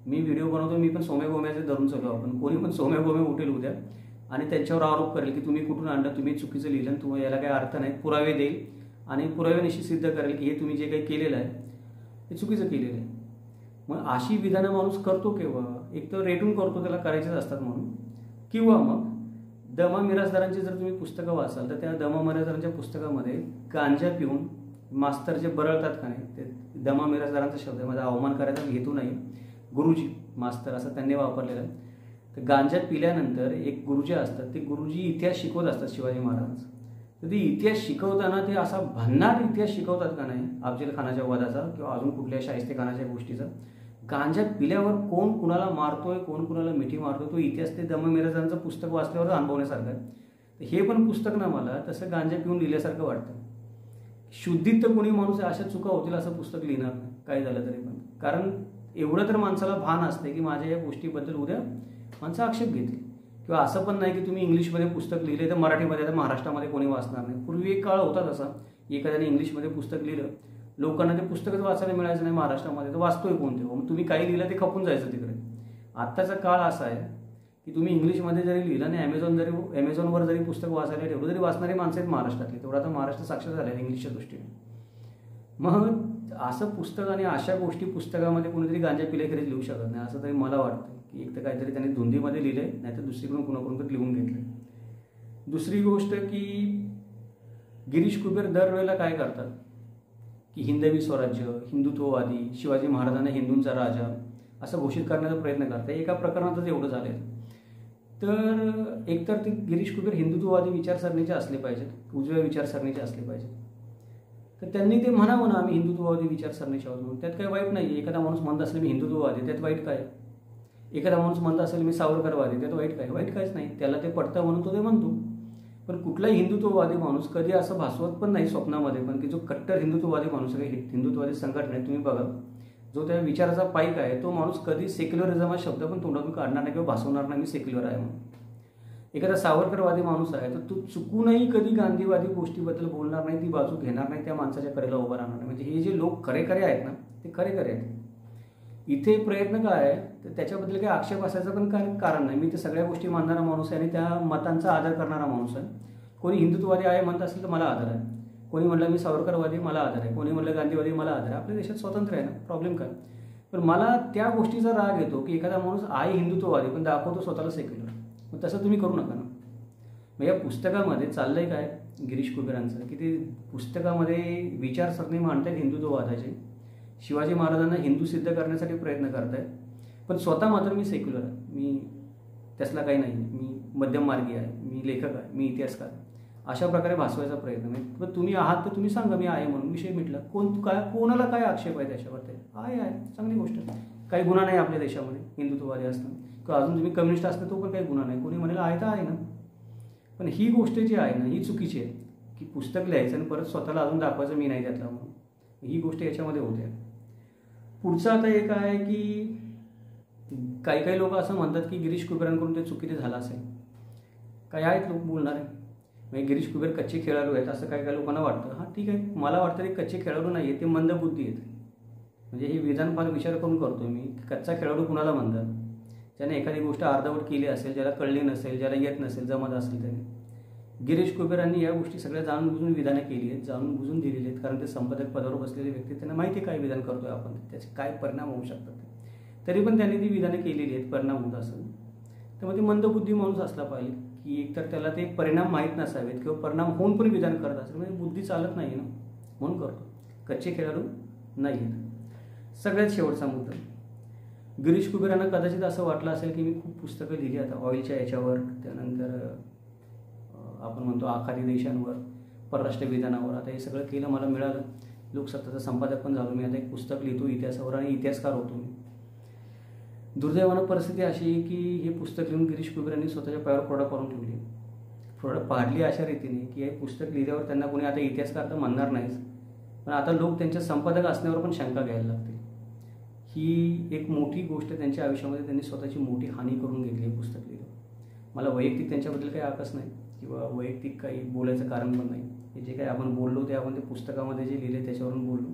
A: मी व्हिडिओ बनवतो, मी पण सोम्या गोम्याचे धरून चालू आपण, कोणी पण सोम्या गोम्या उठेल उद्या आणि त्यांच्यावर आरोप करेल की तुम्ही कुठून आणलं, तुम्ही चुकीचं लिहिलं, तुम्हाला याला काही अर्थ नाही, पुरावे देईल आणि पुराव्यानिशी सिद्ध करेल की हे तुम्ही जे काही केलेलं आहे हे चुकीचं केलेलं आहे. मग अशी विधानं माणूस करतो केव्हा, एक तर रेटून करतो, त्याला करायचेच असतात म्हणून, किंवा मग दमा मिरासदारांची जर तुम्ही पुस्तकं वाचाल तर त्या दमा मिरासदारांच्या पुस्तकामध्ये गांजा पिऊन मास्तर जे बरळतात का नाही, ते दमा मिरासदारांचा शब्द आहे, माझा अवमान करायचा हेतू नाही, गुरुजी मास्तर असं त्यांनी वापरलेलं आहे. तर गांजा पिल्यानंतर एक गुरुजी असतात, ते गुरुजी इतिहास शिकवत असतात शिवाजी महाराजांचा. तर ते इतिहास शिकवताना ते असा भन्नाट इतिहास शिकवतात का नाही, अफजल खानाच्या वधाचा किंवा अजून कुठल्या शाहिस्ते खानाच्या गोष्टीचा. गांजा पिल्यावर कोण कुणाला मारतोय, कोण कुणाला मिठी मारतोय, तो इतिहास ते दमा मिरासदारांचं पुस्तक वाचल्यावर अनुभवण्यासारखं आहे. तर हे पण पुस्तक ना मला तसं गांजा पिऊन लिहिल्यासारखं वाटतं. शुद्धीत तर कोणी माणूस अशा चुका होतील असं पुस्तक लिहिणार नाही काय झालं तरी पण. कारण एवढं तर माणसाला भान असते की माझ्या या गोष्टीबद्दल उद्या माणसं आक्षेप घेतील. किंवा असं पण नाही की तुम्ही इंग्लिशमध्ये पुस्तक लिहिले तर मराठीमध्ये, तर महाराष्ट्रामध्ये कोणी वाचणार नाही. पूर्वी एक काळ होता तसा, एखाद्याने इंग्लिशमध्ये पुस्तक लिहिलं, लोकांना ते पुस्तकच वाचायला मिळायचं नाही महाराष्ट्रामध्ये, तर वाचतोय कोण ते, मग तुम्ही काही लिहिलं ते खपून जायचं तिकडे. आत्ताचा काळ असा आहे की तुम्ही इंग्लिशमध्ये जरी लिहिलं आणि ॲमेझॉनवर जरी पुस्तक वाचायला ठेवलं तरी वाचणारी माणसं आहेत महाराष्ट्रातली. तेवढा आता महाराष्ट्र साक्षर झाला आहे इंग्लिशच्या दृष्टीने. मग असं पुस्तक आणि अशा गोष्टी पुस्तकामध्ये कोणीतरी गांजा पिल्याखेरीज लिहू शकत नाही असं तरी मला वाटतं. की एक तर काहीतरी त्यांनी धुंदीमध्ये लिहिलंय, नाहीतर दुसरीकडून कुणाकडून तरी लिहून घेतलंय. दुसरी गोष्ट की गिरीश कुबेर दरवेळेला काय करतात की हिंदवी स्वराज्य, हिंदुत्ववादी, शिवाजी महाराजांना हिंदूंचा राजा असं घोषित करण्याचा प्रयत्न करतात. एका प्रकरणातच एवढं झालंय. तर एकतर ते गिरीश कुबेर हिंदुत्ववादी विचारसरणीचे असले पाहिजेत, उजव्या विचारसरणीचे असले पाहिजेत. तर त्यांनी ते म्हणावं ना आम्ही हिंदुत्ववादी विचारसरणीचे आहोत म्हणून. त्यात काही वाईट नाही आहे. एखादा माणूस म्हणत असेल मी हिंदुत्ववादी, त्यात वाईट काय? एखादा माणूस म्हणत असेल मी सावरकरवादी, त्यात वाईट काय? वाईट काहीच नाही. त्याला ते पटतं म्हणून तो ते म्हणतो. पण कुठलाही हिंदुत्ववादी माणूस कधी असं भासवत पण नाही स्वप्नामध्ये पण की जो कट्टर हिंदुत्ववादी माणूस आहे, हिंदुत्ववादी संघटना तुम्ही बघा, जो त्या विचाराचा पाईक आहे तो माणूस कधी सेक्युलरिझम हा शब्द पण तोंडातून काढणार नाही किंवा भासवणार नाही मी सेक्युलर आहे म्हणून. एखादा सावरकरवादी माणूस आहे तर तो चुकूनही कधी गांधीवादी गोष्टीबद्दल बोलणार नाही, ती बाजू घेणार नाही, त्या माणसाच्या कडेला उभं राहणार नाही. म्हणजे हे जे लोक खरे आहेत ना ते खरे आहेत. इथे प्रयत्न काय आहे तर त्याच्याबद्दल काही आक्षेप असायचं पण काही कारण नाही. मी ते सगळ्या गोष्टी मानणारा माणूस आहे आणि त्या मतांचा आदर करणारा माणूस आहे. कोणी हिंदुत्ववादी आहे म्हणत असेल तर मला आदर आहे. कोणी म्हटलं मी सावरकरवादी मला आदर आहे. कोणी म्हटलं गांधीवादी मला आदर आहे. आपल्या देशात स्वातंत्र्य आहे ना, प्रॉब्लेम काय? पण मला त्या गोष्टीचा राग येतो की एखादा माणूस आहे हिंदुत्ववादी पण दाखवतो स्वतःला सेक्युलर. मग तसं तुम्ही करू नका ना. मग या पुस्तकामध्ये चाललंय काय गिरीश कुबेरांचं की ते पुस्तकामध्ये विचारसरणी मांडतायत हिंदुत्ववादाचे, शिवाजी महाराजांना हिंदू सिद्ध करण्यासाठी प्रयत्न करतायत, पण स्वतः मात्र मी सेक्युलर आहे, मी त्यातला काही नाही, मी मध्यममार्गी आहे, मी लेखक आहे, मी इतिहासकार आहे, अशा प्रकारे भासवायचा प्रयत्न नाही. पण तुम्ही आहात तर तुम्ही सांगा मी आहे म्हणून, विषय मिटला. कोणाला काय आक्षेप आहे त्याच्यावर? ते आहे चांगली गोष्ट. काही गुन्हा नाही आपल्या देशामध्ये हिंदुत्ववादी असताना, किंवा अजून तुम्ही कम्युनिस्ट असता तो पण काही गुन्हा नाही. कोणी म्हणाला आहे तर आहे ना. पण ही गोष्ट जी आहे ना ही चुकीची आहे की पुस्तक लिहायचं आणि परत स्वतःला अजून दाखवायचं मी नाही त्यातला म्हणून. ही गोष्ट याच्यामध्ये होते. पुढचं आता एक आहे की काही लोक असं म्हणतात की गिरीश कुबेरांकडून ते चुकीचे झालं असेल. काही आहेत लोक बोलणारे म्हणजे गिरीश कुबेर कच्चे खेळाडू आहेत असं काही लोकांना वाटतं. हां ठीक आहे, मला वाटतं ते कच्चे खेळाडू नाही आहेत, ते मंदबुद्धी आहेत. म्हणजे हे विधान फार विचार करून करतो मी. कच्चा खेळाडू कुणाला म्हणतात? ज्याने एखादी गोष्ट अर्धवट केली असेल, ज्याला कळली नसेल, ज्याला येत नसेल, जमत असेल त्याने. गिरीश कुबेरांनी या गोष्टी सगळ्या जाणून बुजून विधानं केली आहेत, जाणून बुजून दिलेली आहेत. कारण ते संपादक पदावर बसलेले व्यक्ती, त्यांना माहिती आहे काय विधान करतोय आपण, त्याचे काय परिणाम होऊ शकतात. तरी पण त्यांनी ती विधानं केलेली आहेत, परिणाम होत असेल. त्यामुळे ते मंदबुद्धी माणूस असला पाहिजे की एकतर त्याला ते परिणाम माहीत नसावेत किंवा परिणाम होऊन पण विधान करत असेल. म्हणजे बुद्धी चालत नाही ना म्हणून करतो. कच्चे खेळाडू नाही आहेत. सगळ्यात शेवटचा मुद्दा, गिरीश कुबेरांना कदाचित असं वाटलं असेल की मी खूप पुस्तकं लिहिली आता ऑइलच्या याच्यावर, त्यानंतर आपण म्हणतो आखाती देशांवर, परराष्ट्र विधानावर. आता हे सगळं केलं, मला मिळालं, लोकसत्ताचा संपादक पण झालो मी. आता एक पुस्तक लिहितो इतिहासावर आणि इतिहासकार होतो मी. दुर्दैवानं परिस्थिती अशी आहे की हे पुस्तक लिहून गिरीश कुबेरांनी स्वतःच्या पायावर फोडा पाडून ठेवली. फोडा पाडली अशा रीतीने की हे पुस्तक लिहिल्यावर त्यांना कोणी आता इतिहासकार तर म्हणणार नाहीच, पण आता लोक त्यांच्या संपादक असण्यावर पण शंका घ्यायला लागतील. ही एक मोठी गोष्ट त्यांच्या आयुष्यामध्ये त्यांनी स्वतःची मोठी हानी करून घेतली हे पुस्तक लिहिलं. मला वैयक्तिक त्यांच्याबद्दल काही आकस नाही किंवा वैयक्तिक काही बोलायचं कारण पण नाही. हे जे काही आपण बोललो ते आपण ते पुस्तकामध्ये जे लिहिले त्याच्यावरून बोललो.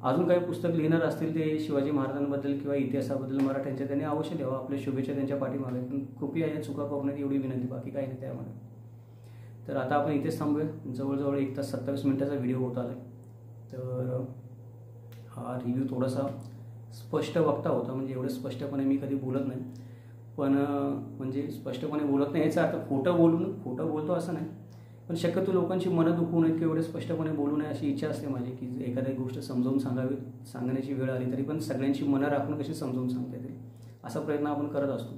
A: अजून काही पुस्तक लिहिणार असतील ते शिवाजी महाराजांबद्दल किंवा इतिहासाबद्दल मराठ्यांच्या, त्यांनी अवश्य द्यावं. आपल्या शुभेच्छा त्यांच्या पाठीमागे. पण कृपया या चुका करू नये एवढी विनंती, बाकी काही नाही त्यामध्ये. तर आता आपण इथेच थांबूया. जवळजवळ 1 तास 27 मिनिटाचा व्हिडिओ होत आला. तर हा रिव्ह्यू थोडासा स्पष्ट वक्ता होता, म्हणजे एवढं स्पष्टपणे मी कधी बोलत नाही. पण म्हणजे स्पष्टपणे बोलत नाही याचा अर्थ खोटं बोलतो असं नाही, पण शक्यतो लोकांची मनं दुखवू नयेत किंवा एवढे स्पष्टपणे बोलू नये अशी इच्छा असते माझी की एखादी गोष्ट समजावून सांगण्याची वेळ आली तरी पण सगळ्यांची मनं राखून कशी समजावून सांगता येतील असा प्रयत्न आपण करत असतो.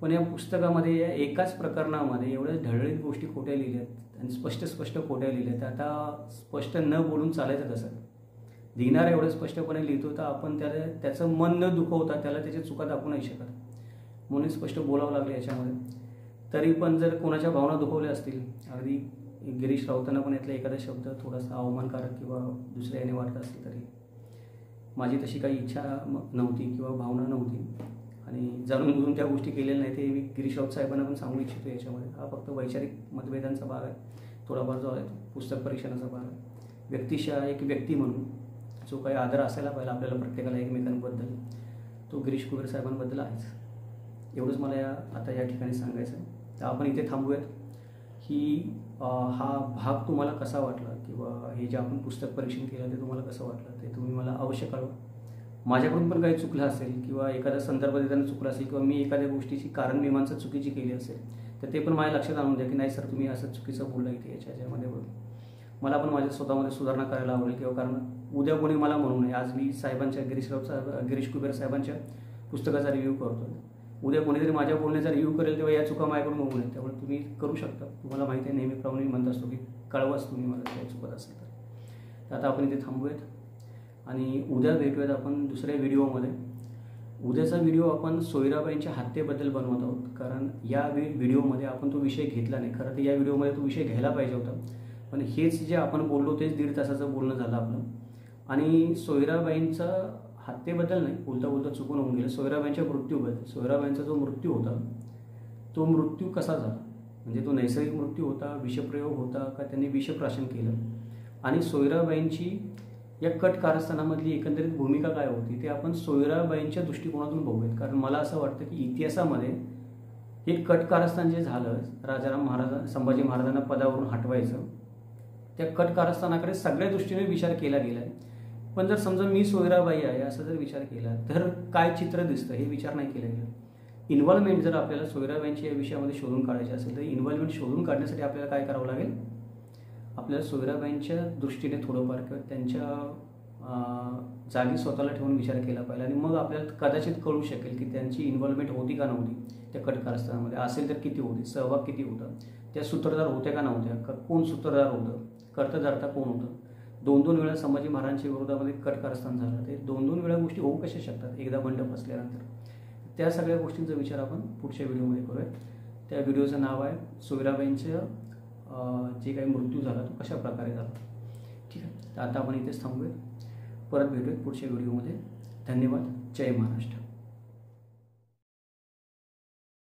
A: पण या पुस्तकामध्ये या एकाच प्रकरणामध्ये एवढ्या ढळळीत गोष्टी खोट्या लिहिल्यात आणि स्पष्ट खोट्या लिहिल्यात. आता स्पष्ट न बोलून चालायचं कसं? लिहिणारा एवढं स्पष्टपणे लिहितो तर आपण त्याचं मन न दुखवता त्याला त्याच्या चुका दाखवू नाही शकत, म्हणून स्पष्ट बोलावं लागलं याच्यामध्ये. तरी पण जर कोणाच्या भावना दुखवल्या असतील, अगदी गिरीश राऊतांना पण यातला एखादा शब्द थोडासा अवमानकारक किंवा दुसऱ्या याने वाटत असेल तरी माझी तशी काही इच्छा नव्हती किंवा भावना नव्हती आणि जाणून बुजून त्या गोष्टी केलेल्या नाही. ते मी गिरीश राऊत साहेबांना पण सांगू इच्छितो याच्यामध्ये. हा फक्त वैचारिक मतभेदांचा भाग आहे, थोडाफार जो आहे पुस्तक परीक्षणाचा भाग आहे. व्यक्तिशः एक व्यक्ती म्हणून जो काही आदर असायला पाहिजे आपल्याला प्रत्येकाला एकमेकांबद्दल, तो गिरीश कुबेर साहेबांबद्दल आहेच. एवढंच मला आता या ठिकाणी सांगायचं आहे. तर आपण इथे थांबूयात. ही हा भाग तुम्हाला कसा वाटला किंवा हे जे आपण पुस्तक परीक्षण केलं ते तुम्हाला कसं वाटलं ते तुम्ही मला अवश्य कळवा. माझ्याकडून पण काही चुकलं असेल किंवा एखादा संदर्भ देताना चुकला असेल किंवा मी एखाद्या गोष्टीची कारणमीमांसा चुकीची केली असेल तर ते पण माझ्या लक्षात आणून द्या की नाही सर तुम्ही असं चुकीचं बोलला इथे याच्यामध्ये बोल. मला पण माझ्या स्वतःमध्ये सुधारणा करायला आवडेल किंवा कारण उद्या कोणी मला म्हणू नये. आज मी साहेबांच्या गिरीश कुबेर साहेबांच्या पुस्तकाचा रिव्ह्यू करतो, उद्या कोणीतरी माझ्या बोलण्याचा रिव्ह्यू करेल तेव्हा या चुका माझ्याकडून होऊ नये. त्यामुळे तुम्ही करू शकता. तुम्हाला माहिती आहे नेहमीप्रमाणे मी म्हणत असतो की कळवाच तुम्ही मला काय चुकत असेल तर. तर आता आपण इथे थांबूयात आणि उद्या भेटूयात आपण दुसऱ्या व्हिडिओमध्ये. उद्याचा व्हिडिओ आपण सोयराबाईंच्या हत्येबद्दल बनवत आहोत, कारण या व्हिडिओमध्ये आपण तो विषय घेतला नाही. खरं तर या व्हिडिओमध्ये तो विषय घ्यायला पाहिजे होता, पण हेच जे आपण बोललो तेच 1.5 तासाचं बोलणं झालं आपलं. आणि सोयराबाईंचा हत्येबद्दल नाही, बोलता बोलता चुकून होऊन गेलं, सोयराबाईंच्या मृत्यूबद्दल. सोयराबाईंचा जो मृत्यू होता तो मृत्यू कसा झाला, म्हणजे तो नैसर्गिक मृत्यू होता, विषप्रयोग होता का त्यांनी विषप्राशन केलं, आणि सोयराबाईंची या कट कारस्थानामधली एकंदरीत भूमिका काय होती ते आपण सोयराबाईंच्या दृष्टिकोनातून बघूयात. कारण मला असं वाटतं की इतिहासामध्ये हे कट कारस्थान जे झालं, राजाराम महाराज संभाजी महाराजांना पदावरून हटवायचं, त्या कट कारस्थानाकडे सगळ्या दृष्टीने विचार केला गेला आहे. पण जर समजा मी सोयराबाई आहे असं जर विचार केला तर काय चित्र दिसतं हे विचार नाही केला गेला. इन्व्हॉल्वमेंट जर आपल्याला सोयराबाईंच्या या विषयामध्ये शोधून काढायचे असेल तर इन्व्हॉल्वमेंट शोधून काढण्यासाठी आपल्याला काय करावं लागेल, आपल्याला सोयराबाईंच्या दृष्टीने थोडंफार किंवा त्यांच्या जागी स्वतःला ठेवून विचार केला पाहिजे. आणि मग आपल्याला कदाचित कळू शकेल की त्यांची इन्व्हॉल्वमेंट होती का नव्हती त्या कट कारस्थानामध्ये, असेल तर किती होती, सहभाग किती होता, त्या सूत्रधार होत्या का नव्हत्या, का कोण सूत्रधार होतं, कर्तधारता कोण होतं. 2-2 वेळा संभाजी महाराजांच्या विरोधामध्ये कट कारस्थान झालं, ते 2-2 वेळा गोष्टी होऊ कशा शकतात एकदा बंड बसल्यानंतर. त्या सगळ्या गोष्टींचा विचार आपण पुढच्या व्हिडिओमध्ये करूयात. त्या व्हिडिओचं नाव आहे सोयराबाईंचं जे काही मृत्यू झाला तो कशा प्रकारे झाला. ठीक आहे, तर आता आपण इथेच थांबूयात, परत भेटूयात पुढच्या व्हिडिओमध्ये. धन्यवाद. जय महाराष्ट्र.